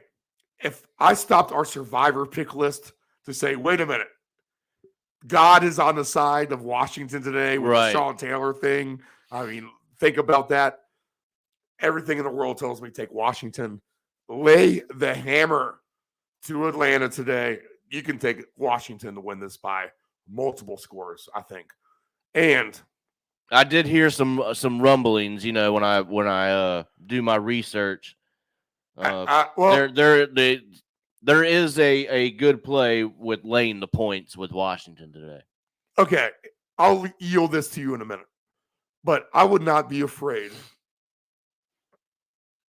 if I stopped our survivor pick list to say, wait a minute, God is on the side of Washington today with the Sean Taylor thing. I mean, think about that. Everything in the world tells me take Washington. Lay the hammer to Atlanta today. You can take Washington to win this by multiple scores, I think. And I did hear some rumblings, when I do my research. There is a good play with laying the points with Washington today. Okay, I'll yield this to you in a minute, but I would not be afraid.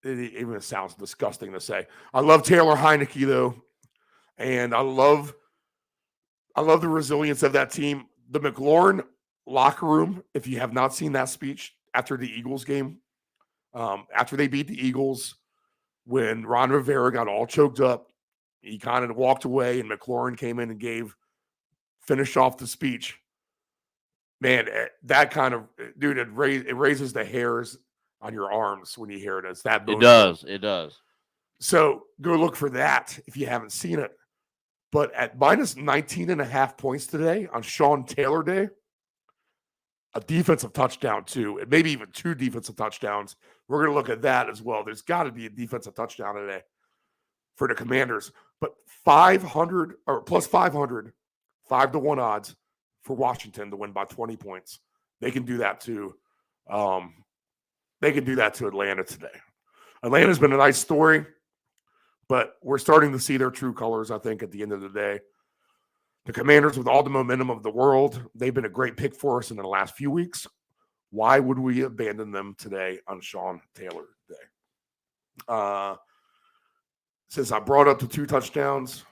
It even sounds disgusting to say. I love Taylor Heineke though, and I love the resilience of that team. The McLaurin locker room. If you have not seen that speech after the Eagles game, after they beat the Eagles, when Ron Rivera got all choked up, he kind of walked away, and McLaurin came in and finished off the speech. Man, that kind of dude, it raises the hairs on your arms when you hear it. It's that emotional. It does. So go look for that if you haven't seen it. But at minus 19.5 points today on Sean Taylor Day, a defensive touchdown too, and maybe even 2 defensive touchdowns. We're going to look at that as well. There's got to be a defensive touchdown today for the Commanders. But 500 or plus 500, 5-1 odds for Washington to win by 20 points. They can do that too. They can do that to Atlanta today. Atlanta's been a nice story, but we're starting to see their true colors, I think, at the end of the day. The Commanders, with all the momentum of the world, they've been a great pick for us in the last few weeks. Why would we abandon them today on Sean Taylor Day? Since I brought up the 2 touchdowns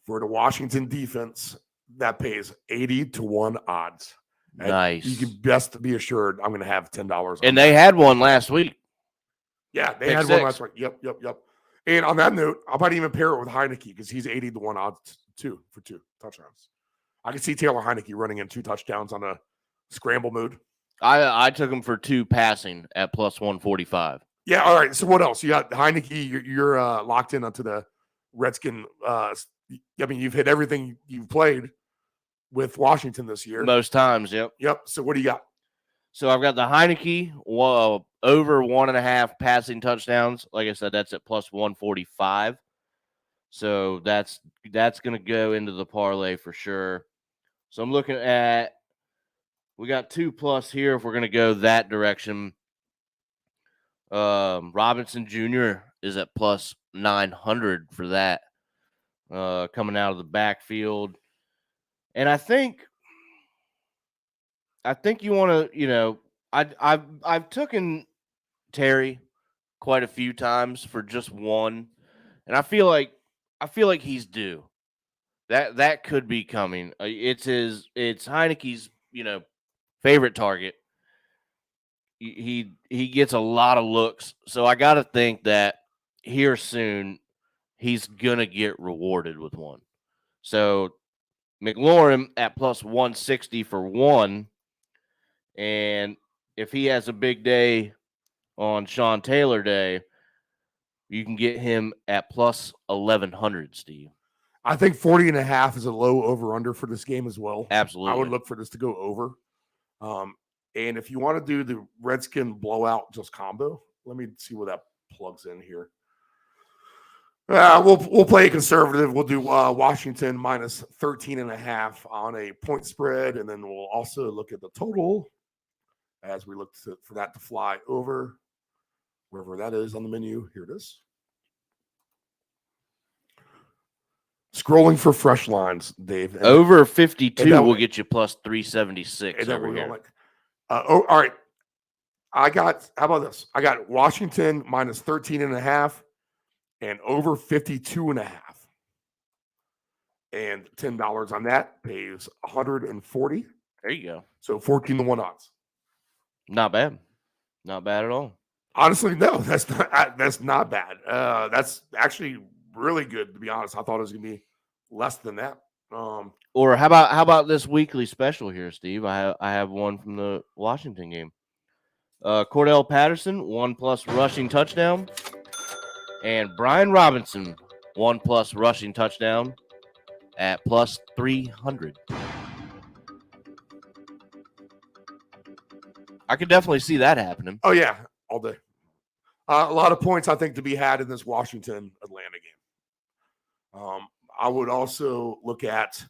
for the Washington defense, that pays 80-1 odds. Nice. You can best be assured I'm going to have $10. And they had one last week. Yeah, they had one last week. Yep. And on that note, I might even pair it with Heineke because he's 80-1 odds too for 2 touchdowns. I can see Taylor Heineke running in 2 touchdowns on a scramble mode. I took him for 2 passing at plus 145. Yeah, all right. So what else? You got Heineke. You're locked in onto the Redskin. I mean, you've hit everything you've played with Washington this year. Most times, yep. Yep. So what do you got? So I've got the Heineke over 1.5 passing touchdowns. Like I said, that's at plus 145. So that's going to go into the parlay for sure. So I'm looking at, we got 2+ here if we're going to go that direction. Robinson Jr. is at plus 900 for that, coming out of the backfield. And I think you want to, I've taken Terry quite a few times for just one, and I feel like he's due. That could be coming. It's Heineke's, favorite target. He gets a lot of looks, so I got to think that here soon he's gonna get rewarded with one. So McLaurin at plus 160 for 1, and if he has a big day on Sean Taylor Day, you can get him at plus 1,100, Steve. I think 40.5 is a low over-under for this game as well. Absolutely. I would look for this to go over. And if you want to do the Redskin blowout just combo, let me see where that plugs in here. We'll play it conservative. We'll do Washington minus 13.5 on a point spread, and then we'll also look at the total as we look for that to fly over wherever that is on the menu. Here it is. Scrolling for fresh lines, Dave. And over 52 will get you plus 376 over here. All right. How about this? I got Washington minus 13.5 and over 52.5. And $10 on that pays 140. There you go. So 14-1 odds. Not bad. Not bad at all. Honestly, no, that's not bad. That's actually really good, to be honest. I thought it was going to be less than that. Or how about this weekly special here, Steve? I have one from the Washington game. Cordell Patterson, 1+ rushing touchdown. And Brian Robinson, 1+ rushing touchdown at +300. I could definitely see that happening. Oh, yeah, all day. A lot of points, I think, to be had in this Washington-Atlanta game. I would also look at,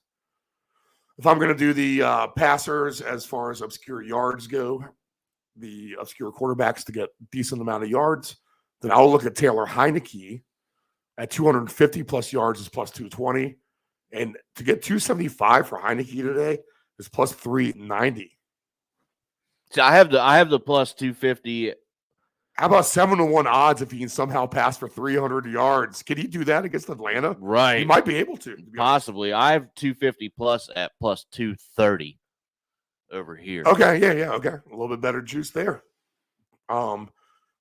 if I'm going to do the passers as far as obscure yards go, the obscure quarterbacks to get decent amount of yards, then I'll look at Taylor Heineke at 250+ yards is +220. And to get 275 for Heineke today is +390. So I have the +250. How about 7-1 odds if he can somehow pass for 300 yards? Can he do that against Atlanta? Right. He might be able to be Possibly. I have 250+ at +230 over here. Okay, yeah, okay. A little bit better juice there.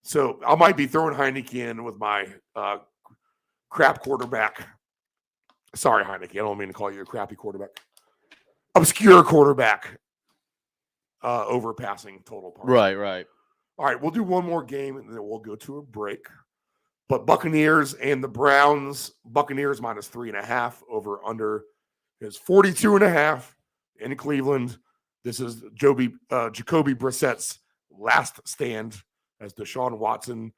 So I might be throwing Heineke in with my crap quarterback. Sorry, Heineke. I don't mean to call you a crappy quarterback. Obscure quarterback overpassing total part. Right. All right, we'll do one more game and then we'll go to a break. But Buccaneers and the Browns, Buccaneers -3.5 over under is 42.5 in Cleveland. This is Jacoby Brissett's last stand as Deshaun Watson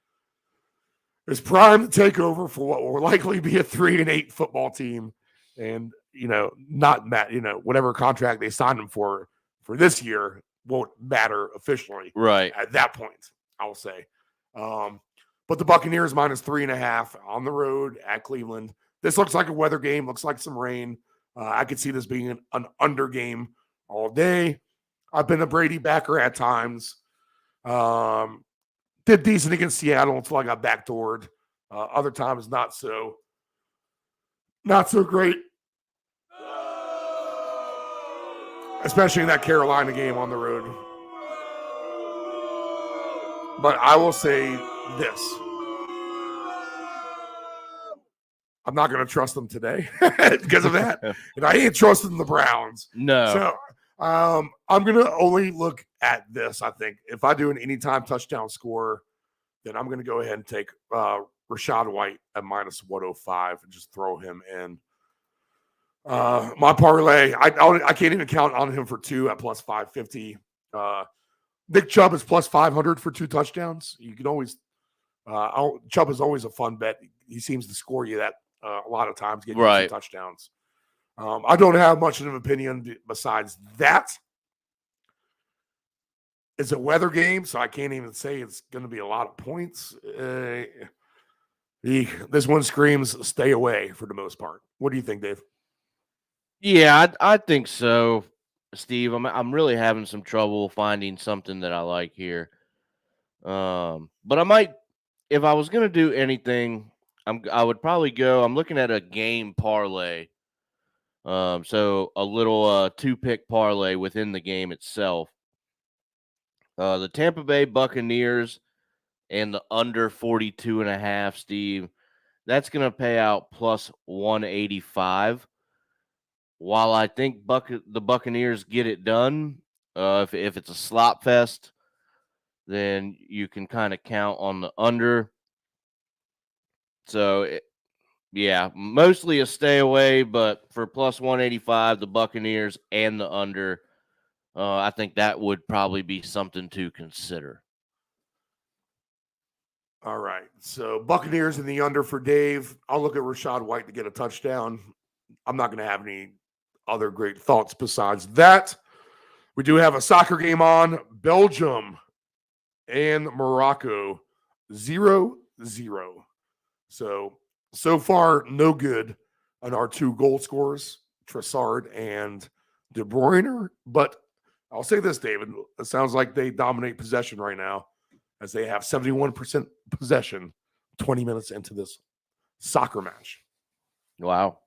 is primed to take over for what will likely be a 3-8 football team. And, not that, whatever contract they signed him for this year won't matter officially. Right. At that point, I'll say. But the Buccaneers -3.5 on the road at Cleveland. This looks like a weather game, looks like some rain. I could see this being an under game all day. I've been a Brady backer at times. Did decent against Seattle until I got backdoored. Other times, not so great. Especially in that Carolina game on the road. But I will say this. I'm not going to trust them today because of that. And I ain't trusting the Browns. No. So I'm going to only look at this, I think. If I do an anytime touchdown score, then I'm going to go ahead and take Rachaad White at -105 and just throw him in. My parlay, I can't even count on him for 2 at +550. Nick Chubb is +500 for 2 touchdowns. You can always Chubb is always a fun bet. He seems to score you that a lot of times, getting 2 touchdowns. I don't have much of an opinion besides that. It's a weather game, so I can't even say it's going to be a lot of points. This one screams stay away for the most part. What do you think, Dave? Yeah, I think so, Steve. I'm really having some trouble finding something that I like here. But I might, if I was going to do anything, I would probably go. I'm looking at a game parlay. So a little 2-pick parlay within the game itself. The Tampa Bay Buccaneers and the under 42.5, Steve. That's going to pay out +185. While I think the Buccaneers get it done, if it's a slop fest, then you can kind of count on the under. So, mostly a stay away, but for +185, the Buccaneers and the under, I think that would probably be something to consider. All right. So Buccaneers in the under for Dave. I'll look at Rachaad White to get a touchdown. I'm not going to have any other great thoughts besides that. We do have a soccer game on. Belgium and Morocco 0-0. So far, no good on our 2 goal scorers, Trossard and De Bruyne. But I'll say this, David. It sounds like they dominate possession right now as they have 71% possession 20 minutes into this soccer match. Wow.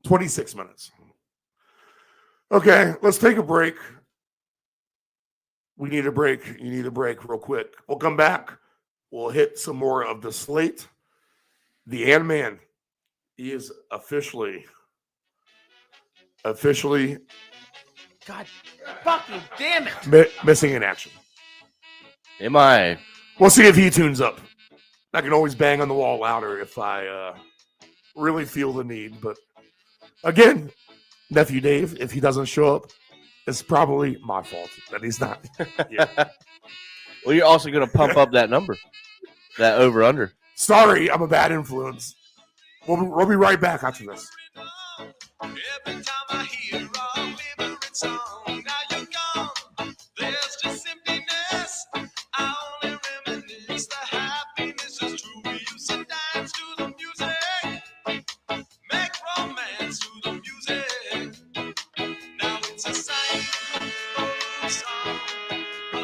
26 minutes. Okay, let's take a break. We need a break. You need a break real quick. We'll come back. We'll hit some more of the slate. The Ant-Man, he is officially God fucking damn it. Missing in action. Am I? We'll see if he tunes up. I can always bang on the wall louder if I really feel the need. But again, Nephew Dave, if he doesn't show up, it's probably my fault that he's not. Well, you're also going to pump up that number, that over-under. Sorry, I'm a bad influence. We'll be right back after this. Every time I hear a favorite song, now you're gone. There's just emptiness. I only reminisce the happiness is true. We used to dance to the music, make romance to the music. Now it's a song, but with a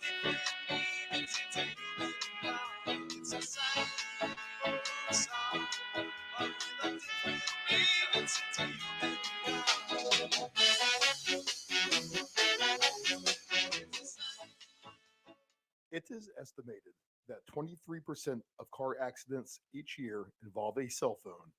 different meaning since you've been gone. It's a song, but with a different meaning since you've been gone. It is estimated that 23% of car accidents each year involve a cell phone.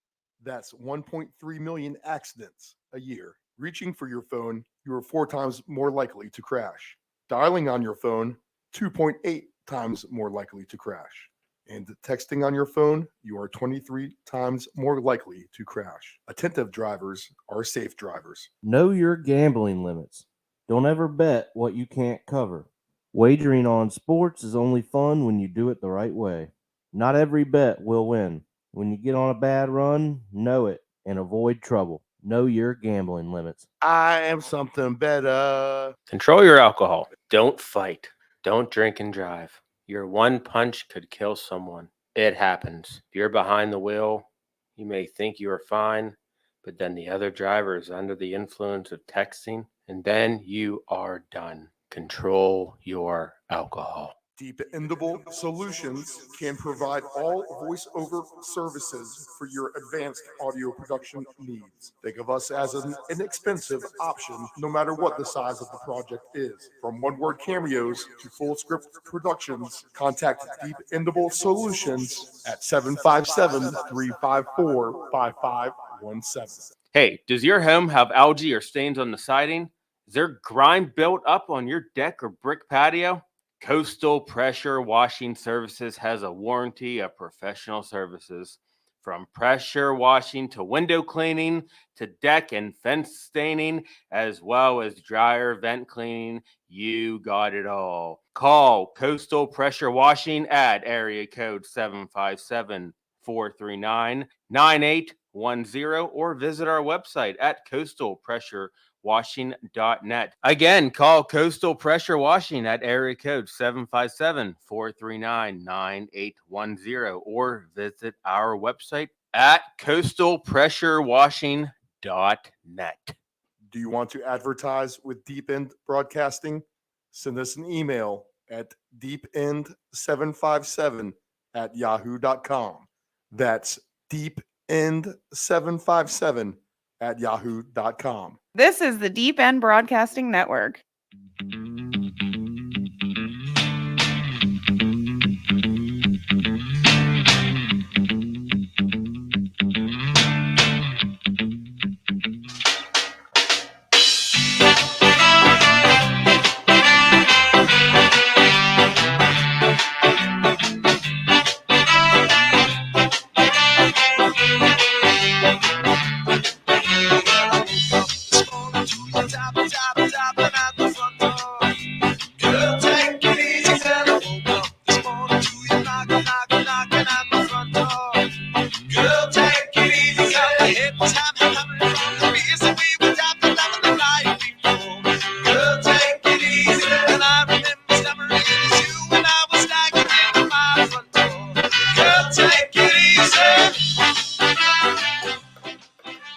That's 1.3 million accidents a year. Reaching for your phone, you are 4 times more likely to crash. Dialing on your phone, 2.8 times more likely to crash. And texting on your phone, you are 23 times more likely to crash. Attentive drivers are safe drivers. Know your gambling limits. Don't ever bet what you can't cover. Wagering on sports is only fun when you do it the right way. Not every bet will win. When you get on a bad run, know it and avoid trouble. Know your gambling limits. I am something better. Control your alcohol. Don't fight. Don't drink and drive. Your one punch could kill someone. It happens. If you're behind the wheel, you may think you are fine, but then the other driver is under the influence of texting, and then you are done. Control your alcohol. Dependable Solutions can provide all voiceover services for your advanced audio production needs. Think of us as an inexpensive option, no matter what the size of the project is. From one-word cameos to full script productions, contact Dependable Solutions at 757-354-5517. Hey, does your home have algae or stains on the siding? Is there grime built up on your deck or brick patio? Coastal Pressure Washing Services has a warranty of professional services. From pressure washing to window cleaning to deck and fence staining, as well as dryer vent cleaning, you got it all. Call Coastal Pressure Washing at area code 757-439-9810 or visit our website at coastalpressurewashing.net. Again, call Coastal Pressure Washing at area code 757-439-9810 or visit our website at coastalpressurewashing.net. Do you want to advertise with Deep End Broadcasting? Send us an email at deepend757@yahoo.com. That's deepend757@yahoo.com. This is the Deep End Broadcasting Network.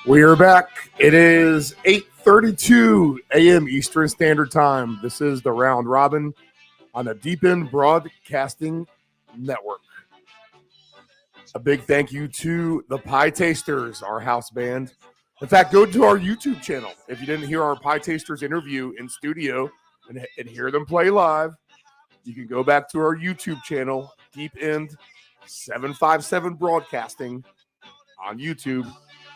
We are back. It is 8:32 a.m. Eastern Standard Time. This is the Round Robin on the Deep End Broadcasting Network. A big thank you to the Pie Tasters, our house band. In fact, go to our YouTube channel. If you didn't hear our Pie Tasters interview in studio and hear them play live, you can go back to our YouTube channel, Deep End 757 Broadcasting on YouTube.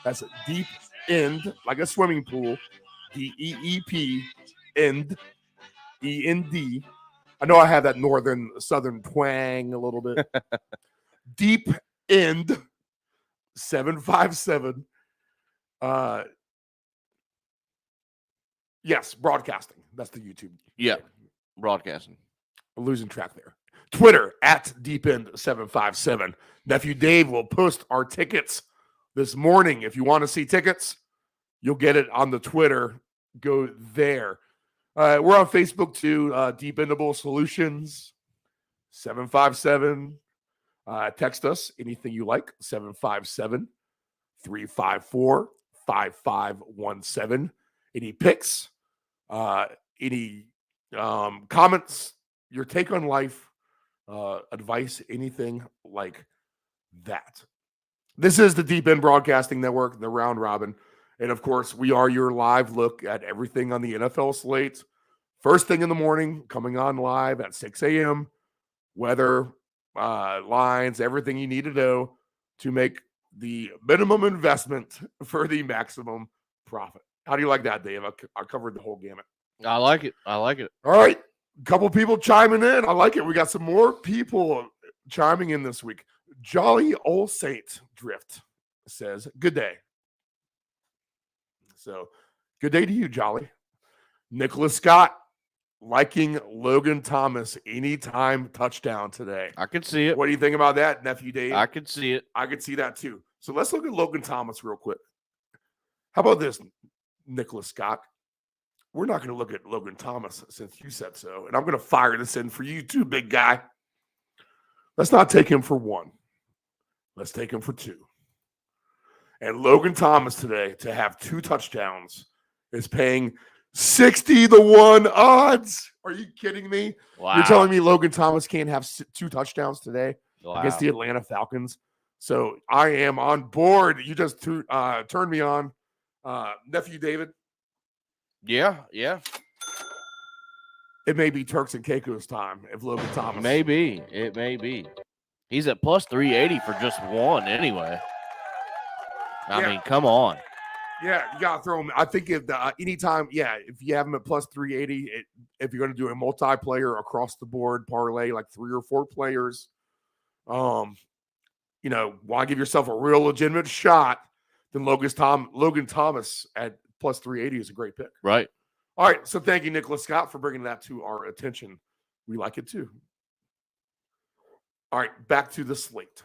That's Deep End, like a swimming pool, DEEP, End, END, I know I have that northern southern twang a little bit. Deep End 757. Yes, broadcasting. That's the YouTube. Yeah, broadcasting. I'm losing track there. Twitter at DeepEnd757. Nephew Dave will post our tickets this morning. If you want to see tickets, you'll get it on the Twitter. Go there. We're on Facebook too. Deep Endable Solutions 757. Text us anything you like. 757-354-5517. Any picks? Any comments? Your take on life? Advice? Anything like that? This is the Deep End Broadcasting Network, the Round Robin. And, of course, we are your live look at everything on the NFL slate. First thing in the morning, coming on live at 6 a.m. Weather, lines, everything you need to know to make the minimum investment for the maximum profit. How do you like that, Dave? I covered the whole gamut. I like it. I like it. All right. A couple people chiming in. I like it. We got some more people chiming in this week. Jolly Old Saint Drift says, good day. So, good day to you, Jolly. Nicholas Scott liking Logan Thomas anytime touchdown today. I could see it. What do you think about that, Nephew Dave? I could see it. I could see that too. So let's look at Logan Thomas real quick. How about this, Nicholas Scott? We're not going to look at Logan Thomas since you said so. And I'm going to fire this in for you too, big guy. Let's not take him for one. Let's take him for two. And Logan Thomas today to have 2 touchdowns is paying 60-1 odds. Are you kidding me? Wow. You're telling me Logan Thomas can't have 2 touchdowns today against Wow. the Atlanta Falcons? So I am on board. You just turned me on. Nephew David, Yeah. it may be Turks and Caicos time if Logan Thomas. Maybe. It may be. He's at plus 380 for just one anyway. I mean, come on. Yeah, you got to throw him. I think if anytime, if you have him at plus 380, if you're going to do a multiplayer across the board parlay, like 3 or 4 players, want to give yourself a real legitimate shot, then Logan Thomas at plus 380 is a great pick. Right. All right, so thank you, Nicholas Scott, for bringing that to our attention. We like it too. All right, back to the slate.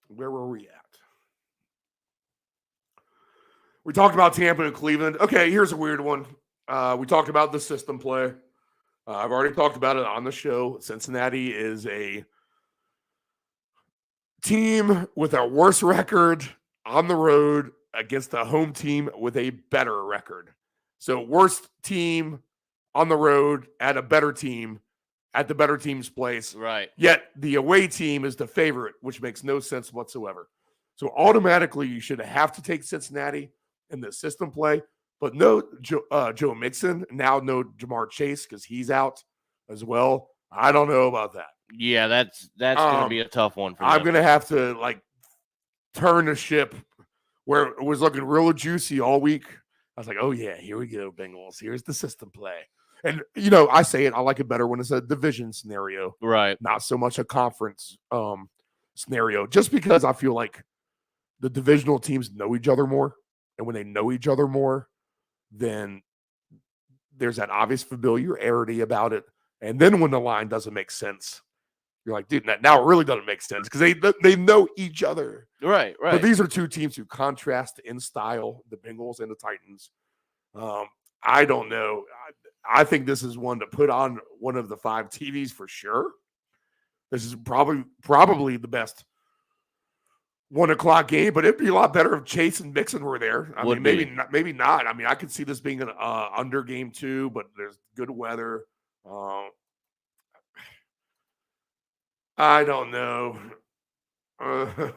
Where were we at? We talked about Tampa and Cleveland. Okay, here's a weird one. We talked about the system play. I've already talked about it on the show. Cincinnati is a team with a worse record on the road against a home team with a better record. So worst team on the road at a better team at the better team's place. Right. Yet the away team is the favorite, which makes no sense whatsoever. So automatically you should have to take Cincinnati in the system play, but no Joe Mixon, now no Jamar Chase because he's out as well. I don't know about that. Yeah, that's going to be a tough one for I'm them. going to have to turn the ship where it was looking real juicy all week. I was like, oh yeah, here we go, Bengals. Here's the system play. And, I say it, I like it better when it's a division scenario. Right. Not so much a conference scenario, just because I feel like the divisional teams know each other more. And when they know each other more, then there's that obvious familiarity about it. And then when the line doesn't make sense, you're like, dude, now it really doesn't make sense because they know each other. Right. But these are 2 teams who contrast in style, the Bengals and the Titans. I don't know. I think this is one to put on one of the 5 TVs for sure. This is probably the best 1 o'clock game, but it'd be a lot better if Chase and Mixon were there. I mean, maybe not. I mean, I could see this being an under game too, but there's good weather. I don't know. How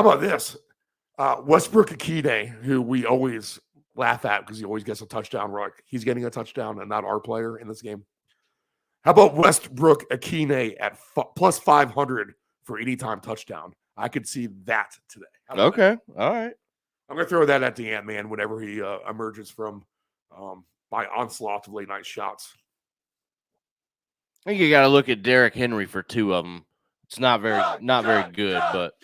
about this? Westbrook Akide, who we always laugh at because he always gets a touchdown. We're like, he's getting a touchdown and not our player in this game. How about Westbrook Akine at plus 500 for anytime touchdown? I could see that today. Okay. All right. I'm going to throw that at the Ant-Man whenever he emerges from my onslaught of late night shots. I think you got to look at Derrick Henry for 2 of them. It's not very good, but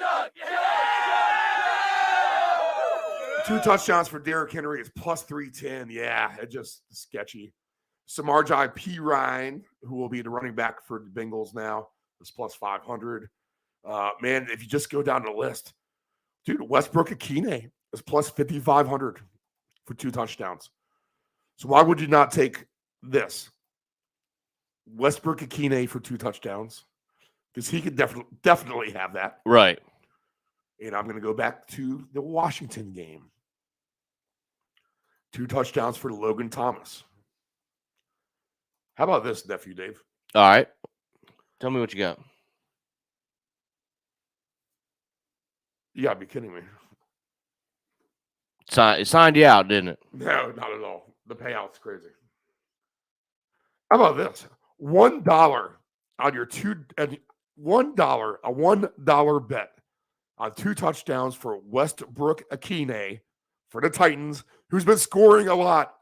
2 touchdowns for Derrick Henry is plus 310. Yeah, it's just sketchy. Samarjai P. Ryan, who will be the running back for the Bengals now, is plus 500. Man, if you just go down the list, dude, Westbrook Akine is plus 5,500 for 2 touchdowns. So why would you not take this? Westbrook Akine for 2 touchdowns, because he could definitely have that. Right. And I'm going to go back to the Washington game. 2 touchdowns for Logan Thomas. How about this, Nephew Dave? All right. Tell me what you got. You got to be kidding me. It signed you out, didn't it? No, not at all. The payout's crazy. How about this? $1 on your $1 bet on 2 touchdowns for Westbrook Akine for the Titans, who's been scoring a lot,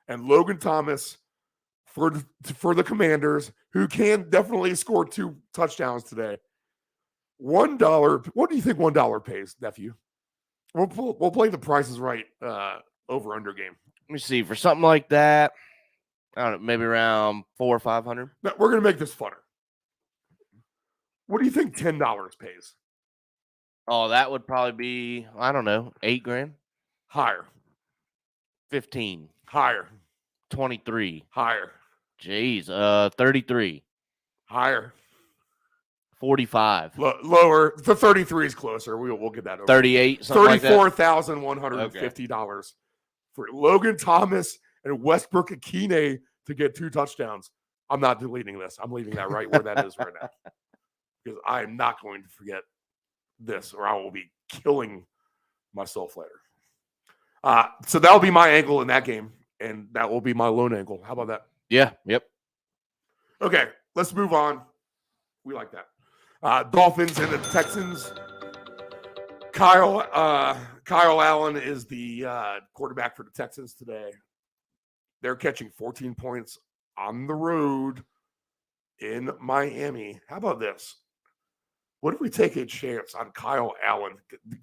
and Logan Thomas for the Commanders, who can definitely score 2 touchdowns today. $1. What do you think $1 pays, nephew? We'll play the prices right over under game. Let me see. For something like that, I don't know, maybe around 400 or 500. Now, we're going to make this funner. What do you think $10 pays? Oh, that would probably be, I don't know, $8,000. Higher. 15. Higher. 23. Higher. Jeez. 33. Higher. 45. Lower. The 33 is closer. We'll get that over. 38. $34,150 for Logan Thomas and Westbrook Akine to get 2 touchdowns. I'm not deleting this. I'm leaving that right where that is right now, because I am not going to forget this, or I will be killing myself later. So that'll be my angle in that game, and that will be my lone angle. How about that? Yeah. Yep. Okay, let's move on. We like that. Dolphins and the Texans. Kyle Allen is the quarterback for the Texans today. They're catching 14 points on the road in Miami. How about this? What if we take a chance on Kyle Allen?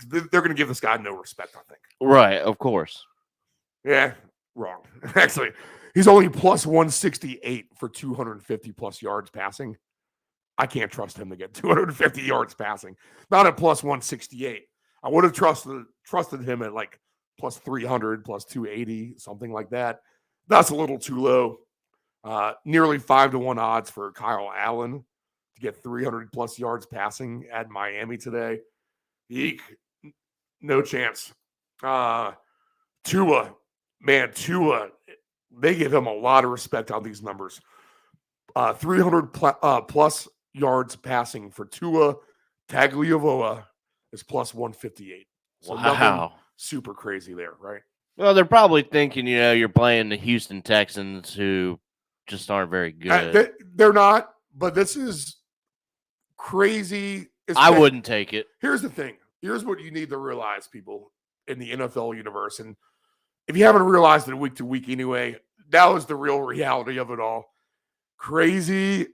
They're going to give this guy no respect, I think. Right, of course. Yeah, wrong. Actually, he's only plus 168 for 250 plus yards passing. I can't trust him to get 250 yards passing. Not at plus 168. I would have trusted him at like plus 300, plus 280, something like that. That's a little too low. Nearly 5-1 odds for Kyle Allen to get 300 plus yards passing at Miami today. Eek. No chance. Tua, they give him a lot of respect on these numbers. 300 plus yards passing for Tua Tagliavoa is plus 158. So wow. Super crazy there, right? Well, they're probably thinking, you're playing the Houston Texans, who just aren't very good. They're not, but this is crazy. I wouldn't take it. Here's the thing. Here's what you need to realize, people, in the NFL universe. And if you haven't realized it week to week anyway, that was the real reality of it all. Crazy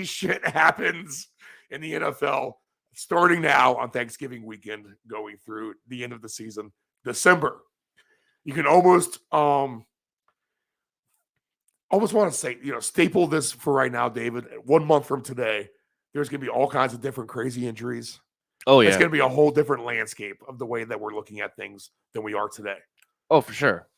shit happens in the NFL starting now on Thanksgiving weekend, going through the end of the season, December. You can almost want to say, staple this for right now, David. 1 month from today, there's going to be all kinds of different crazy injuries. Oh, yeah. It's going to be a whole different landscape of the way that we're looking at things than we are today. Oh, for sure.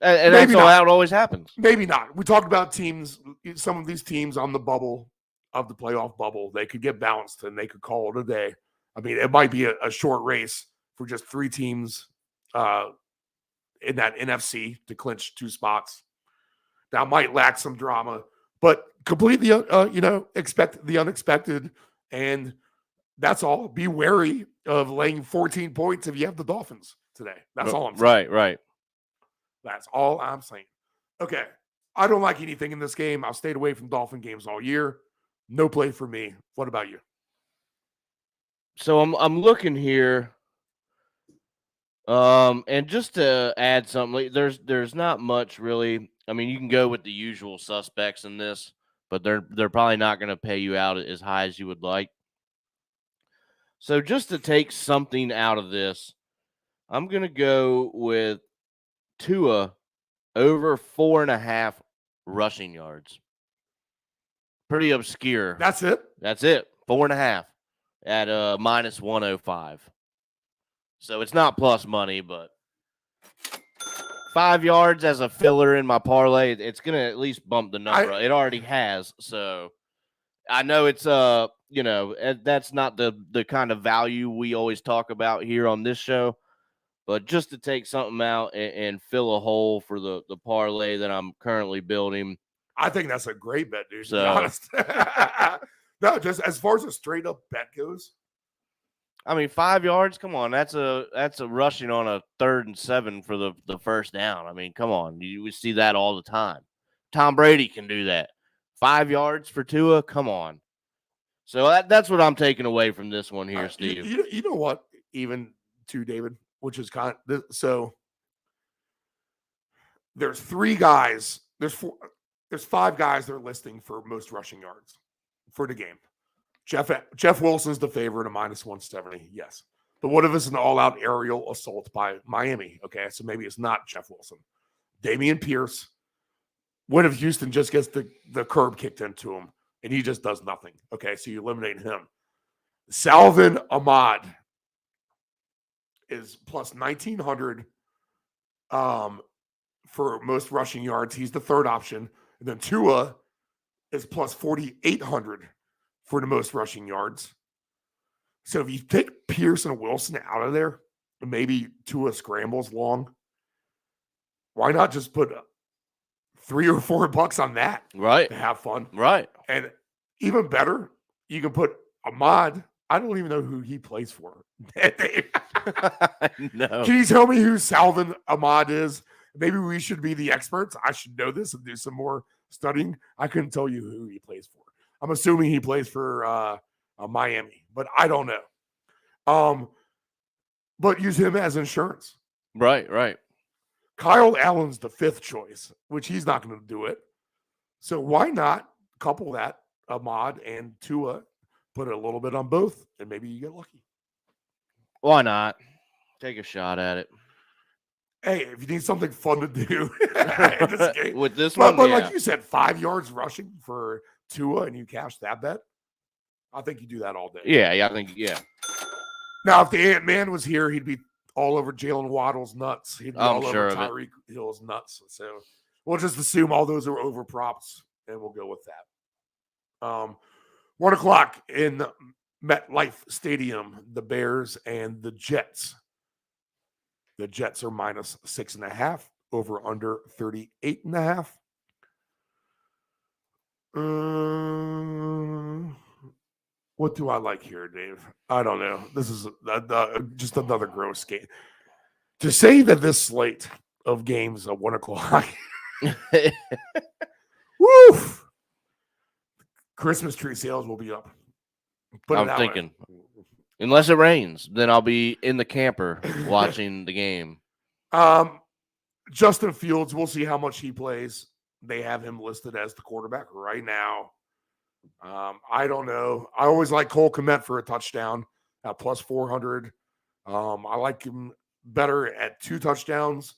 And that's how it always happens. Maybe not. We talked about teams, some of these teams on the bubble of the playoff bubble, they could get bounced and they could call it a day. I mean, it might be a short race for just 3 teams in that NFC to clinch 2 spots. That might lack some drama, but completely, expect the unexpected. And that's all. Be wary of laying 14 points if you have the Dolphins today. That's all I'm saying. Right. That's all I'm saying. Okay. I don't like anything in this game. I've stayed away from Dolphin games all year. No play for me. What about you? So I'm looking here. And just to add something, there's not much really. I mean, you can go with the usual suspects in this, but they're probably not going to pay you out as high as you would like. So just to take something out of this, I'm going to go with Tua over 4.5 rushing yards. Pretty obscure. That's it. That's it. 4.5 at minus 105. So it's not plus money, but 5 yards as a filler in my parlay, it's gonna at least bump the number. It already has. So I know it's that's not the kind of value we always talk about here on this show. But just to take something out and fill a hole for the parlay that I'm currently building. I think that's a great bet, dude, So, to be honest. No, just as far as a straight up bet goes. I mean, 5 yards, come on. That's a rushing on a 3rd and 7 for the first down. I mean, come on. We see that all the time. Tom Brady can do that. 5 yards for Tua, come on. So that's what I'm taking away from this one here, Steve. You know what? Even to David, which is kind of so. There's 3 guys. There's 5 guys they're listing for most rushing yards for the game. Jeff Wilson's the favorite at minus 170. Yes. But what if it's an all-out aerial assault by Miami? Okay, so maybe it's not Jeff Wilson. Dameon Pierce. What if Houston just gets the curb kicked into him and he just does nothing? Okay, so you eliminate him. Salvin Ahmad is plus 1,900 for most rushing yards. He's the 3rd option. And then Tua is plus 4,800 for the most rushing yards. So if you take Pierce and Wilson out of there, and maybe Tua scrambles long, why not just put $3 or $4 on that? Right. To have fun. Right. And even better, you can put Ahmad. I don't even know who he plays for. No. Can you tell me who Salvin Ahmad is? Maybe we should be the experts. I should know this and do some more studying. I couldn't tell you who he plays for. I'm assuming he plays for Miami, but I don't know. But use him as insurance. Right, right. Kyle Allen's the 5th choice, which he's not going to do it. So why not couple that, Ahmad and Tua, put a little bit on both, and maybe you get lucky. Why not? Take a shot at it. Hey, if you need something fun to do in this game. With this one, but yeah. like you said, 5 yards rushing for Tua, and you cash that bet, I think you do that all day. Yeah, I think, yeah. Now, if the Ant-Man was here, he'd be all over Jalen Waddle's nuts. He'd be all sure over Tyreek Hill's nuts. So we'll just assume all those are over props, and we'll go with that. 1 o'clock in MetLife Stadium, the Bears and the Jets. The Jets are minus 6.5, over under 38.5. What do I like here, Dave? I don't know. This is just another gross game. To say that this slate of games at 1 o'clock, woof, Christmas tree sales will be up. I'm thinking, unless it rains, then I'll be in the camper watching the game. Justin Fields, we'll see how much he plays. They have him listed as the quarterback right now. I don't know. I always like Cole Kmet for a touchdown at plus 400. I like him better at 2 touchdowns.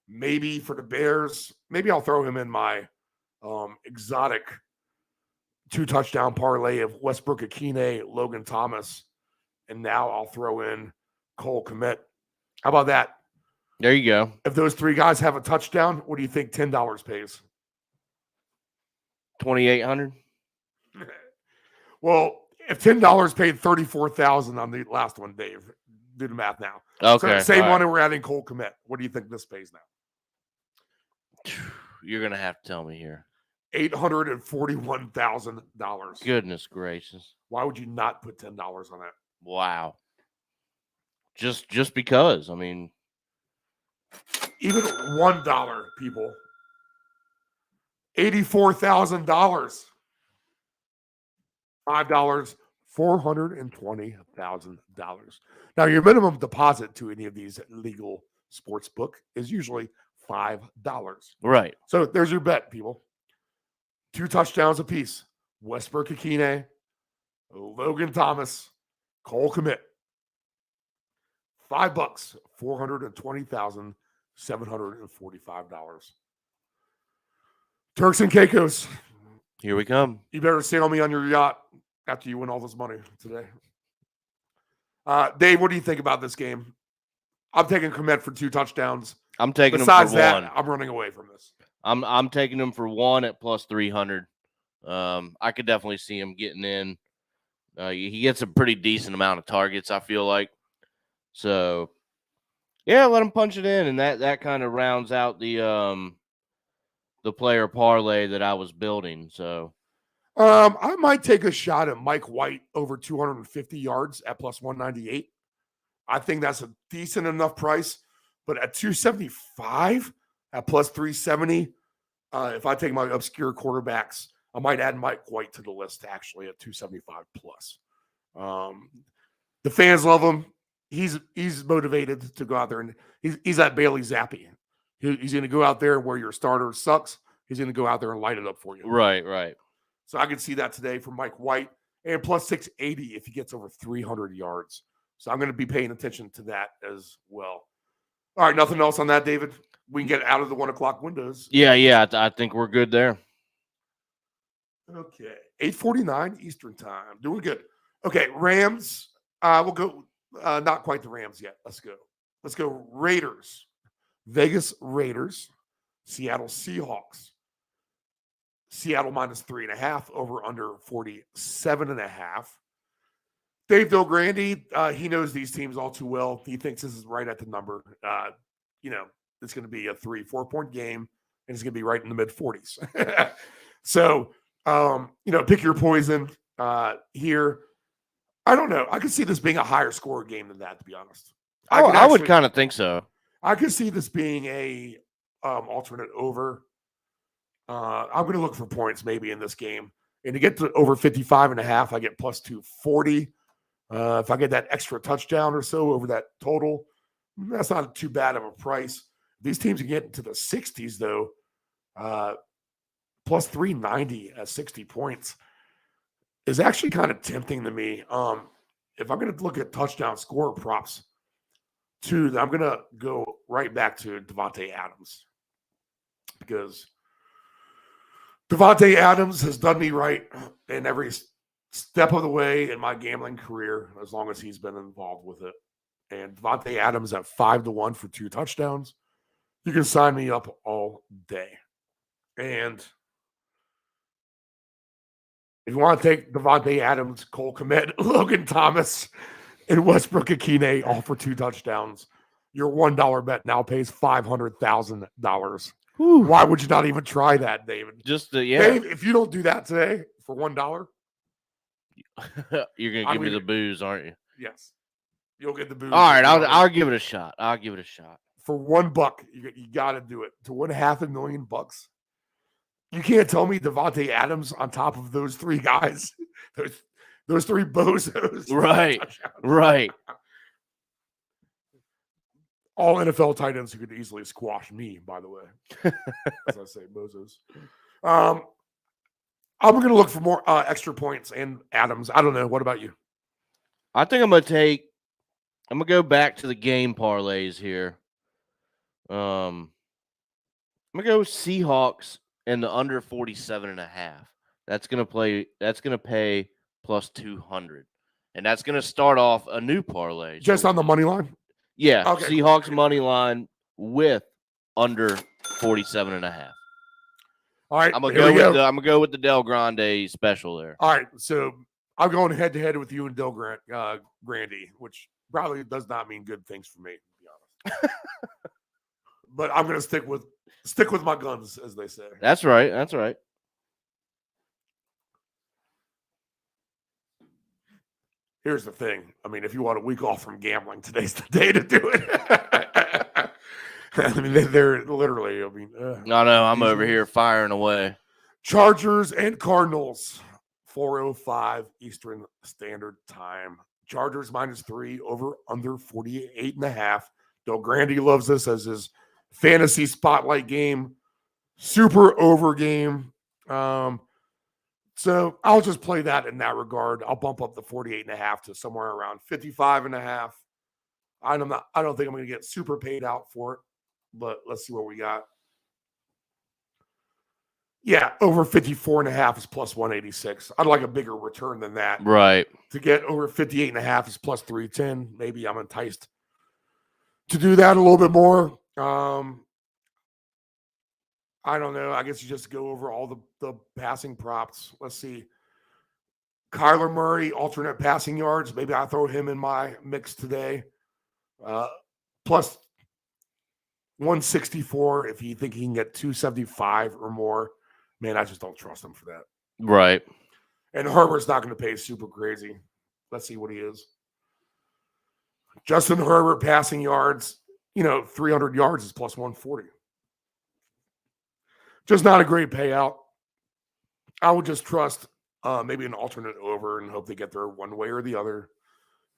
Maybe for the Bears, maybe I'll throw him in my exotic 2 touchdown parlay of Westbrook Akine, Logan Thomas, and now I'll throw in Cole Kmet. How about that? There you go. If those 3 guys have a touchdown, what do you think $10 pays? $2,800. Well, if $10 paid $34,000 on the last one, Dave, do the math now. Okay. So same all one, right. and we're adding Cole Kmet. What do you think this pays now? You're gonna have to tell me here. $841,000. Goodness gracious! Why would you not put $10 on that? Wow. Just because. I mean, even $1, people. $84,000. $5, $420,000. Now, your minimum deposit to any of these legal sports book is usually $5. Right. So there's your bet, people. 2 touchdowns apiece. Westbrook Akine, Logan Thomas, Cole Kmet. $5, $420,745. Turks and Caicos. Here we come. You better sail me on your yacht after you win all this money today. Dave, what do you think about this game? I'm taking Kmet for 2 touchdowns. I'm taking Besides him for that, one. I'm running away from this. I'm taking him for 1 at plus 300. I could definitely see him getting in. He gets a pretty decent amount of targets, I feel like. So, yeah, let him punch it in, and that kind of rounds out the player parlay that I was building. So, I might take a shot at Mike White over 250 yards at plus 198. I think that's a decent enough price, but at 275 at plus 370, if I take my obscure quarterbacks, I might add Mike White to the list actually at 275 plus. The fans love him. He's motivated to go out there, and he's that Bailey Zappi. He's going to go out there where your starter sucks. He's going to go out there and light it up for you. right. So I can see that today for Mike White, and plus 680 if he gets over 300 yards. So I'm going to be paying attention to that as well. All right, nothing else on that, David? We can get out of the 1 o'clock windows. Yeah. I think we're good there. Okay, 8:49 Eastern time. Doing good. Okay, Rams. We'll go. Not quite the Rams yet. Let's go. Raiders. Vegas Raiders. Seattle Seahawks. Seattle minus 3.5 over under 47.5. Dave Del Grande, he knows these teams all too well. He thinks this is right at the number. It's going to be a 3-4 point game, and it's going to be right in the mid 40s. So, pick your poison here. I don't know. I could see this being a higher score game than that, to be honest. I would kind of think so. I could see this being a alternate over. I'm going to look for points maybe in this game. And to get to over 55.5, I get plus 240. If I get that extra touchdown or so over that total, that's not too bad of a price. These teams are getting to the 60s, though. Plus 390 at 60 points is actually kind of tempting to me. If I'm going to look at touchdown score props, too, I'm going to go right back to Davante Adams, because Davante Adams has done me right in every step of the way in my gambling career, as long as he's been involved with it. And Davante Adams at 5-1 for 2 touchdowns. You can sign me up all day. And if you want to take Davante Adams, Cole Kmet, Logan Thomas, and Westbrook Akine all for 2 touchdowns, your $1 bet now pays $500,000. Why would you not even try that, David? Dave, if you don't do that today for $1, you're gonna give me the booze, aren't you? Yes, you'll get the booze. All right, I'll give it a shot. For $1, you got to do it. To win $500,000, you can't tell me Davante Adams on top of those 3 guys, those 3 bozos. Right. All NFL tight ends who could easily squash me, by the way. As I say, bozos. I'm going to look for more extra points and Adams. I don't know. What about you? I think I'm going to go back to the game parlays here. I'm going to go Seahawks and the under 47.5. That's going to pay plus 200. And that's going to start off a new parlay. Just on the money line? Yeah, okay. Seahawks money line with under 47.5. All right, I'm gonna go with the Del Grande special there. All right, so I'm going head to head with you and Del Grande, which probably does not mean good things for me, to be honest. But I'm gonna stick with my guns, as they say. That's right. Here's the thing. I mean, if you want a week off from gambling, today's the day to do it. I mean, they're literally, no, I'm over here firing away. Chargers and Cardinals. 4:05 Eastern Standard Time. Chargers -3, over under 48.5. Though Grande loves this as his fantasy spotlight game, super over game. So I'll just play that in that regard. I'll bump up the 48.5 to somewhere around 55.5. I don't think I'm going to get super paid out for it, but let's see what we got. Yeah, over 54.5 is plus 186. I'd like a bigger return than that. Right. To get over 58.5 is plus 310. Maybe I'm enticed to do that a little bit more. I don't know. I guess you just go over all the passing props. Let's see. Kyler Murray, alternate passing yards. Maybe I throw him in my mix today. Plus 164 if you think he can get 275 or more. Man, I just don't trust him for that. Right. And Herbert's not going to pay super crazy. Let's see what he is. Justin Herbert passing yards, 300 yards is plus 140. Just not a great payout. I would just trust maybe an alternate over and hope they get there one way or the other.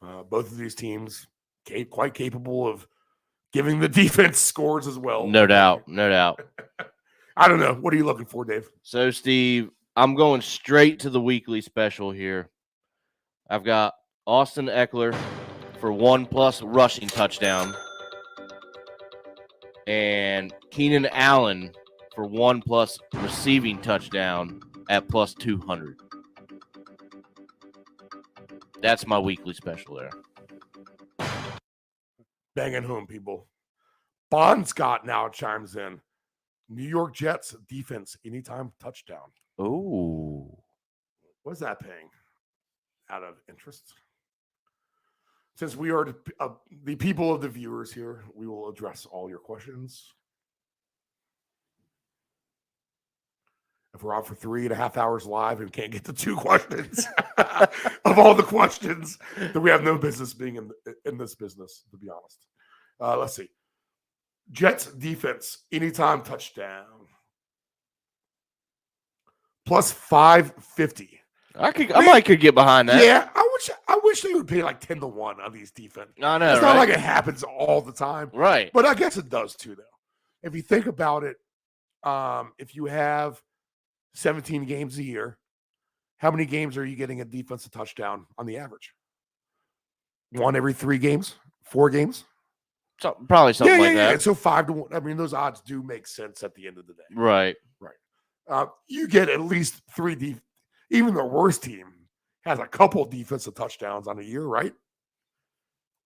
Both of these teams quite capable of giving the defense scores as well. No doubt. No doubt. I don't know. What are you looking for, Dave? So, Steve, I'm going straight to the weekly special here. I've got Austin Eckler for 1+ rushing touchdown and Keenan Allen for 1+ receiving touchdown at plus 200. That's my weekly special there. Banging home, people. Bon Scott now chimes in. New York Jets defense anytime touchdown. Oh. What's that paying? Out of interest. Since we are the people of the viewers here, we will address all your questions. If we're out for 3.5 hours live and can't get to 2 questions of all the questions, then we have no business being in this business, to be honest. Let's see. Jets defense, anytime touchdown. Plus 550. I might could get behind that. Yeah, I wish they would pay like 10-1 on these defense. I know, it's not like it happens all the time. Right. But I guess it does too, though. If you think about it, if you have 17 games a year, how many games are you getting a defensive touchdown on the average? 1 every 3 games? 4 games? Probably something like that. Yeah. So 5-1. I mean, those odds do make sense at the end of the day. Right. You get at least 3 even the worst team has a couple defensive touchdowns on a year, right?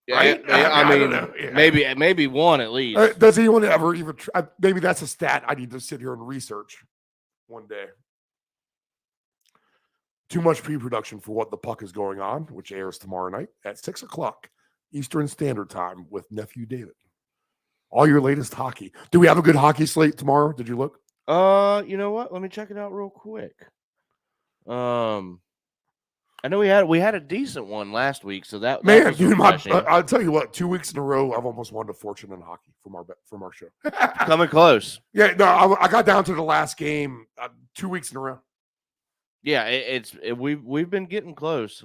Yeah, right? I mean, don't know. Yeah. maybe 1 at least. Does anyone ever even try? Maybe that's a stat I need to sit here and research one day. Too much pre-production for What the Puck is Going On, which airs tomorrow night at 6 o'clock Eastern Standard Time with Nephew David. All your latest hockey. Do we have a good hockey slate tomorrow? Did you look? You know what? Let me check it out real quick. I know we had a decent one last week, so that was dude, refreshing. I'll tell you what. 2 weeks in a row, I've almost won a fortune in hockey from our show. Coming close. Yeah, no, I got down to the last game 2 weeks in a row. Yeah, we've been getting close.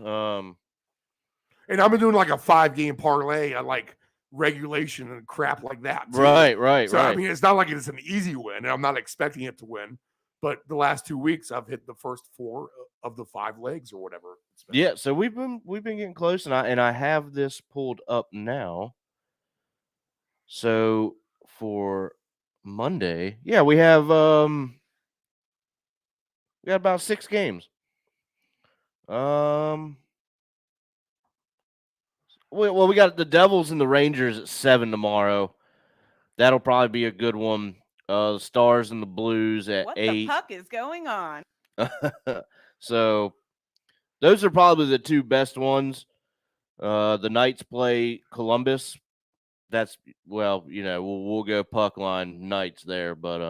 And I've been doing like a 5-game parlay on like regulation and crap like that. Too. Right. So I mean, it's not like it's an easy win, and I'm not expecting it to win. But the last 2 weeks, I've hit the first 4 of the 5 legs or whatever. Yeah, so we've been getting close, and I have this pulled up now. So for Monday, yeah, we have about 6 games. Well, we got the Devils and the Rangers at 7 tomorrow. That'll probably be a good one. The Stars and the Blues at 8. What the puck is going on? So those are probably the 2 best ones. The Knights play Columbus. That's we'll go puck line Knights there, but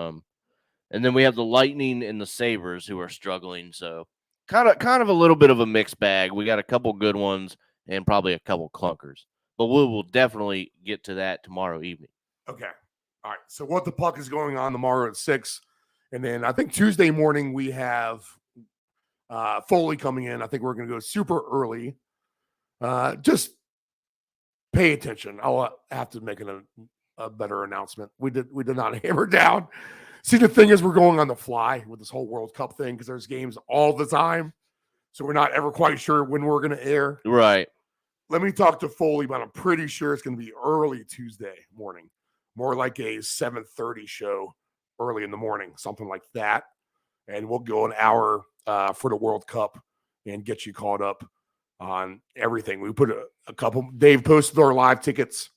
and then we have the Lightning and the Sabres who are struggling. So kind of a little bit of a mixed bag. We got a couple good ones and probably a couple clunkers, but we will definitely get to that tomorrow evening. Okay. All right. So What the Puck is going on tomorrow at 6. And then I think Tuesday morning we have Foley coming in. I think we're going to go super early. Just pay attention. I'll have to make a better announcement. We did not hammer down. See, the thing is, we're going on the fly with this whole World Cup thing because there's games all the time. So we're not ever quite sure when we're going to air. Right. Let me talk to Foley, but I'm pretty sure it's going to be early Tuesday morning. More like a 7:30 show early in the morning, something like that. And we'll go an hour for the World Cup and get you caught up on everything. We put a couple. Dave posted our live tickets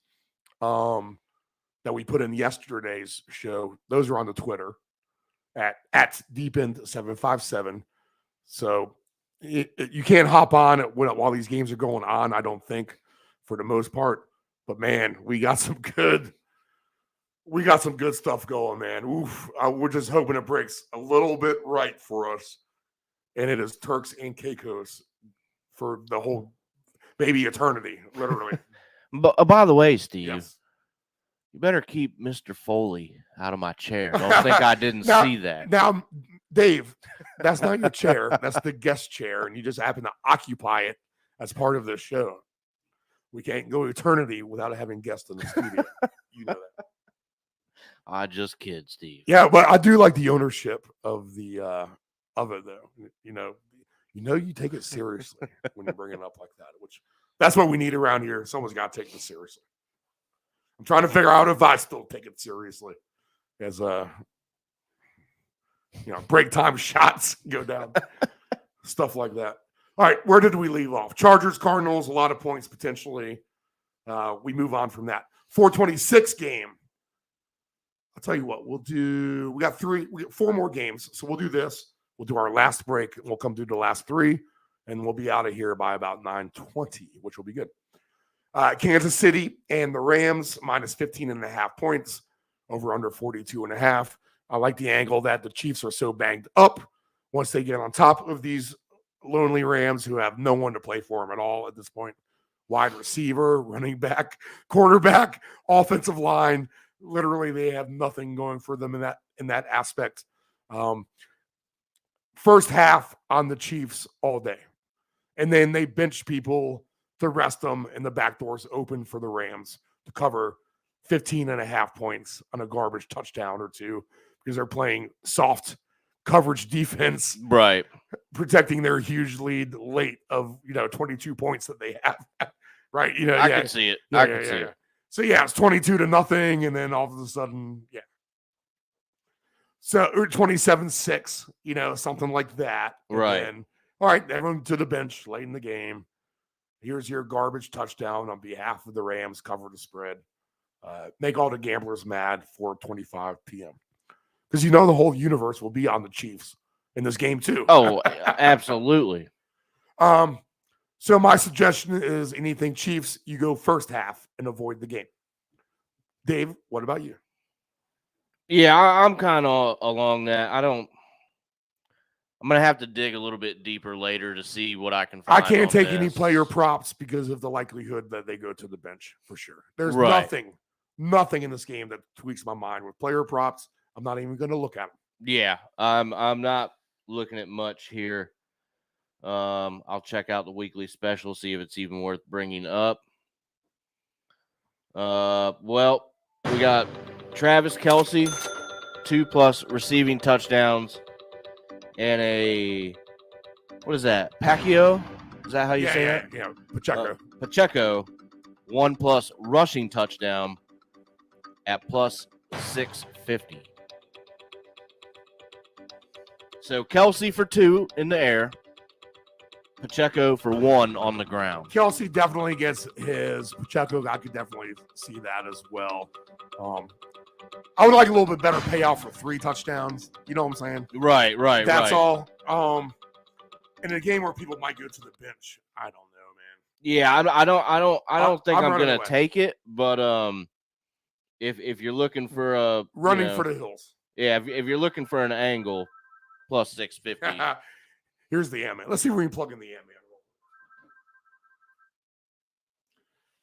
that we put in yesterday's show. Those are on the Twitter at deepend757. So you can't hop on while these games are going on, I don't think, for the most part. But man, we got some good stuff going, man. Oof. We're just hoping it breaks a little bit right for us. And it is Turks and Caicos for the whole baby eternity, literally. But by the way, Steve, Yes. you better keep Mr. Foley out of my chair. Don't think I didn't see that. Now, Dave, that's not your chair. That's the guest chair, and you just happen to occupy it as part of this show. We can't go eternity without having guests in the studio. You know that. I just kid, Steve. Yeah, but I do like the ownership of the of it, though. You take it seriously when you bring it up like that, which that's what we need around here. Someone's got to take this seriously. I'm trying to figure out if I still take it seriously as break time shots go down, stuff like that. All right, where did we leave off? Chargers, Cardinals, a lot of points potentially. We move on from that. 426 game. I'll tell you what, we got 4 more games. So we'll do this. We'll do our last break, and we'll come through the last 3, and we'll be out of here by about 9:20, which will be good. Kansas City and the Rams, minus 15.5 points, over under 42.5. I like the angle that the Chiefs are so banged up once they get on top of these lonely Rams who have no one to play for them at all at this point. Wide receiver, running back, quarterback, offensive line. Literally, they have nothing going for them in that aspect. First half on the Chiefs all day. And then they bench people to rest them, and the back door's open for the Rams to cover 15.5 points on a garbage touchdown or two because they're playing soft coverage defense. Right. Protecting their huge lead late of 22 points that they have. Right. I can see it. I can see it. So it's 22-0, and then all of a sudden, So 27-6, something like that. Right. And then, all right, everyone to the bench late in the game. Here's your garbage touchdown on behalf of the Rams. Cover the spread. Make all the gamblers mad. 4:25 p.m. Because the whole universe will be on the Chiefs in this game too. Oh, absolutely. So my suggestion is anything Chiefs, you go first half and avoid the game. Dave, what about you? Yeah, I'm kind of along that. I'm going to have to dig a little bit deeper later to see what I can find. I can't take this. any player props because of the likelihood that they go to the bench for sure. There's right. nothing in this game that tweaks my mind with player props. I'm not even going to look at them. Yeah, I'm not looking at much here. I'll check out the weekly special, see if it's even worth bringing up. Well, we got Travis Kelce, 2+ receiving touchdowns, and what is that? Pacquiao? Is that how you say that? Yeah, Pacheco. Pacheco, 1+ rushing touchdown at +650. So Kelce for 2 in the air. Pacheco for 1 on the ground. Kelce definitely gets his. Pacheco, I could definitely see that as well. I would like a little bit better payout for 3 touchdowns. You know what I'm saying? Right. That's all. In a game where people might go to the bench, I don't know, man. Yeah, I don't think I'm gonna away. take it, but if you're looking for a running for the hills, if you're looking for an angle, +650. Here's the Ant-Man. Let's see if we can plug in the Ant-Man.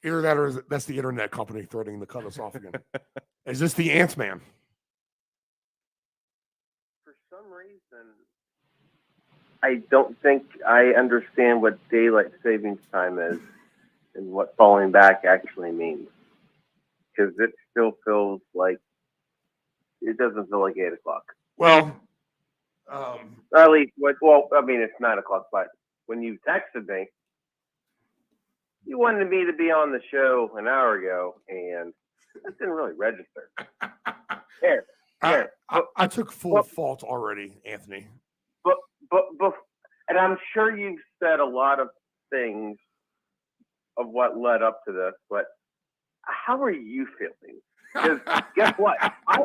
Either that or that's the internet company threatening to cut us off again. Is this the Ant-Man? For some reason, I don't think I understand what daylight savings time is and what falling back actually means. Because it still feels like it doesn't feel like 8 o'clock. Well, At least, well, I mean, it's 9 o'clock, but when you texted me, you wanted me to be on the show an hour ago, and that didn't really register. Here. I took full fault already, Anthony. But, and I'm sure you've said a lot of things of what led up to this, but how are you feeling? Because guess what? I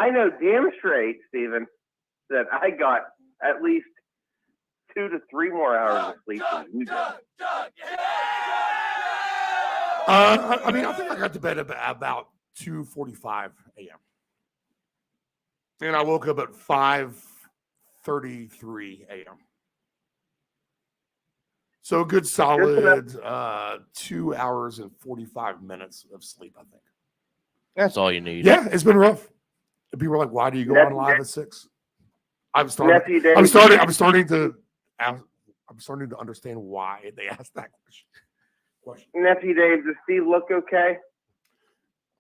know damn straight, Steven, that I got at least 2 to 3 more hours of sleep than you did. I mean, I think I got to bed about 2:45 a.m. And I woke up at 5:33 a.m. So a good solid 2 hours and 45 minutes of sleep, I think. That's all you need. Yeah, it's been rough. People are like, "Why do you go on live at 6?" I'm starting to understand why they asked that question. Nephew Dave, does Steve look okay?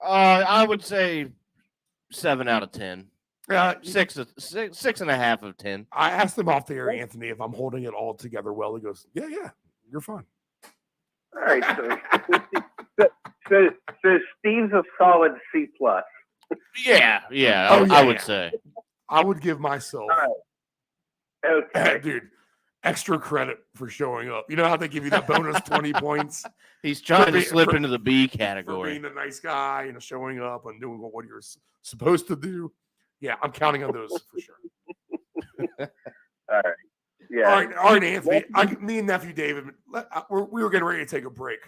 I would say 7 out of 10. 6.5 out of 10. I asked him off the air, Anthony, if I'm holding it all together well. He goes, "Yeah, you're fine." All right, so Steve's a solid C+. Yeah, I would say. I would give myself, okay, dude, extra credit for showing up. You know how they give you that bonus 20 points? He's trying to slip into the B category. For being a nice guy, showing up and doing what you're supposed to do. Yeah, I'm counting on those for sure. All right. Yeah. All right, Anthony. Me and Nephew David, we were getting ready to take a break.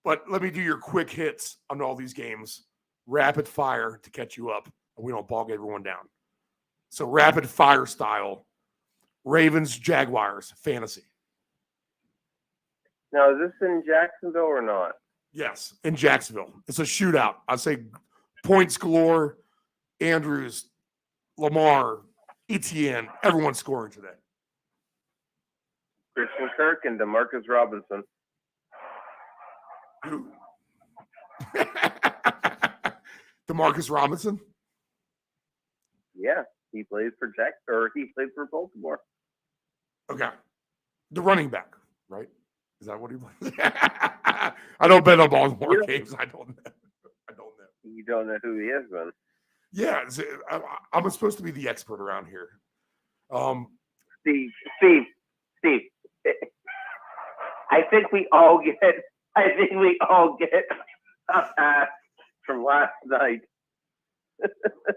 But let me do your quick hits on all these games. Rapid fire to catch you up. And we don't bog everyone down. So rapid fire style. Ravens, Jaguars, fantasy. Now, is this in Jacksonville or not? Yes, in Jacksonville. It's a shootout. I'd say points galore. Andrews, Lamar, Etienne, everyone's scoring today. Christian Kirk and DeMarcus Robinson. Who? DeMarcus Robinson? Yeah, he plays for he played for Baltimore. Okay. The running back, right? Is that what he plays? I don't bet on Baltimore games. I don't know. You don't know who he is, then? Yeah, I'm supposed to be the expert around here. Steve. I think we all get from last night.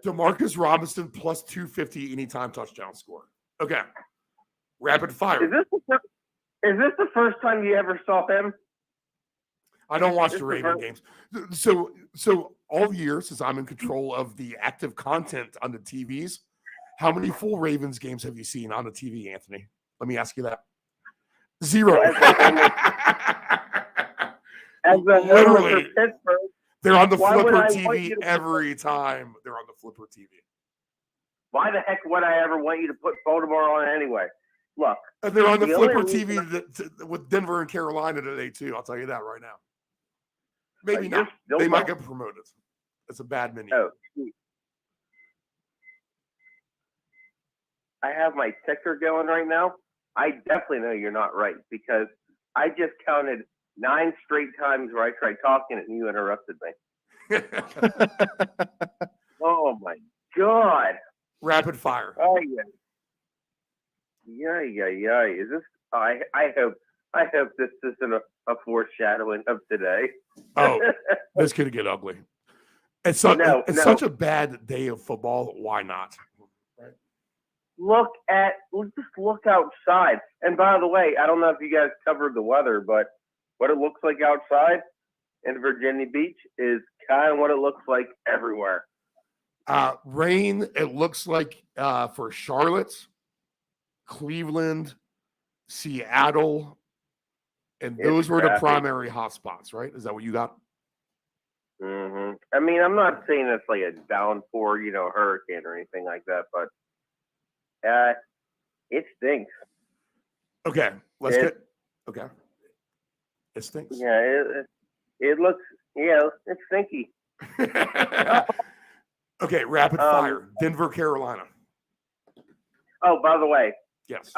DeMarcus Robinson plus 250 anytime touchdown score. Okay. Rapid fire. Is this the first time you ever saw him? I don't watch the Raven games. So all year since I'm in control of the active content on the TVs, how many full Ravens games have you seen on the TV, Anthony? Let me ask you that. 0. Literally, they're on the Flipper TV every time. They're on the Flipper TV. Why the heck would I ever want you to put Baltimore on anyway? Look. They're on the Flipper TV with Denver and Carolina today, too. I'll tell you that right now. Maybe not. They might get promoted. It's a bad menu. Oh, I have my ticker going right now. I definitely know you're not right because I just counted 9 straight times where I tried talking and you interrupted me. Oh my God! Rapid fire. Oh yeah. Yeah. Is this? I hope this isn't a foreshadowing of today. Oh, this could get ugly. It's such a bad day of football. Why not? Right. Just look outside. And by the way, I don't know if you guys covered the weather, but what it looks like outside in Virginia Beach is kind of what it looks like everywhere. Rain, it looks like for Charlotte, Cleveland, Seattle, and those were the primary hotspots, right? Is that what you got? Mm-hmm. I mean, I'm not saying it's like a downpour, hurricane or anything like that, but It stinks. Okay, let's get. Okay, it stinks. Yeah, it looks. Yeah, it's stinky. Okay, rapid fire. Denver, Carolina. Oh, by the way, Yes.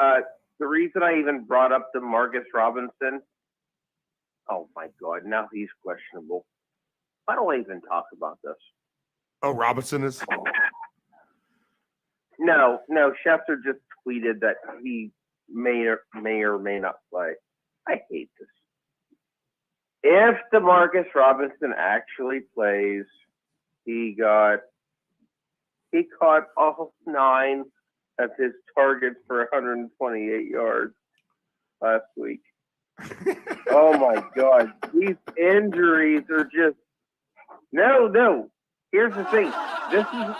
the reason I even brought up the Marcus Robinson. Oh my God! Now he's questionable. Why don't I even talk about this? Oh, Robinson is. No. Schefter just tweeted that he may or may not play. I hate this. If DeMarcus Robinson actually plays, he caught all 9 of his targets for 128 yards last week. Oh my God, these injuries are just no. Here's the thing. This is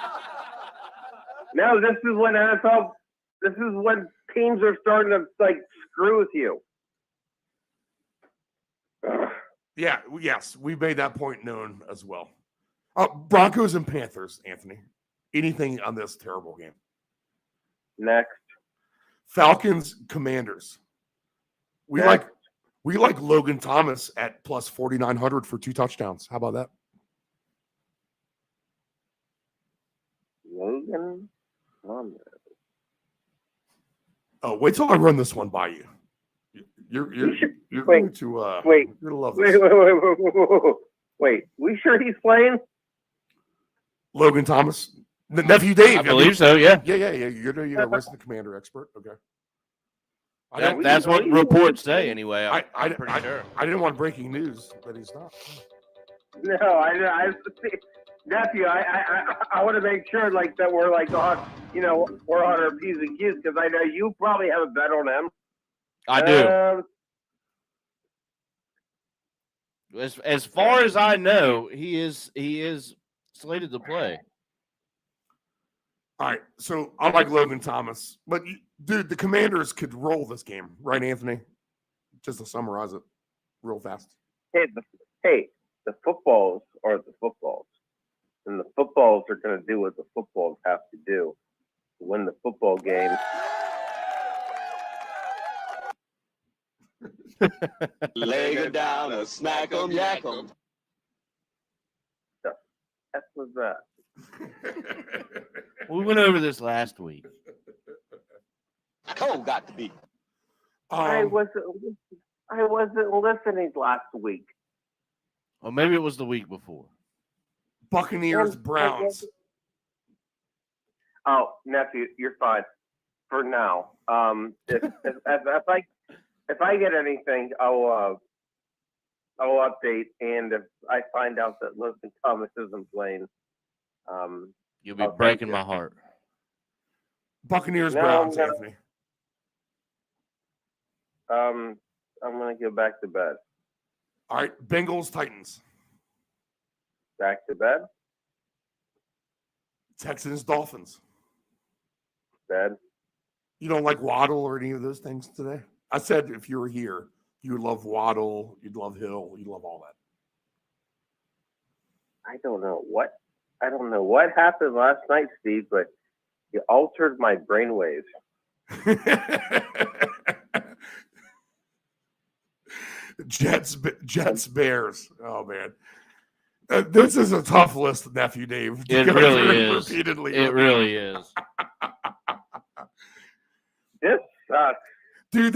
when NFL. This is when teams are starting to screw with you. Yeah. Yes, we made that point known as well. Broncos and Panthers, Anthony. Anything on this terrible game? Next. Falcons, Commanders. We like Logan Thomas at plus 4,900 for 2 touchdowns. How about that? Logan Thomas. Oh, wait till I run this one by you. You're going to wait. You're gonna love this. Wait. We sure he's playing? Logan Thomas, Nephew Dave. I believe so. Yeah. Yeah. You're the resident commander expert. Okay. That's what reports say anyway. I'm pretty sure. I didn't want breaking news, but he's not. No, I Nephew, I want to make sure that we're on, we're on our P's and Q's because I know you probably have a bet on him. I do. As far as I know, he is slated to play. All right, so I like Logan Thomas, but dude, the Commanders could roll this game, right, Anthony? Just to summarize it, real fast. Hey, the footballs are the footballs, and the footballs are going to do what the footballs have to do to win the football game. Lay her down or smack 'em, yak 'em. The heck was that? We went over this last week. Cole got to be. I wasn't listening last week. Or maybe it was the week before. Buccaneers, Browns. Oh, Nephew, you're fine for now. If I get anything, I will update. And if I find out that Logan Thomas isn't playing, you'll be breaking my heart. Buccaneers, Browns, Anthony. I'm gonna go back to bed. All right, Bengals, Titans. Back to bed. Texans, Dolphins. Bed. You don't like Waddle or any of those things today? I said if you were here, you would love Waddle, you'd love Hill, you'd love all that. I don't know what happened last night, Steve, but you altered my brainwaves. Jets, Bears. Oh man, this is a tough list, Nephew Dave. It really is. Repeatedly. It really is. This sucks. Dude,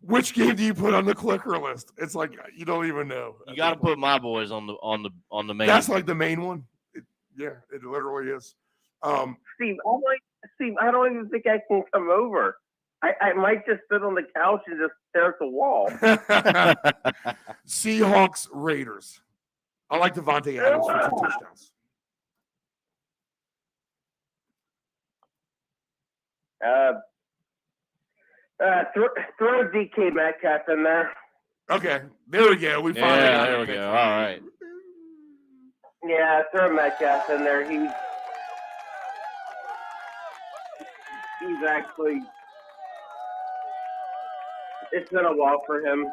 which game do you put on the clicker list? It's like you don't even know. You got to put my boys on the main. That's like the main one. It literally is. Steve, I don't even think I can come over. I might just sit on the couch and just stare at the wall. Seahawks, Raiders. I like Devontae Adams for 2 touchdowns. Throw DK Metcalf in there. Okay, there we go. We finally got there we go. All right. Yeah, throw Metcalf in there. He's actually. It's been a while for him.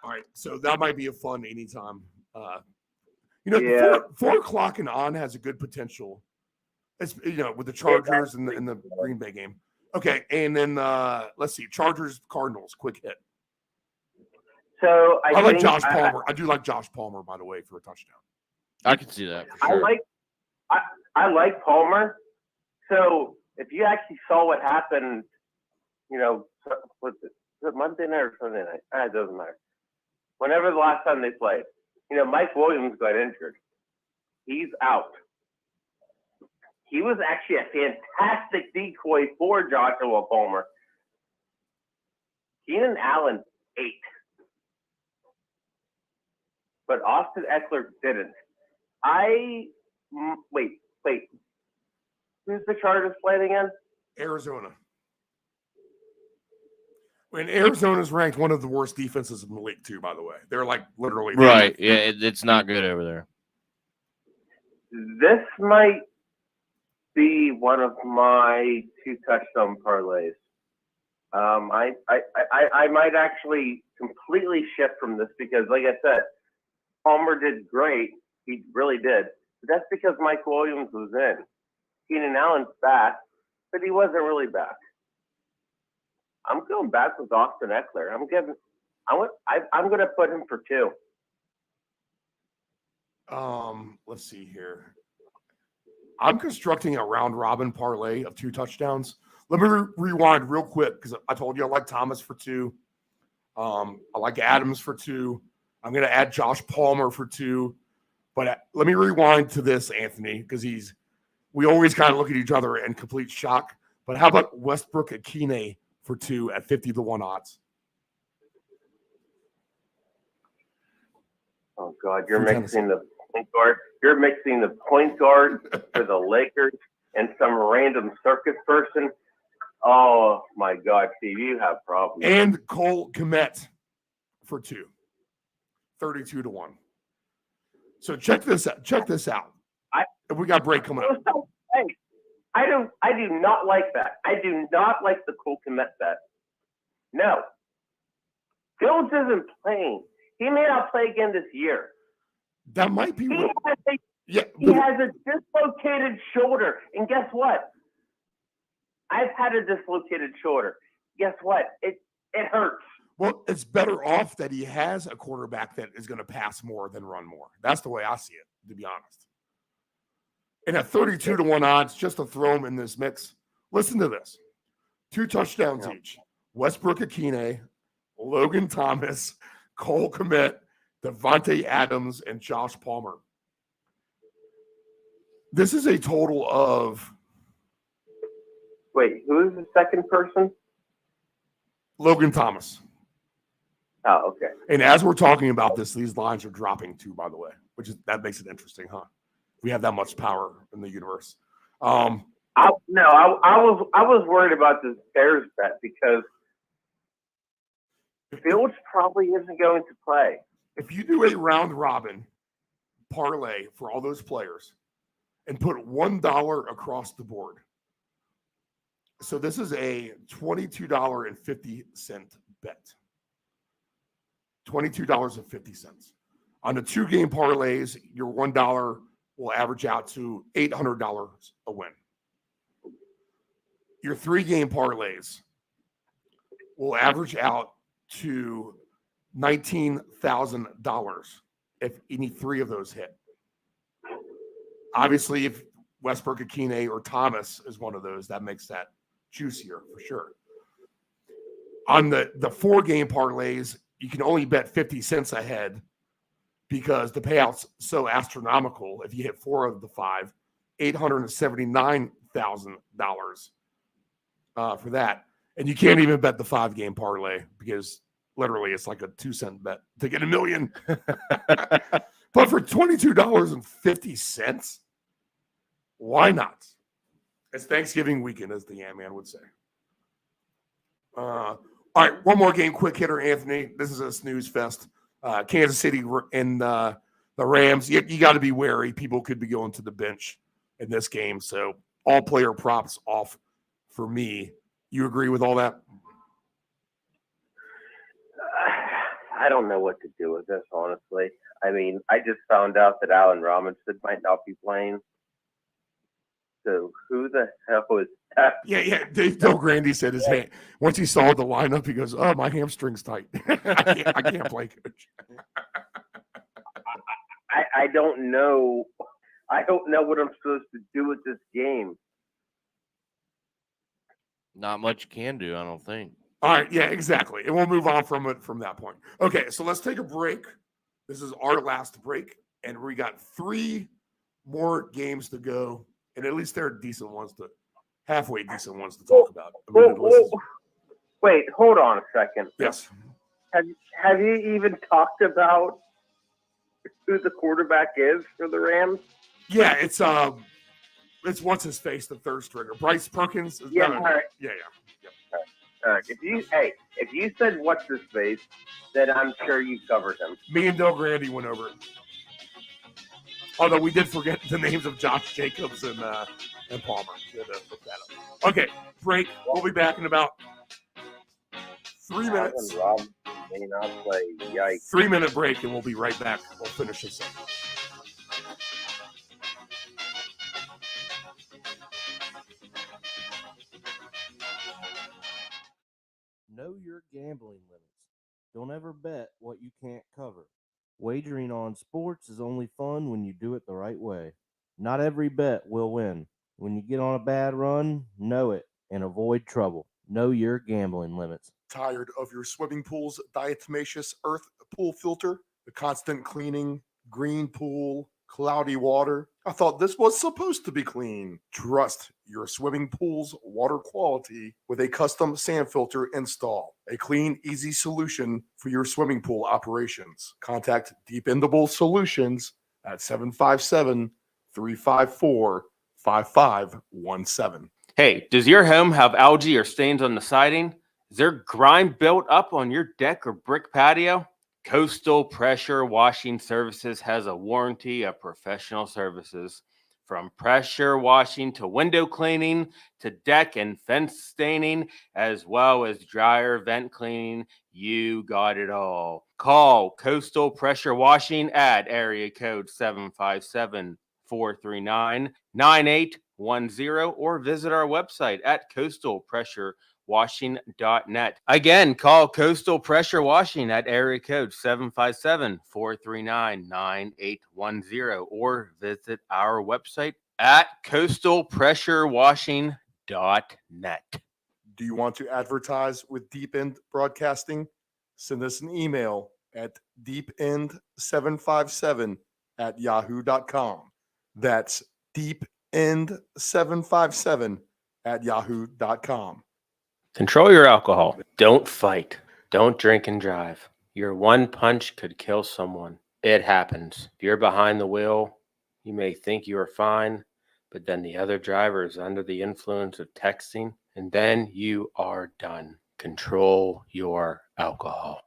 All right, so that might be a fun anytime. 4 o'clock and on has a good potential It's with the Chargers and the Green Bay game. Okay, and then let's see, Chargers Cardinals, quick hit. So I like Josh Palmer. I do like Josh Palmer, by the way, for a touchdown. I can see that for sure. I like Palmer. So if you actually saw what happened, was it Monday night or Sunday night? It doesn't matter. Whenever the last time they played, Mike Williams got injured. He's out. He was actually a fantastic decoy for Joshua Palmer. Keenan Allen ate. But Austin Eckler didn't. Wait. Who's the Chargers playing again? Arizona. When Arizona's ranked one of the worst defenses in the league, too, by the way. They're like literally. Right. Yeah, it's not good over there. This might be one of my 2 touchdown parlays. I might actually completely shift from this because, like I said, Palmer did great. He really did. But that's because Mike Williams was in. Keenan Allen's back, but he wasn't really back. I'm going back with Austin Eckler. I'm going to put him for 2. Let's see here. I'm constructing a round robin parlay of 2 touchdowns. Let me rewind real quick because I told you I like Thomas for 2. I like Adams for 2. I'm going to add Josh Palmer for 2. But let me rewind to this, Anthony, because we always kind of look at each other in complete shock. But how about Westbrook Akine for 2 at 50-1 odds? Oh God, you're mixing the point guard. You're mixing the point guard for the Lakers and some random circus person. Oh my God, Steve, you have problems. And Cole Kmet for 2, 32-1. So check this out. We got break coming up. I do not like that. I do not like the Cole Kmet bet. No. Fields isn't playing. He may not play again this year. That might be. He has a dislocated shoulder, and guess what? I've had a dislocated shoulder. Guess what? It hurts. Well, it's better off that he has a quarterback that is going to pass more than run more. That's the way I see it, to be honest. And at 32-1 odds, just to throw him in this mix, listen to this. 2 touchdowns each. Westbrook Akine, Logan Thomas, Cole Kmet, Devontae Adams, and Josh Palmer. This is a total of... Wait, who is the second person? Logan Thomas. Oh, okay. And as we're talking about this, these lines are dropping too, by the way, that makes it interesting, huh? We have that much power in the universe. I was worried about this Bears bet because Fields probably isn't going to play. If you do a round robin parlay for all those players and put $1 across the board, so this is a $22.50 bet. $22.50. On the 2-game parlays, your $1 will average out to $800 a win. Your 3-game parlays will average out to $19,000 if any 3 of those hit. Obviously, if Westbrook Akine or Thomas is one of those, that makes that juicier for sure. On the 4-game parlays, you can only bet 50 cents ahead because the payout's so astronomical. If you hit 4 of the 5, $879,000 for that. And you can't even bet the 5-game parlay because literally it's like a 2-cent bet to get $1 million. But for $22.50, why not? It's Thanksgiving weekend, as the Ant-Man would say. All right, one more game, quick hitter, Anthony. This is a snooze fest. Kansas City and the Rams. You got to be wary. People could be going to the bench in this game. So all player props off for me. You agree with all that? I don't know what to do with this, honestly. I mean, I just found out that Allen Robinson might not be playing. So who the hell is that? Yeah. Dale Grande said his hand. Once he saw the lineup, he goes, "Oh, my hamstring's tight. I can't play, coach." I don't know. I don't know what I'm supposed to do with this game. Not much you can do, I don't think. All right, yeah, exactly. And we'll move on from it from that point. Okay, so let's take a break. This is our last break, and we got 3 more games to go, and at least they're halfway decent ones to talk about. Wait, hold on a second. Yes. Have you even talked about who the quarterback is for the Rams? Yeah, it's what's his face, the third stringer, Bryce Perkins. Yeah, all right. Yeah. All right. If you said what's his face, then I'm sure you covered him. Me and Dale Grande went over it. Although we did forget the names of Josh Jacobs and Palmer. We had to look that up. Okay, break. We'll be back in about 3 minutes. Rob may not play. Yikes. 3-minute break, and we'll be right back. We'll finish this up. Know your gambling limits. Don't ever bet what you can't cover. Wagering on sports is only fun when you do it the right way. Not every bet will win. When you get on a bad run, know it and avoid trouble. Know your gambling limits. Tired of your swimming pool's diatomaceous earth pool filter? The constant cleaning, green pool, cloudy water? I thought this was supposed to be clean. Trust your swimming pool's water quality with a custom sand filter install. A clean, easy solution for your swimming pool operations. Contact Dependable Solutions at 757-354-5517. Hey, does your home have algae or stains on the siding? Is there grime built up on your deck or brick patio? Coastal Pressure Washing Services has a warranty of professional services. From pressure washing to window cleaning to deck and fence staining, as well as dryer vent cleaning, you got it all. Call Coastal Pressure Washing at area code 757-439-9810 or visit our website at coastalpressurewashing.net. Again, call Coastal Pressure Washing at area code 757-439-9810 or visit our website at coastalpressurewashing.net. Do you want to advertise with Deep End Broadcasting? Send us an email at deepend757@yahoo.com. That's deepend757@yahoo.com. Control your alcohol. Don't fight. Don't drink and drive. Your one punch could kill someone. It happens. If you're behind the wheel, you may think you are fine, but then the other driver is under the influence of texting, and then you are done. Control your alcohol.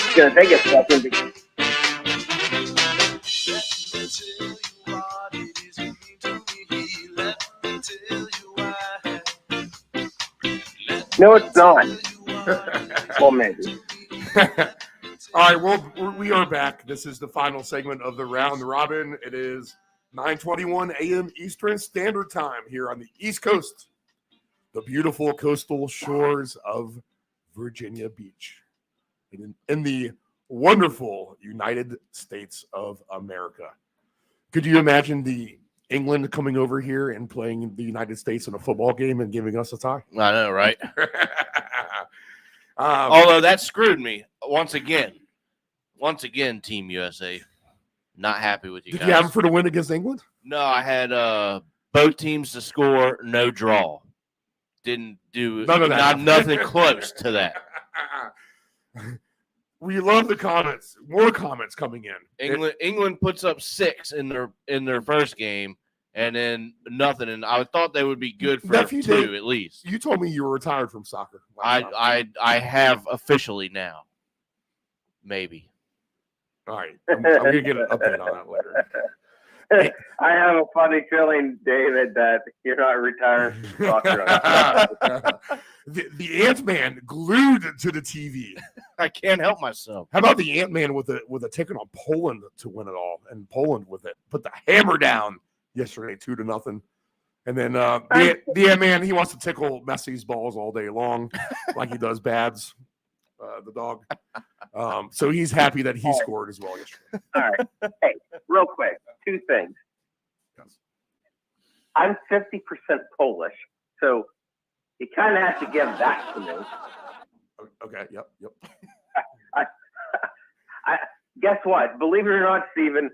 It's gonna take a second. No, it's not. Well, maybe. All right, well, we are back. This is the final segment of the round robin. It is 9:21 a.m. Eastern Standard Time here on the East Coast, the beautiful coastal shores of Virginia Beach, in the wonderful United States of America. Could you imagine the England coming over here and playing the United States in a football game and giving us a tie? I know, right? Although that screwed me once again. Once again, Team USA. Not happy with you Did guys. you have them for the win against England? No, I had both teams to score, no draw. Didn't do nothing close to that. We love the comments. More comments coming in. England puts up 6 in their first game, and then nothing. And I thought they would be good for Nephew 2 Dave, at least. You told me you were retired from soccer. I have officially now. Maybe. All right. I'm going to get an update on that later. I have a funny feeling, David, that you're not retiring from soccer. The Ant-Man glued to the TV. I can't help myself. How about the Ant-Man with a ticket on Poland to win it all, and Poland with it put the hammer down yesterday, 2-0. And then the Ant-Man, he wants to tickle Messi's balls all day long, like he does Babs, the dog. So he's happy that he scored as well yesterday. All right. Hey, real quick, 2 things. Yes. I'm 50% Polish, so you kind of have to give that to me. Okay. Yep. I guess what? Believe it or not, Steven,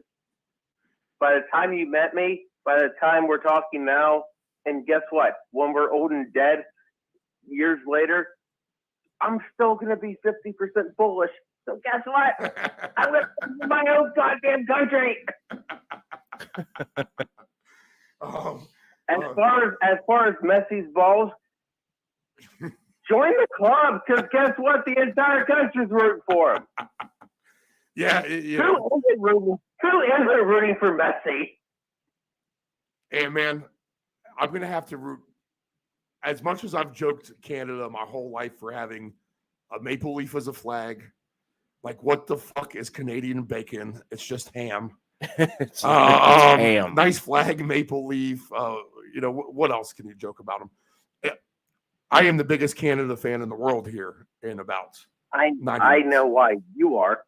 by the time you met me, by the time we're talking now, and guess what? When we're old and dead years later, I'm still going to be 50% Polish. So guess what? I'm going to my own goddamn country. As far as Messi's balls, join the club, because guess what? The entire country's rooting for him. Yeah. Who isn't rooting for Messi? Hey, man, I'm going to have to root. As much as I've joked Canada my whole life for having a maple leaf as a flag, like, what the fuck is Canadian bacon? It's just ham. It's ham. Nice flag, maple leaf. What else can you joke about them? I am the biggest Canada fan in the world here in about 90 I know why you are.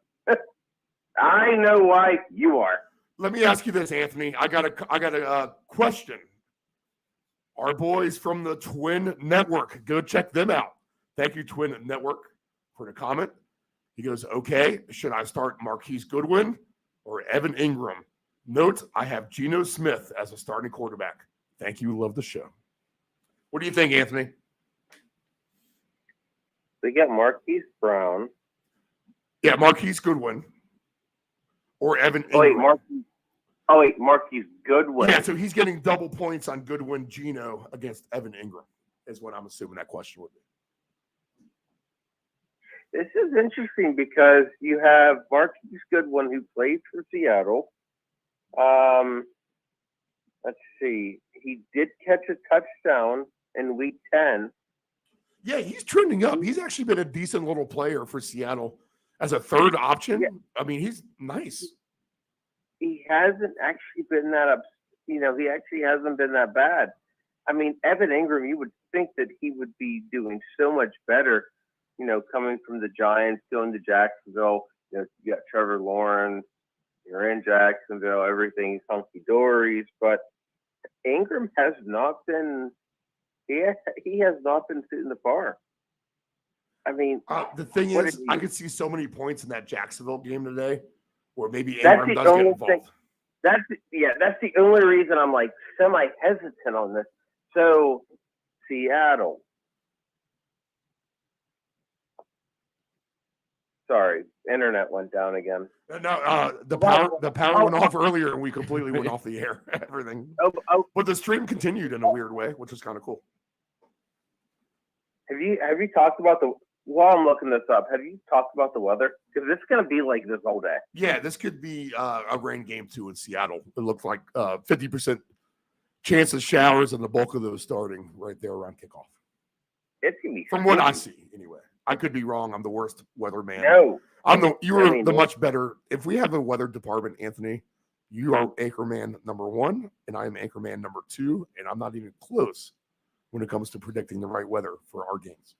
I know why you are. Let me ask you this, Anthony. I got a question. Our boys from the Twin Network, go check them out. Thank you, Twin Network, for the comment. He goes, okay, should I start Marquise Goodwin or Evan Ingram? Note, I have Geno Smith as a starting quarterback. Thank you. Love the show. What do you think, Anthony? They got Marquise Brown. Yeah, Marquise Goodwin or Evan Ingram. Marquise Goodwin. Yeah, so he's getting double points on Goodwin Geno against Evan Ingram is what I'm assuming that question would be. This is interesting because you have Marquise Goodwin, who played for Seattle. Let's see. He did catch a touchdown in Week 10. Yeah, he's trending up. He's actually been a decent little player for Seattle as a third option. Yeah. I mean, he's nice. He hasn't actually been that up. He actually hasn't been that bad. I mean, Evan Ingram, you would think that he would be doing so much better, coming from the Giants, going to Jacksonville. You got Trevor Lawrence, you're in Jacksonville, everything's hunky-dory. But Ingram has not been he has not been sitting the bar. I mean, the thing is, I could see so many points in that Jacksonville game today where maybe Ingram does get involved. That's the only reason I'm like semi-hesitant on this. So, Seattle. Sorry, internet went down again. No, the power went off earlier and we completely went off the air. Everything. But the stream continued in a weird way, which is kind of cool. Have you talked about while I'm looking this up, have you talked about the weather? Because it's going to be like this all day. Yeah, this could be a rain game too in Seattle. It looks like 50% chance of showers and the bulk of those starting right there around kickoff. It's going to be from what I see anyway. I could be wrong. I'm the worst weatherman. No. You were the much better. If we have a weather department, Anthony, you are anchorman number 1 and I am anchorman number 2, and I'm not even close when it comes to predicting the right weather for our games.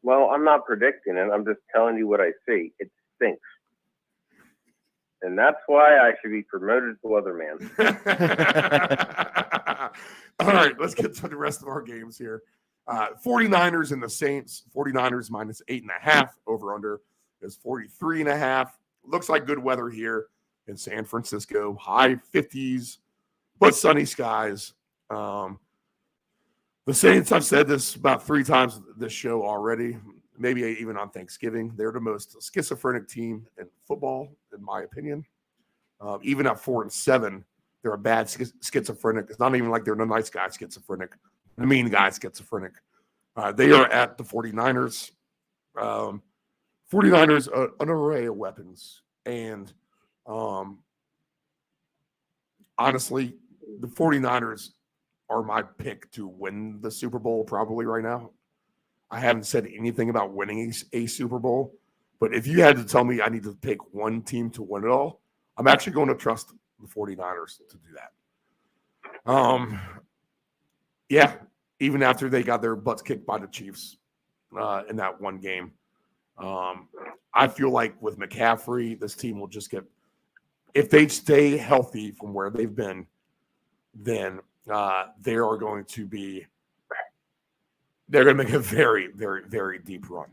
Well, I'm not predicting it. I'm just telling you what I see. It stinks. And that's why I should be promoted to weatherman. All right, let's get to the rest of our games here. 49ers and the Saints. 49ers minus 8.5. Over under is 43.5. Looks like good weather here in San Francisco. High 50s, but sunny skies. The Saints, I've said this about 3 times this show already, maybe even on Thanksgiving. They're the most schizophrenic team in football, in my opinion. Even at 4-7, they're a bad schizophrenic. It's not even like they're the nice guy schizophrenic, the mean guy schizophrenic. They are at the 49ers. 49ers, an array of weapons. And honestly, the 49ers are my pick to win the Super Bowl probably right now. I haven't said anything about winning a Super Bowl, but if you had to tell me I need to pick one team to win it all, I'm actually going to trust the 49ers to do that. Yeah, even after they got their butts kicked by the Chiefs in that one game. I feel like with McCaffrey, this team will just get – if they stay healthy from where they've been, then they are going to be – they're going to make a very, very, very deep run.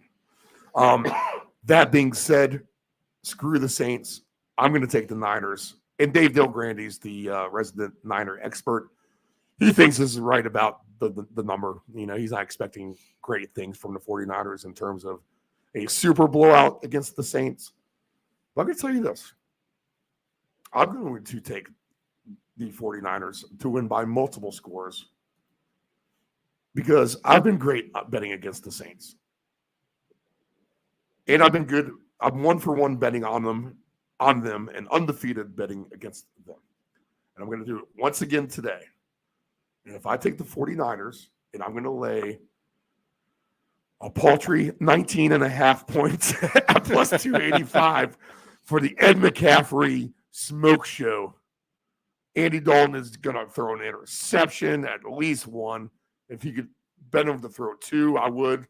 That being said, screw the Saints. I'm going to take the Niners. And Dave Grande's the resident Niner expert. He thinks this is right about the number. You know, he's not expecting great things from the 49ers in terms of a super blowout against the Saints. But I'm going to tell you this. I'm going to take the 49ers to win by multiple scores because I've been great at betting against the Saints. And I've been good. I'm 1-for-1 betting on them and undefeated betting against them. And I'm going to do it once again today. And if I take the 49ers and I'm going to lay a paltry 19.5 points at plus 285 for the Ed McCaffrey smoke show, Andy Dalton is going to throw an interception, at least one. If he could bet him to throw two, I would.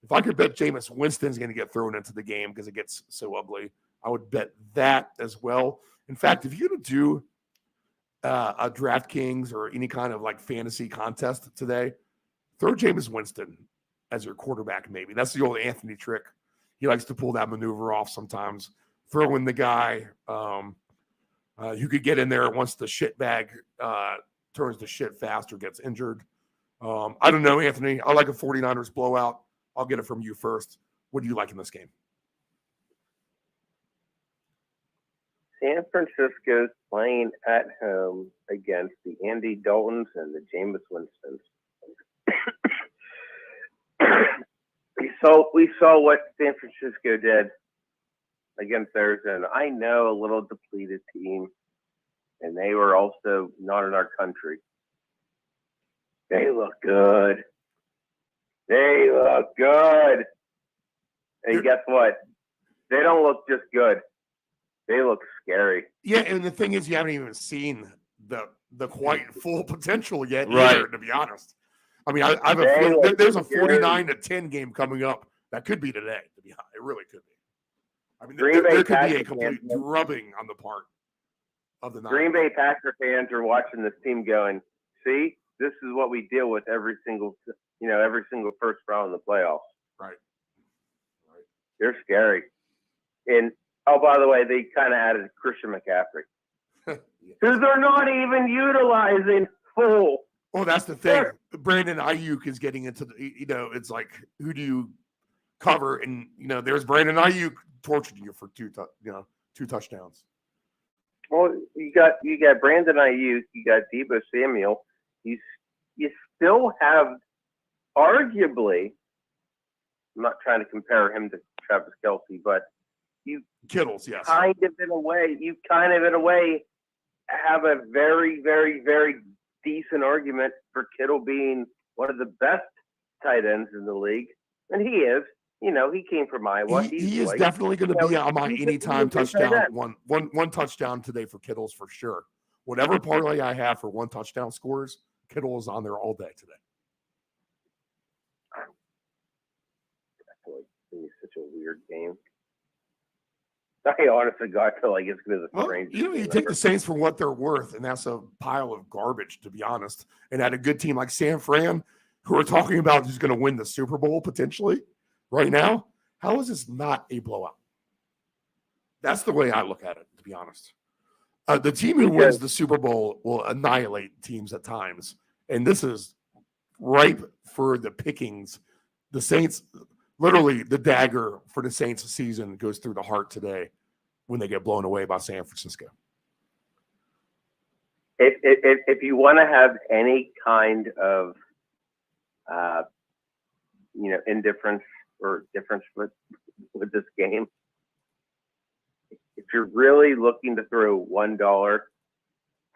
If I could bet Jameis Winston's going to get thrown into the game because it gets so ugly, I would bet that as well. In fact, if you're going to do a DraftKings or any kind of like fantasy contest today, throw Jameis Winston as your quarterback maybe. That's the old Anthony trick. He likes to pull that maneuver off sometimes. Throw in the guy who could get in there once the shit bag turns to shit fast or gets injured. I don't know, Anthony. I like a 49ers blowout. I'll get it from you first. What do you like in this game? San Francisco's playing at home against the Andy Daltons and the Jameis Winstons. We saw what San Francisco did against Arizona. I know, a little depleted team, and they were also not in our country. They look good. They look good. And guess what? They don't look just good. They look scary. Yeah, and the thing is, you haven't even seen the quite full potential yet Right. either, to be honest. I mean, I have a feeling there's a 49-10 game coming up that could be today, to be honest. It really could be. I mean, there could be a complete drubbing on the part of the Niners. Green Bay Packer fans are watching this team going, see, this is what we deal with every single first round in the playoffs. Right. They're scary. And, oh, by the way, they kind of added Christian McCaffrey. Because they're not even utilizing full. Well, that's the thing. Brandon Ayuk is getting into the, it's like, who do you cover? And, there's Brandon Ayuk tortured you for two touchdowns. Well, you got Brandon Ayuk, you got Deebo Samuel. You still have, arguably, I'm not trying to compare him to Travis Kelce, but Kittles, yes. Kind of in a way have a very, very, very decent argument for Kittle being one of the best tight ends in the league. And he is. He came from Iowa. He is definitely going to be on my anytime touchdown. One touchdown today for Kittles for sure. Whatever parlay I have for one touchdown scores, Kittle is on there all day today. It's such a weird game. I honestly feel like it's going to be the strangest. You take the Saints for what they're worth, and that's a pile of garbage, to be honest. And at a good team like San Fran, who are talking about who's going to win the Super Bowl potentially right now, how is this not a blowout? That's the way I look at it, to be honest. The team who wins the Super Bowl will annihilate teams at times, and this is ripe for the pickings. The Saints, literally the dagger for the Saints season goes through the heart today when they get blown away by San Francisco. If you want to have any kind of indifference or difference with this game, if you're really looking to throw $1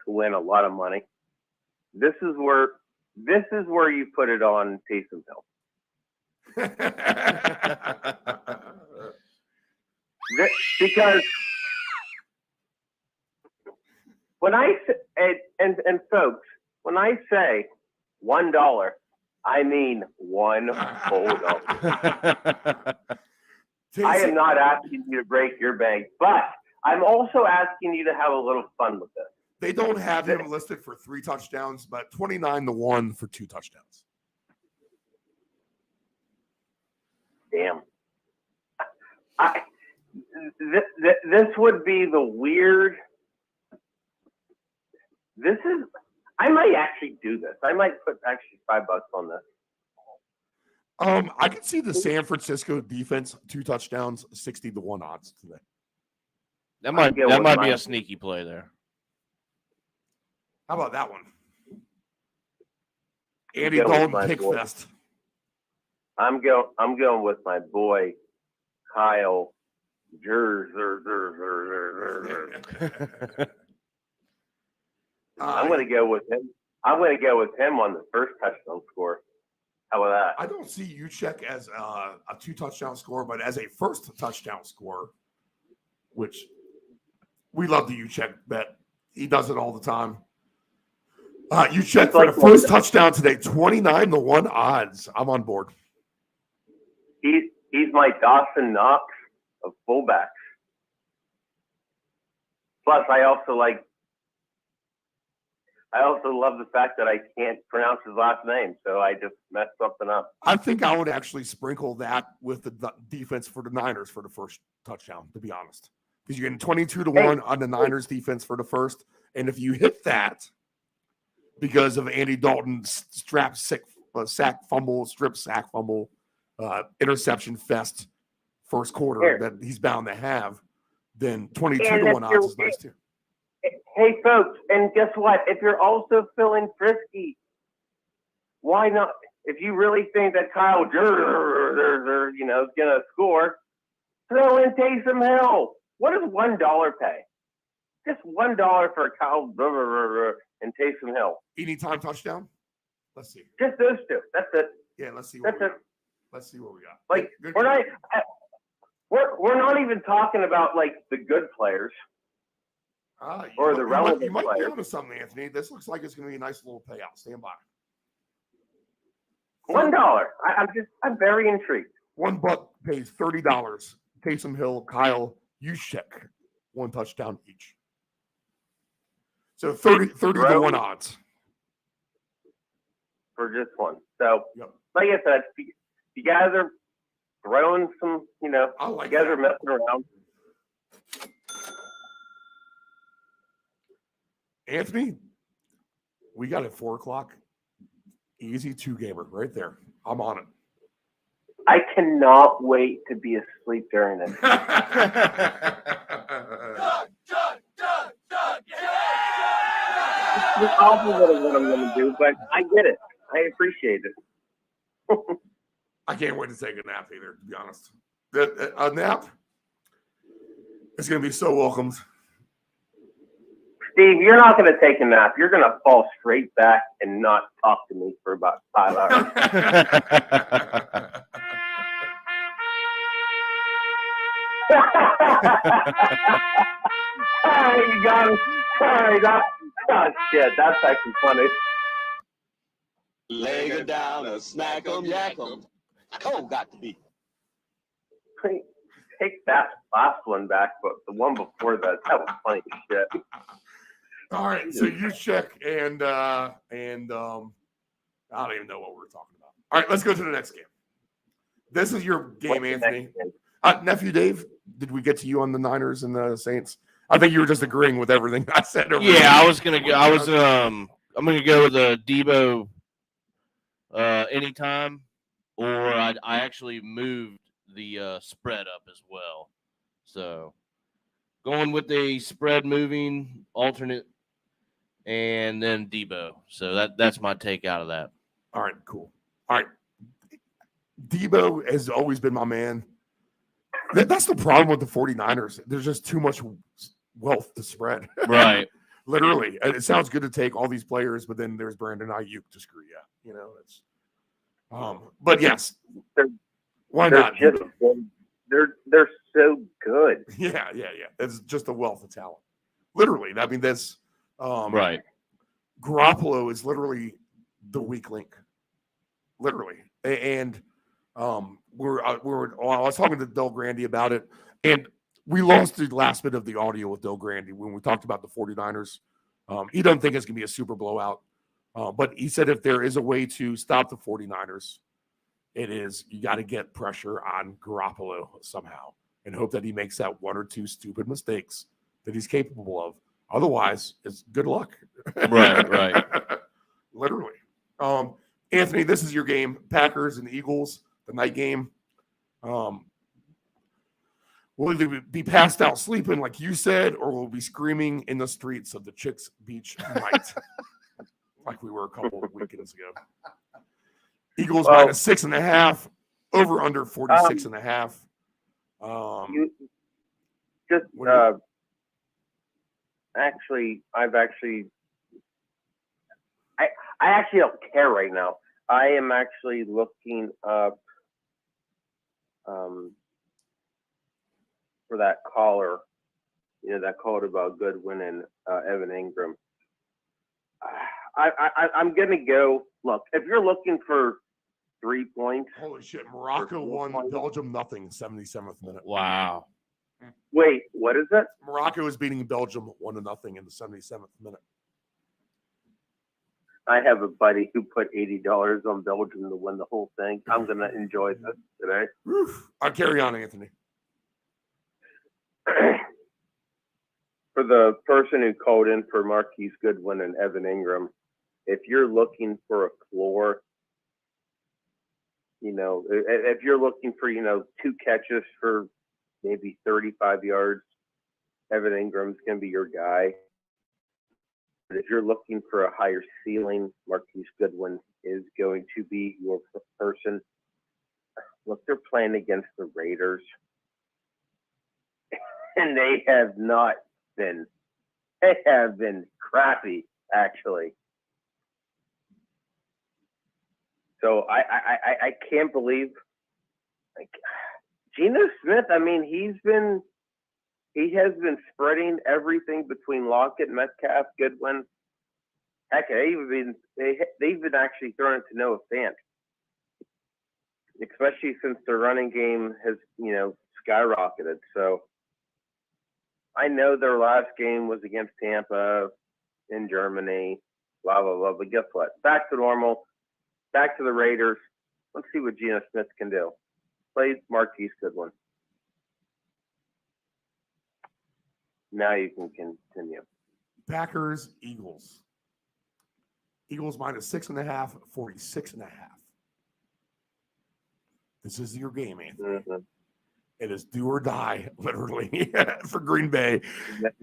to win a lot of money. This is where you put it on Taysom Hill. Because when I say, and folks, when I say $1, I mean $1 whole dollar. I am not asking you to break your bank, but I'm also asking you to have a little fun with this. They don't have him listed for 3 touchdowns, but 29-1 for 2 touchdowns. Damn. This would be the weird. I might actually do this. I might put actually $5 on this. I can see the San Francisco defense 2 touchdowns, 60-1 odds today. That might be a sneaky play there. How about that one? Andy Dalton Pickfest. I'm going with my boy Kyle I'm going to go with him. I'm going to go with him on the first touchdown score. How about that? I don't see Juszczyk as a 2 touchdown score, but as a first touchdown score, which we love the Juszczyk bet. He does it all the time. Juszczyk for the first touchdown today, 29-1 odds. I'm on board. He's my Dawson Knox of fullbacks. Plus, I also love the fact that I can't pronounce his last name, so I just messed something up. I think I would actually sprinkle that with the defense for the Niners for the first touchdown, to be honest. Because you're getting 22-1 on the Niners defense for the first. And if you hit that because of Andy Dalton's strip sack fumble, interception fest first quarter that he's bound to have, then 22-1 odds is nice too. Hey, folks, and guess what? If you're also feeling frisky, why not? If you really think that Kyle is going to score, throw in Taysom Hill. What does $1 pay? Just $1 for Kyle and Taysom Hill. Anytime touchdown? Let's see. Just those 2. That's it. Yeah, let's see. Let's see what we got. Like we're not even talking about like the good players. Or the relevant you might players. be onto something, Anthony. This looks like it's going to be a nice little payout. Stand by. $1. I'm very intrigued. $1 pays $30. Taysom Hill, Kyle Juszczyk, 1 touchdown each. So 30-1 odds for just one. So, like I said, you guys are throwing some, you guys are messing around. Anthony, we got it 4:00. Easy 2-gamer right there. I'm on it. I cannot wait to be asleep during it. It's the opposite of what I'm going to do, but I get it. I appreciate it. I can't wait to take a nap either, to be honest. A nap is going to be so welcomed. Steve, you're not going to take a nap. You're going to fall straight back and not talk to me for about 5 hours. You got it. Sorry, shit. That's actually funny. Lay her down and smack 'em, yak 'em. Oh, got to be. Take that last one back, but the one before that was funny as shit. All right, so you check and I don't even know what we're talking about. All right, let's go to the next game. This is your game, Anthony. Nephew Dave, did we get to you on the Niners and the Saints? I think you were just agreeing with everything I said. I was gonna go. I'm gonna go with the Debo anytime, or I actually moved the spread up as well. So going with the spread moving alternate, and then Debo. So that's my take out of that. All right, cool. All right, Debo has always been my man. That's the problem with the 49ers. There's just too much wealth to spread. Right. Literally, it sounds good to take all these players, but then there's Brandon Ayuk to screw you. You know, it's. But yes, why They're not? just they're so good. Yeah. It's just a wealth of talent. Literally, I mean that's Right. Garoppolo is literally the weak link. Literally, and I was talking to Del Grande about it, and we lost the last bit of the audio with Del Grande when we talked about the 49ers. He doesn't think it's going to be a super blowout, but he said if there is a way to stop the 49ers, it is you got to get pressure on Garoppolo somehow and hope that he makes that one or two stupid mistakes that he's capable of. Otherwise, it's good luck. Right. Literally. Anthony, this is your game. Packers and Eagles, the night game. We'll either be passed out sleeping, like you said, or we'll be screaming in the streets of the Chicks Beach night, like we were a couple of weekends ago. Eagles minus 6.5, over under 46.5. I actually don't care right now. I am actually looking up for that caller, that called about Goodwin and Evan Ingram. I'm gonna go. Look, if you're looking for 3 points, holy shit! Morocco won Belgium nothing, 77th minute. Wow. Wait, what is it? Morocco is beating Belgium 1-0 in the 77th minute. I have a buddy who put $80 on Belgium to win the whole thing. I'm gonna enjoy this today. I'll carry on, Anthony. For the person who called in for Marquise Goodwin and Evan Ingram, if you're looking for a floor, if you're looking for, 2 catches for maybe 35 yards, Evan Ingram's going to be your guy. But if you're looking for a higher ceiling, Marquise Goodwin is going to be your person. Look, they're playing against the Raiders, and they have been crappy, actually. So I can't believe, Geno Smith. I mean, he has been spreading everything between Lockett, Metcalf, Goodwin. Heck, they've been actually throwing it to Noah Fant, especially since their running game has skyrocketed. So I know their last game was against Tampa in Germany, blah blah blah. But guess what? Back to normal. Back to the Raiders. Let's see what Geno Smith can do. Plays Marquise Goodwin. Now you can continue. Packers, Eagles. Eagles minus 6.5, 46.5. This is your game, Anthony. Mm-hmm. It is do or die, literally, for Green Bay.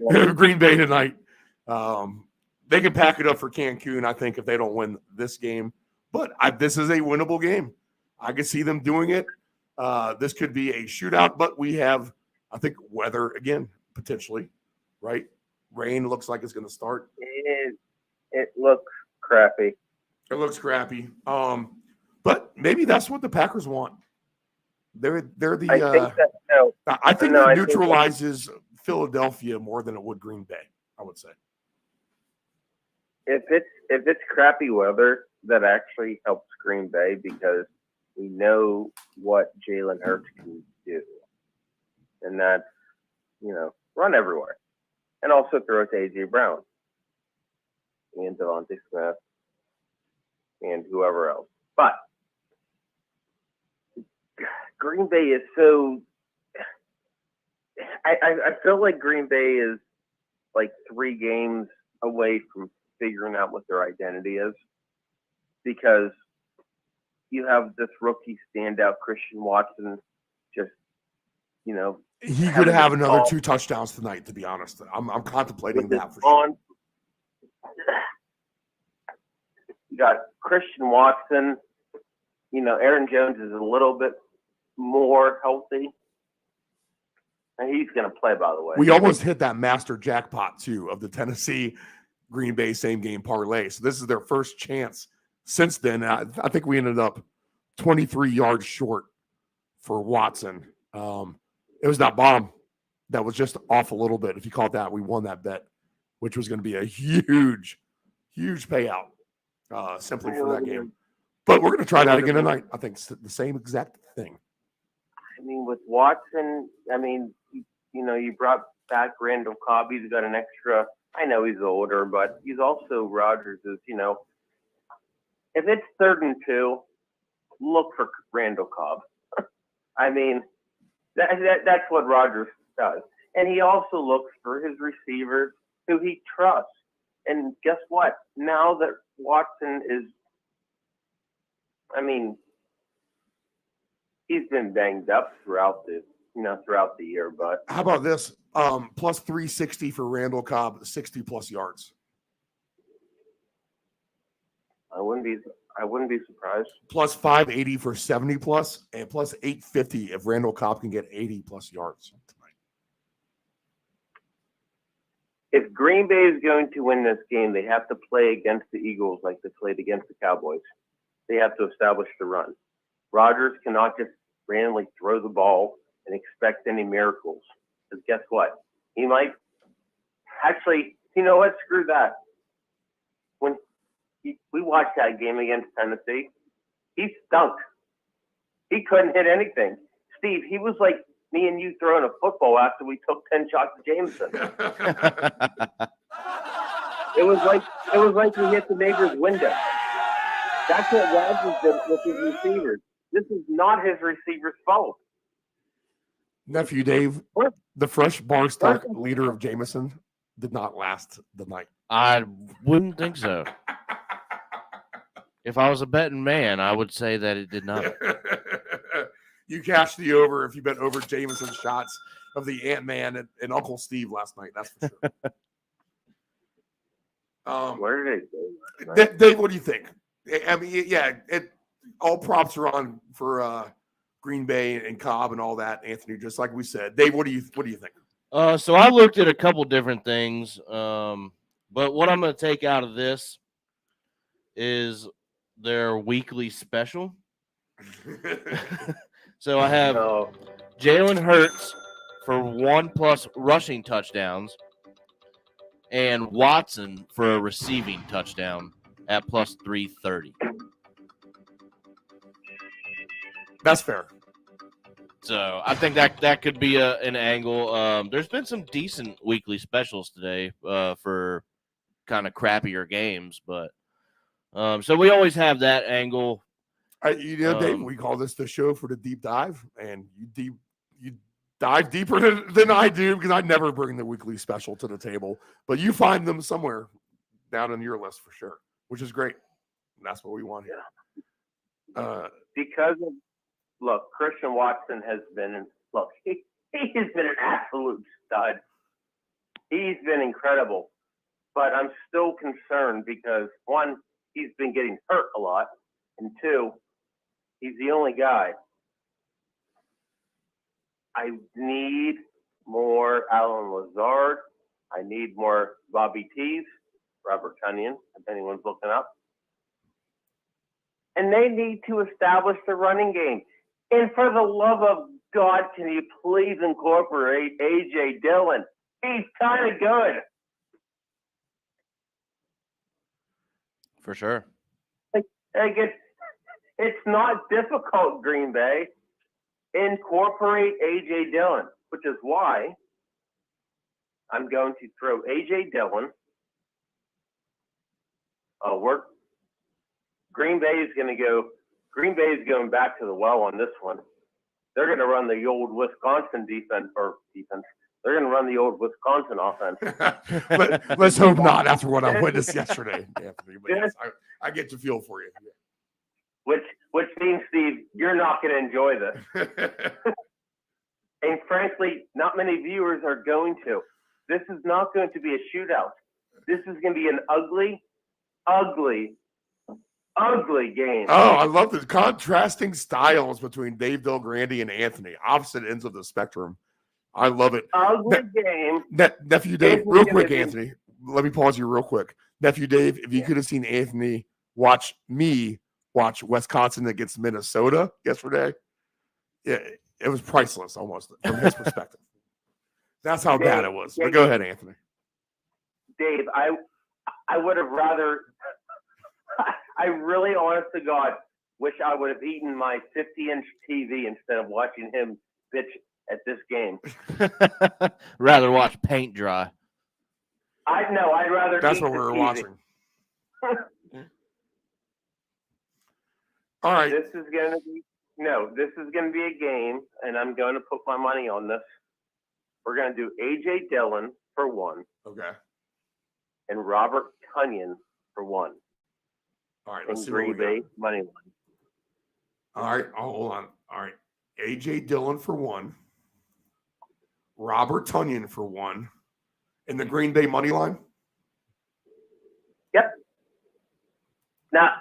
Green Bay tonight. They can pack it up for Cancun, I think, if they don't win this game. But this is a winnable game. I can see them doing it. This could be a shootout, but we have, I think, weather again, potentially, right? Rain looks like it's going to start. It looks crappy. It looks crappy. But maybe that's what the Packers want. They're the. I think that neutralizes Philadelphia more than it would Green Bay, I would say. If it's crappy weather, that actually helps Green Bay because we know what Jalen Hurts can do, and that's run everywhere, and also throw it to AJ Brown and Devontae Smith and whoever else. But Green Bay is so. I feel like Green Bay is like 3 games away from figuring out what their identity is, because you have this rookie standout Christian Watson, just he could have another 2 touchdowns tonight. To be honest, I'm contemplating that for sure. You got Christian Watson. Aaron Jones is a little bit more healthy. And he's going to play, by the way. We almost hit that master jackpot, too, of the Tennessee Green Bay same game parlay. So this is their first chance since then. I think we ended up 23 yards short for Watson. It was that bomb that was just off a little bit. If you call it that, we won that bet, which was going to be a huge payout simply for that game. But we're going to try that again tonight. I think it's the same exact thing. I mean, with Watson, you brought back Randall Cobb. He's got an extra. I know he's older, but he's also Rodgers' if it's 3rd and 2, look for Randall Cobb. I mean, that's what Rodgers does. And he also looks for his receivers who he trusts. And guess what? Now that Watson is, he's been banged up throughout the year. But how about this? Plus 360 for Randall Cobb, 60+ yards. I wouldn't be surprised. Plus 580 for 70+, and plus 850 if Randall Cobb can get 80+ yards tonight. If Green Bay is going to win this game, they have to play against the Eagles like they played against the Cowboys. They have to establish the run. Rodgers cannot just randomly throw the ball and expect any miracles. Because guess what? He might actually, screw that. When we watched that game against Tennessee, he stunk. He couldn't hit anything. Steve, he was like me and you throwing a football after we took 10 shots of Jameson. It was like he hit the neighbor's window. That's what Rodgers did with his receivers. This is not his receiver's fault. Nephew Dave, the fresh Barstock leader of Jameson did not last the night. I wouldn't think so. If I was a betting man, I would say that it did not. You cashed the over if you bet over Jameson's shots of the Ant-Man and Uncle Steve last night. That's for sure. Where did it go? Dave, what do you think? I mean, yeah, all props are on for Green Bay and Cobb and all that, Anthony, just like we said. Dave, what do you think? So I looked at a couple different things, but what I'm going to take out of this is their weekly special. So I have Jalen Hurts for 1+ rushing touchdowns and Watson for a receiving touchdown at plus 330. That's fair. So I think that could be an angle. There's been some decent weekly specials today for kind of crappier games, but so we always have that angle. Dave, we call this the show for the deep dive, and you dive deeper than I do because I never bring the weekly special to the table, but you find them somewhere down on your list for sure, which is great. And that's what we want here. Look, Christian Watson has been he has been an absolute stud. He's been incredible, but I'm still concerned because 1, he's been getting hurt a lot, and 2, he's the only guy. I need more Alan Lazard. I need more Bobby Tees, Robert Tunyon, if anyone's looking up. And they need to establish the running game. And for the love of God, can you please incorporate A.J. Dillon? He's kind of good. For sure. It's not difficult, Green Bay. Incorporate A.J. Dillon, which is why I'm going to throw A.J. Dillon. Green Bay is going back to the well on this one. They're going to run the old Wisconsin defense. They're going to run the old Wisconsin offense. Let's hope not after what I witnessed yesterday, Anthony. But yes, I get to feel for you. Which means, Steve, you're not going to enjoy this. And frankly, not many viewers are going to. This is not going to be a shootout. This is going to be an ugly game. Oh, I love the contrasting styles between Dave Del Grande and Anthony. Opposite ends of the spectrum I love it. Ugly game. Nephew Dave, It's real gonna quick, be- Anthony. Let me pause you real quick. Nephew Dave, if you could have seen Anthony watch me watch Wisconsin against Minnesota yesterday, it was priceless almost from his perspective. That's how bad it was. But go ahead, Anthony. Dave, I would have rather. I really, honest to God, wish I would have eaten my 50-inch TV instead of watching him bitch at this game. Rather watch paint dry. I'd rather. That's eat what the we were TV. watching. All right. This is gonna be a game, and I'm going to put my money on this. We're going to do A.J. Dillon for 1. Okay. And Robert Tonyan for 1. All right. And Let's see what we Green Bay got. money line. All right. Oh, hold on. All right. A.J. Dillon for 1. Robert Tonyan for 1. And the Green Bay money line? Yep. Now,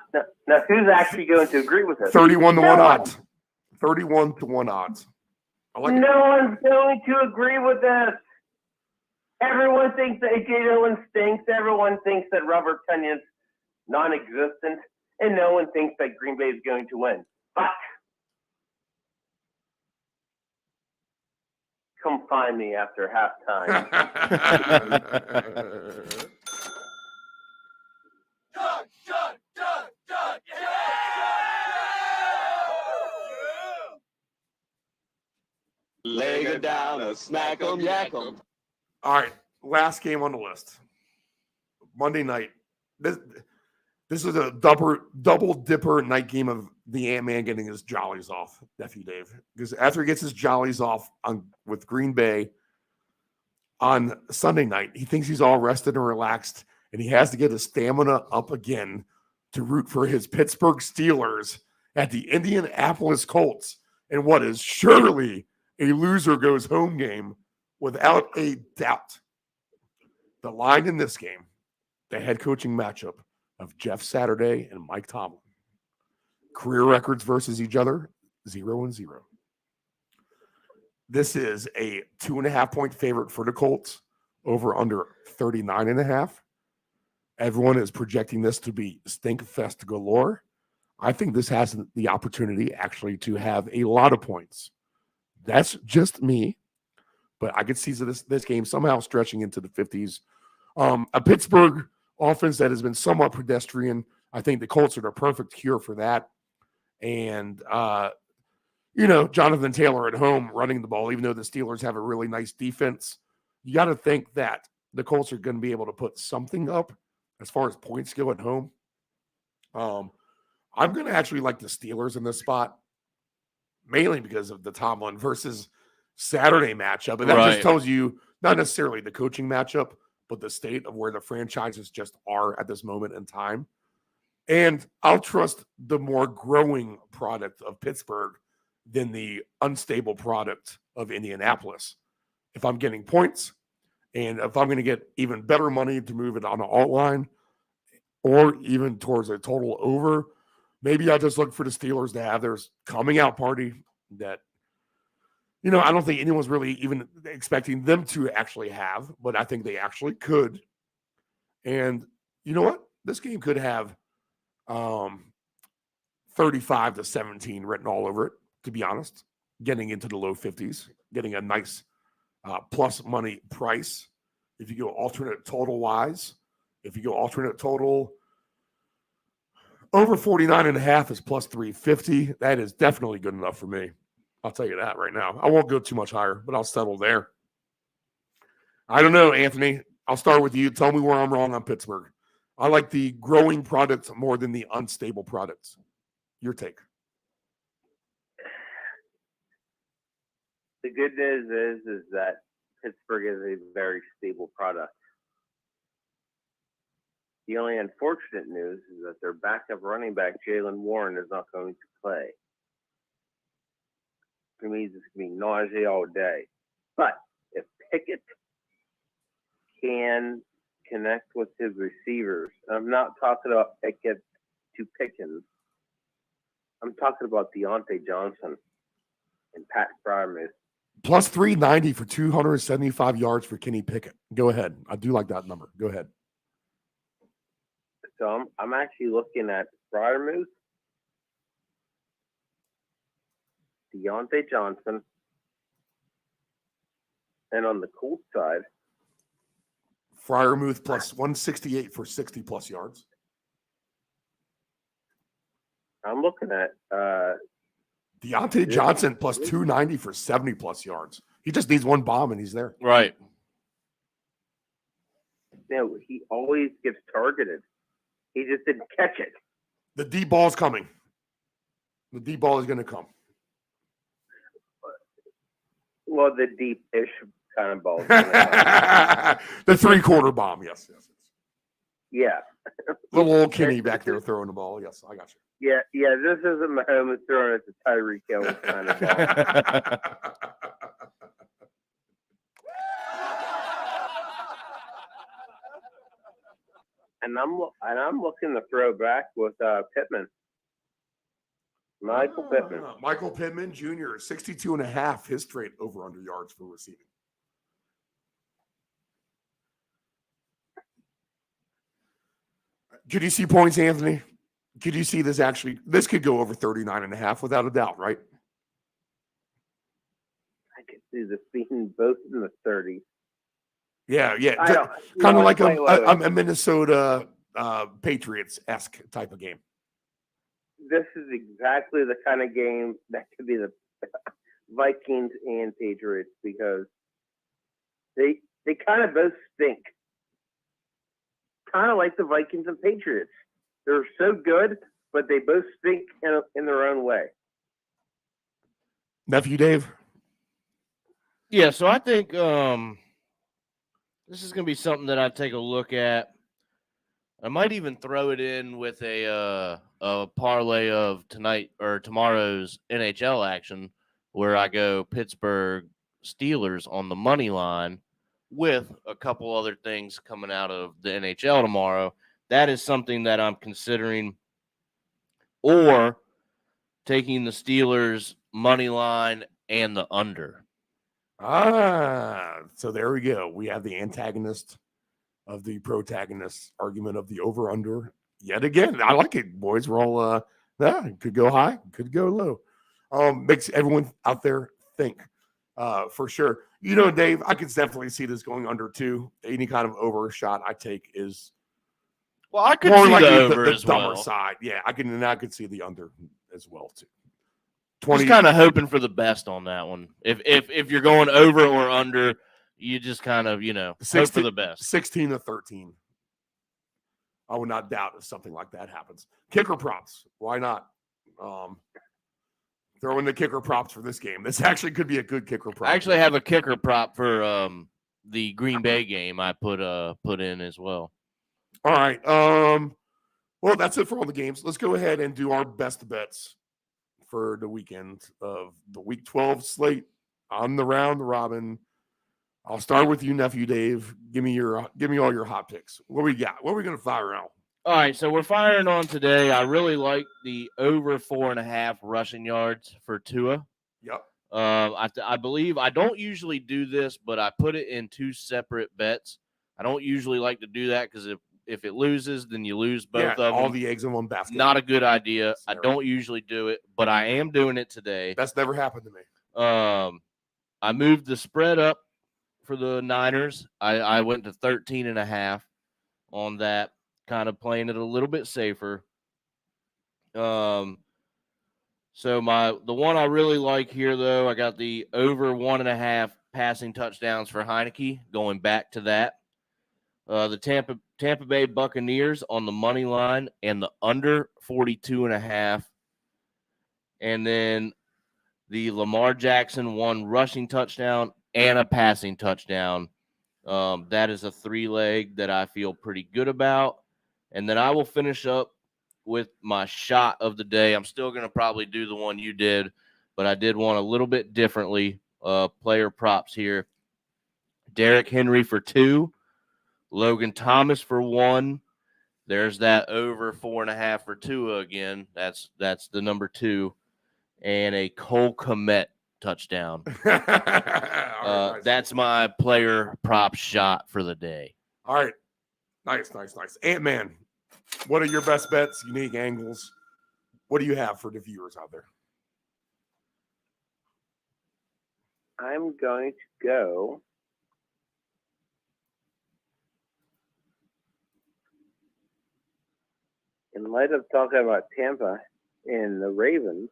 who's actually going to agree with us? 31 to 1 odds. 31 to 1 odds. I like no one's going to agree with this. Everyone thinks that A.J. Dillon stinks. Everyone thinks that Robert Tonyan's non-existent. And no one thinks that Green Bay is going to win. But come find me after halftime. Lay it down, smack 'em, yak 'em. All right, last game on the list. Monday night. This is a double dipper night game of the Ant-Man getting his jollies off, Nephew Dave. Because after he gets his jollies off with Green Bay on Sunday night, he thinks he's all rested and relaxed, and he has to get his stamina up again to root for his Pittsburgh Steelers at the Indianapolis Colts in what is surely a loser goes home game without a doubt. The line in this game, the head coaching matchup of Jeff Saturday and Mike Tomlin. Career records versus each other, 0-0. This is a 2.5-point favorite for the Colts, over under 39.5. Everyone is projecting this to be stink fest galore. I think this has the opportunity actually to have a lot of points. That's just me, but I could see this game somehow stretching into the 50s. A Pittsburgh offense that has been somewhat pedestrian. I think the Colts are the perfect cure for that. And, Jonathan Taylor at home running the ball, even though the Steelers have a really nice defense, you got to think that the Colts are going to be able to put something up as far as points go at home. I'm going to actually like the Steelers in this spot, mainly because of the Tomlin versus Saturday matchup. And that just tells you not necessarily the coaching matchup, but the state of where the franchises just are at this moment in time. And I'll trust the more growing product of Pittsburgh than the unstable product of Indianapolis. If I'm getting points and if I'm going to get even better money to move it on an alt line or even towards a total over, maybe I just look for the Steelers to have their coming out party that, I don't think anyone's really even expecting them to actually have, but I think they actually could. And you know what? This game could have 35-17 written all over it, to be honest, getting into the low 50s, getting a nice plus money price. If you go alternate total wise, if you go alternate total over 49.5 is plus 350. That is definitely good enough for me. I'll tell you that right now. I won't go too much higher, but I'll settle there. I don't know, Anthony. I'll start with you. Tell me where I'm wrong on Pittsburgh. I like the growing product more than the unstable products. Your take. The good news is that Pittsburgh is a very stable product. The only unfortunate news is that their backup running back, Jalen Warren, is not going to play. It means it's going to be nausea all day. But if Pickett can connect with his receivers, I'm not talking about Pickett to Pickens. I'm talking about Deontay Johnson and Pat Fryermuth. Plus 390 for 275 yards for Kenny Pickett. Go ahead. I do like that number. Go ahead. So I'm actually looking at Fryermuth, Deontay Johnson, and on the Colts side, Fryermuth plus 168 for 60-plus yards. I'm looking at Deontay Johnson plus 290 for 70-plus yards. He just needs one bomb, and he's there. Right. No, he always gets targeted. He just didn't catch it. The deep ball's coming. The deep ball is going to come. Well, the deep-ish kind of ball. The three-quarter bomb, yes. Yeah. Little old Kenny back there throwing the ball. Yes, I got you. Yeah. This isn't Mahomes throwing it to Tyreek Hill kind of ball. And I'm looking to throw back with Pittman. Michael Pittman. Michael Pittman Jr., 62.5, his straight over-under yards for receiving. Could you see points, Anthony? Could you see this actually? This could go over 39.5 without a doubt, right? I could see this being both in the 30s. Yeah. Kind of like a Minnesota Patriots-esque type of game. This is exactly the kind of game that could be the Vikings and Patriots because they kind of both stink. Kind of like the Vikings and Patriots. They're so good, but they both stink in their own way. Nephew Dave? Yeah, so I think this is going to be something that I take a look at. I might even throw it in with a parlay of tonight or tomorrow's NHL action where I go Pittsburgh Steelers on the money line with a couple other things coming out of the NHL tomorrow. That is something that I'm considering, or taking the Steelers money line and the under. So there we go. We have the antagonist of the protagonist argument of the over-under yet again. I like it, boys. We're all, could go high, could go low. Makes everyone out there think, for sure. You know, Dave, I could definitely see this going under 2. Any kind of overshot I take is I could more see like the over the as dumber well. side. Yeah, I could see the under as well too. Just kind of hoping for the best on that one. If you're going over or under, you just kind of, hope for the best. 16-13. I would not doubt if something like that happens. Kicker props. Why not? Throw in the kicker props for this game. This actually could be a good kicker prop. I actually have a kicker prop for the Green Bay game I put in as well. All right. Well, that's it for all the games. Let's go ahead and do our best bets for the weekend of the Week 12 slate on the round robin. I'll start with you, Nephew Dave. Give me all your hot picks. What we got? What are we going to fire out? All right, so we're firing on today. I really like the over 4.5 rushing yards for Tua. Yep. I believe I don't usually do this, but I put it in 2 separate bets. I don't usually like to do that because if it loses, then you lose both of them. All the eggs in one basket. Not a good idea. I don't usually do it, but I am doing it today. That's never happened to me. I moved the spread up for the Niners. I went to 13.5 on that, kind of playing it a little bit safer. So the one I really like here, though, I got the over 1.5 passing touchdowns for Heineke, going back to that. The Tampa Bay Buccaneers on the money line and the under 42.5. And then the Lamar Jackson 1 rushing touchdown and a passing touchdown. That is a 3-leg that I feel pretty good about. And then I will finish up with my shot of the day. I'm still going to probably do the one you did, but I did one a little bit differently. Player props here. Derrick Henry for 2. Logan Thomas for 1. There's that over 4.5 for Tua again. That's the number 2. And a Cole Kmet touchdown. All right, nice. That's my player prop shot for the day. All right. Nice. Ant-Man, what are your best bets, unique angles? What do you have for the viewers out there? I'm going to go in light of talking about Tampa and the Ravens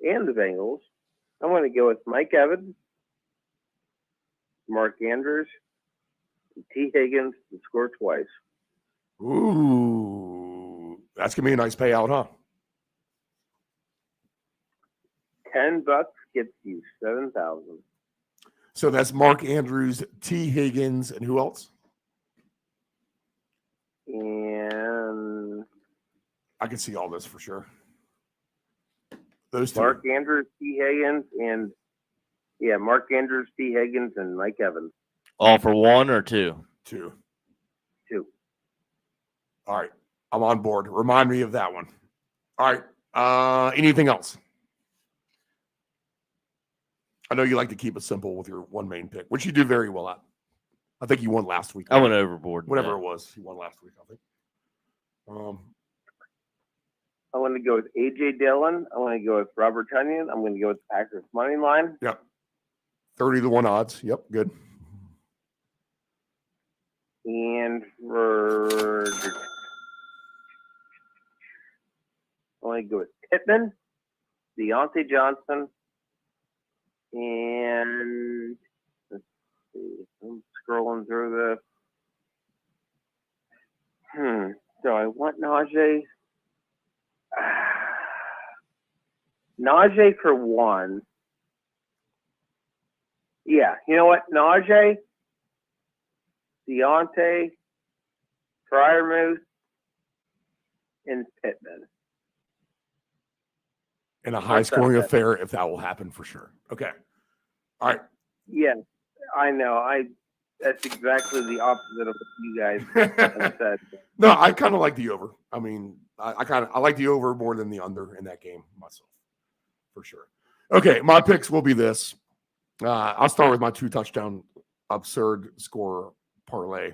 and the Bengals. I'm going to go with Mike Evans, Mark Andrews, and T. Higgins to score twice. Ooh, that's gonna be a nice payout, huh? $10 gets you 7,000. So that's Mark Andrews, T. Higgins, and who else? And I can see all this for sure. Those two. Mark Andrews, T. Higgins, and Mark Andrews, T. Higgins, and Mike Evans. All for one or two? Two. All right. I'm on board. Remind me of that one. All right. Anything else? I know you like to keep it simple with your one main pick, which you do very well at. I think you won last week. I went overboard. Whatever it was, you won last week, I think. I want to go with A.J. Dillon. I want to go with Robert Tonyan. I'm going to go with the Packers money line. Yep. 30-1 odds. Yep, good. And for I want to go with Pittman, Deontay Johnson, and let's see. I'm scrolling through the. So I want Najee. Najee for one. Yeah, you know what? Najee, Deontay, Freiermuth, and Pittman. In a high-scoring affair, if that will happen for sure. Okay. All right. Yes, I know. That's exactly the opposite of what you guys have said. No, I kind of like the over. I mean, I like the over more than the under in that game myself, for sure. Okay, my picks will be this. I'll start with my 2-touchdown absurd score parlay.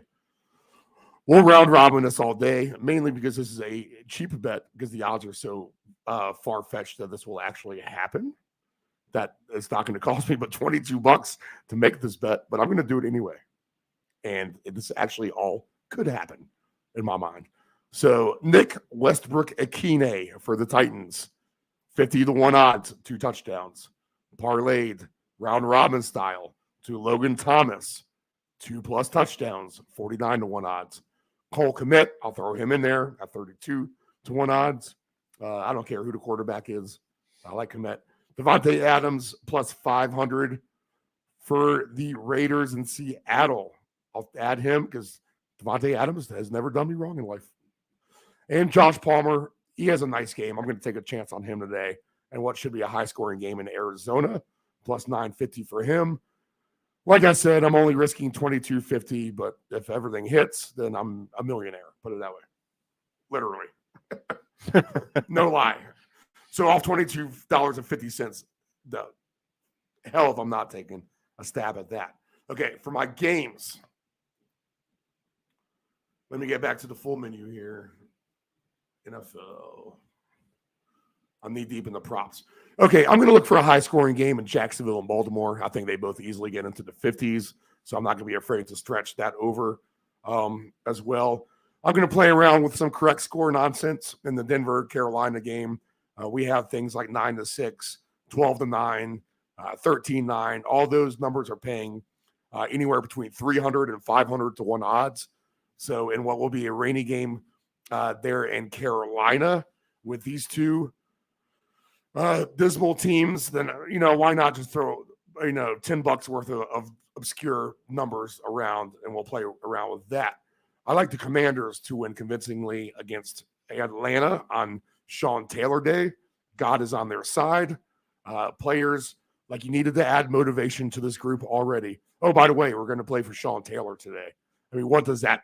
We'll round robin this all day, mainly because this is a cheap bet because the odds are so far-fetched that this will actually happen. That it's not going to cost me but $22 to make this bet, but I'm going to do it anyway. And this actually all could happen in my mind. So Nick Westbrook-Akine for the Titans, 50-1 odds, 2 touchdowns. Parlayed, round robin style, to Logan Thomas, 2+ touchdowns, 49-1 odds. Cole Kmet, I'll throw him in there at 32-1 odds. I don't care who the quarterback is. I like Kmet. Devontae Adams plus 500 for the Raiders in Seattle. I'll add him because Devontae Adams has never done me wrong in life. And Josh Palmer, he has a nice game. I'm going to take a chance on him today. And what should be a high-scoring game in Arizona, plus 950 for him. Like I said, I'm only risking $22.50, but if everything hits, then I'm a millionaire. Put it that way. Literally. No lie. So off $22.50, the hell if I'm not taking a stab at that. Okay, for my games, let me get back to the full menu here. NFL. I'm knee deep in the props. Okay, I'm going to look for a high-scoring game in Jacksonville and Baltimore. I think they both easily get into the 50s, so I'm not going to be afraid to stretch that over as well. I'm going to play around with some correct score nonsense in the Denver-Carolina game. We have things like 9-6, 12-9, 13-9. All those numbers are paying anywhere between 300 and 500-1 odds. So in what will be a rainy game there in Carolina with these two dismal teams, then, why not just throw, $10 worth of obscure numbers around and we'll play around with that. I like the Commanders to win convincingly against Atlanta on Sean Taylor Day. God is on their side. Players, like, you needed to add motivation to this group already. Oh, by the way, we're going to play for Sean Taylor today. I mean, what does that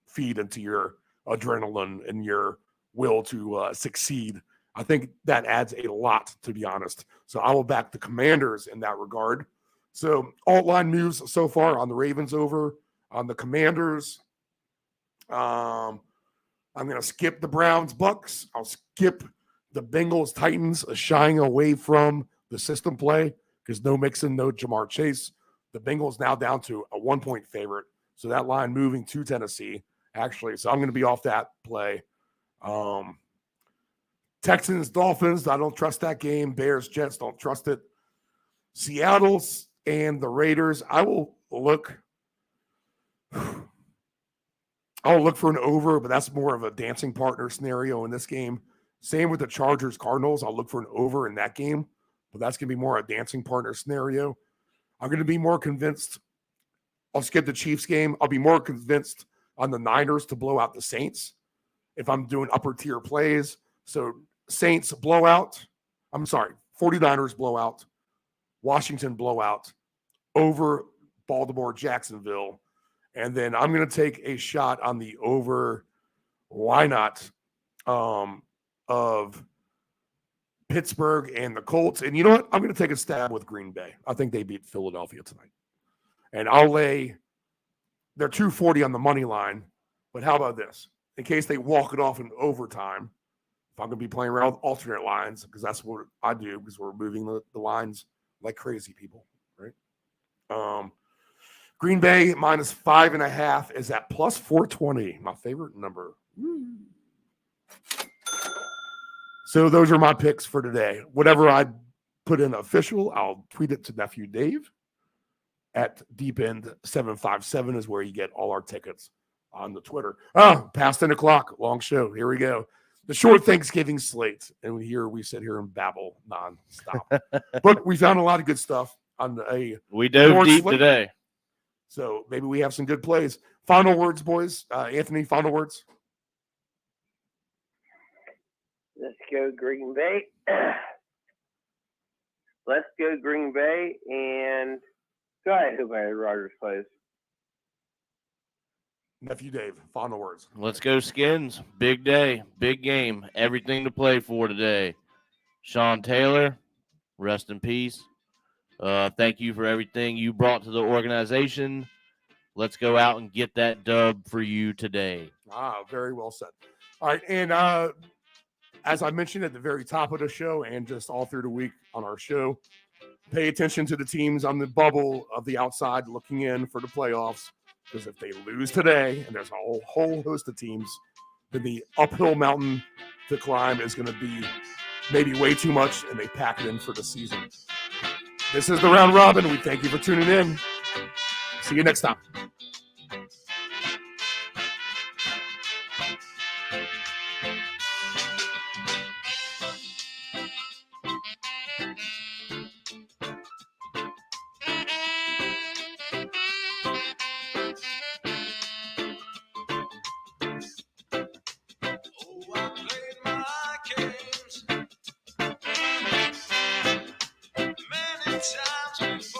feed into your adrenaline and your will to succeed I think that adds a lot, to be honest. So I will back the Commanders in that regard. So alt line moves so far on the Ravens over, on the Commanders. I'm going to skip the Browns Bucks. I'll skip the Bengals Titans, shying away from the system play because no Mixon, no Jamar Chase. The Bengals now down to a 1-point favorite. So that line moving to Tennessee, actually. So I'm going to be off that play. Texans, Dolphins, I don't trust that game. Bears, Jets, don't trust it. Seattle's and the Raiders, I'll look for an over, but that's more of a dancing partner scenario in this game. Same with the Chargers, Cardinals. I'll look for an over in that game, but that's going to be more a dancing partner scenario. I'm going to be more convinced. I'll skip the Chiefs game. I'll be more convinced on the Niners to blow out the Saints if I'm doing upper tier plays. So Saints blowout. 49ers blowout. Washington blowout. Over Baltimore, Jacksonville. And then I'm going to take a shot on the over, why not, of Pittsburgh and the Colts. And you know what? I'm going to take a stab with Green Bay. I think they beat Philadelphia tonight. And I'll lay, they're 240 on the money line. But how about this? In case they walk it off in overtime, if I'm going to be playing around with alternate lines, because that's what I do, because we're moving the lines like crazy people, right? Green Bay minus 5.5 is at plus 420, my favorite number. So those are my picks for today. Whatever I put in official, I'll tweet it to Nephew Dave at deepend757 is where you get all our tickets on the Twitter. Past 10 o'clock, long show. Here we go. The short Thanksgiving slate. And we sit here and babble nonstop. But we found a lot of good stuff on we dove deep slate today. So maybe we have some good plays. Final words, boys. Anthony, final words. Let's go Green Bay. Let's go Green Bay. And go ahead, who Aaron Rodgers plays. Nephew Dave, final words. Let's go Skins. Big day, big game. Everything to play for today. Sean Taylor, rest in peace. Thank you for everything you brought to the organization. Let's go out and get that dub for you today. Very well said. All right, and as I mentioned at the very top of the show and just all through the week on our show, pay attention to the teams on the bubble of the outside looking in for the playoffs, because if they lose today, and there's a whole host of teams, then the uphill mountain to climb is going to be maybe way too much, and they pack it in for the season. This is the Round Robin. We thank you for tuning in. See you next time. Many times before.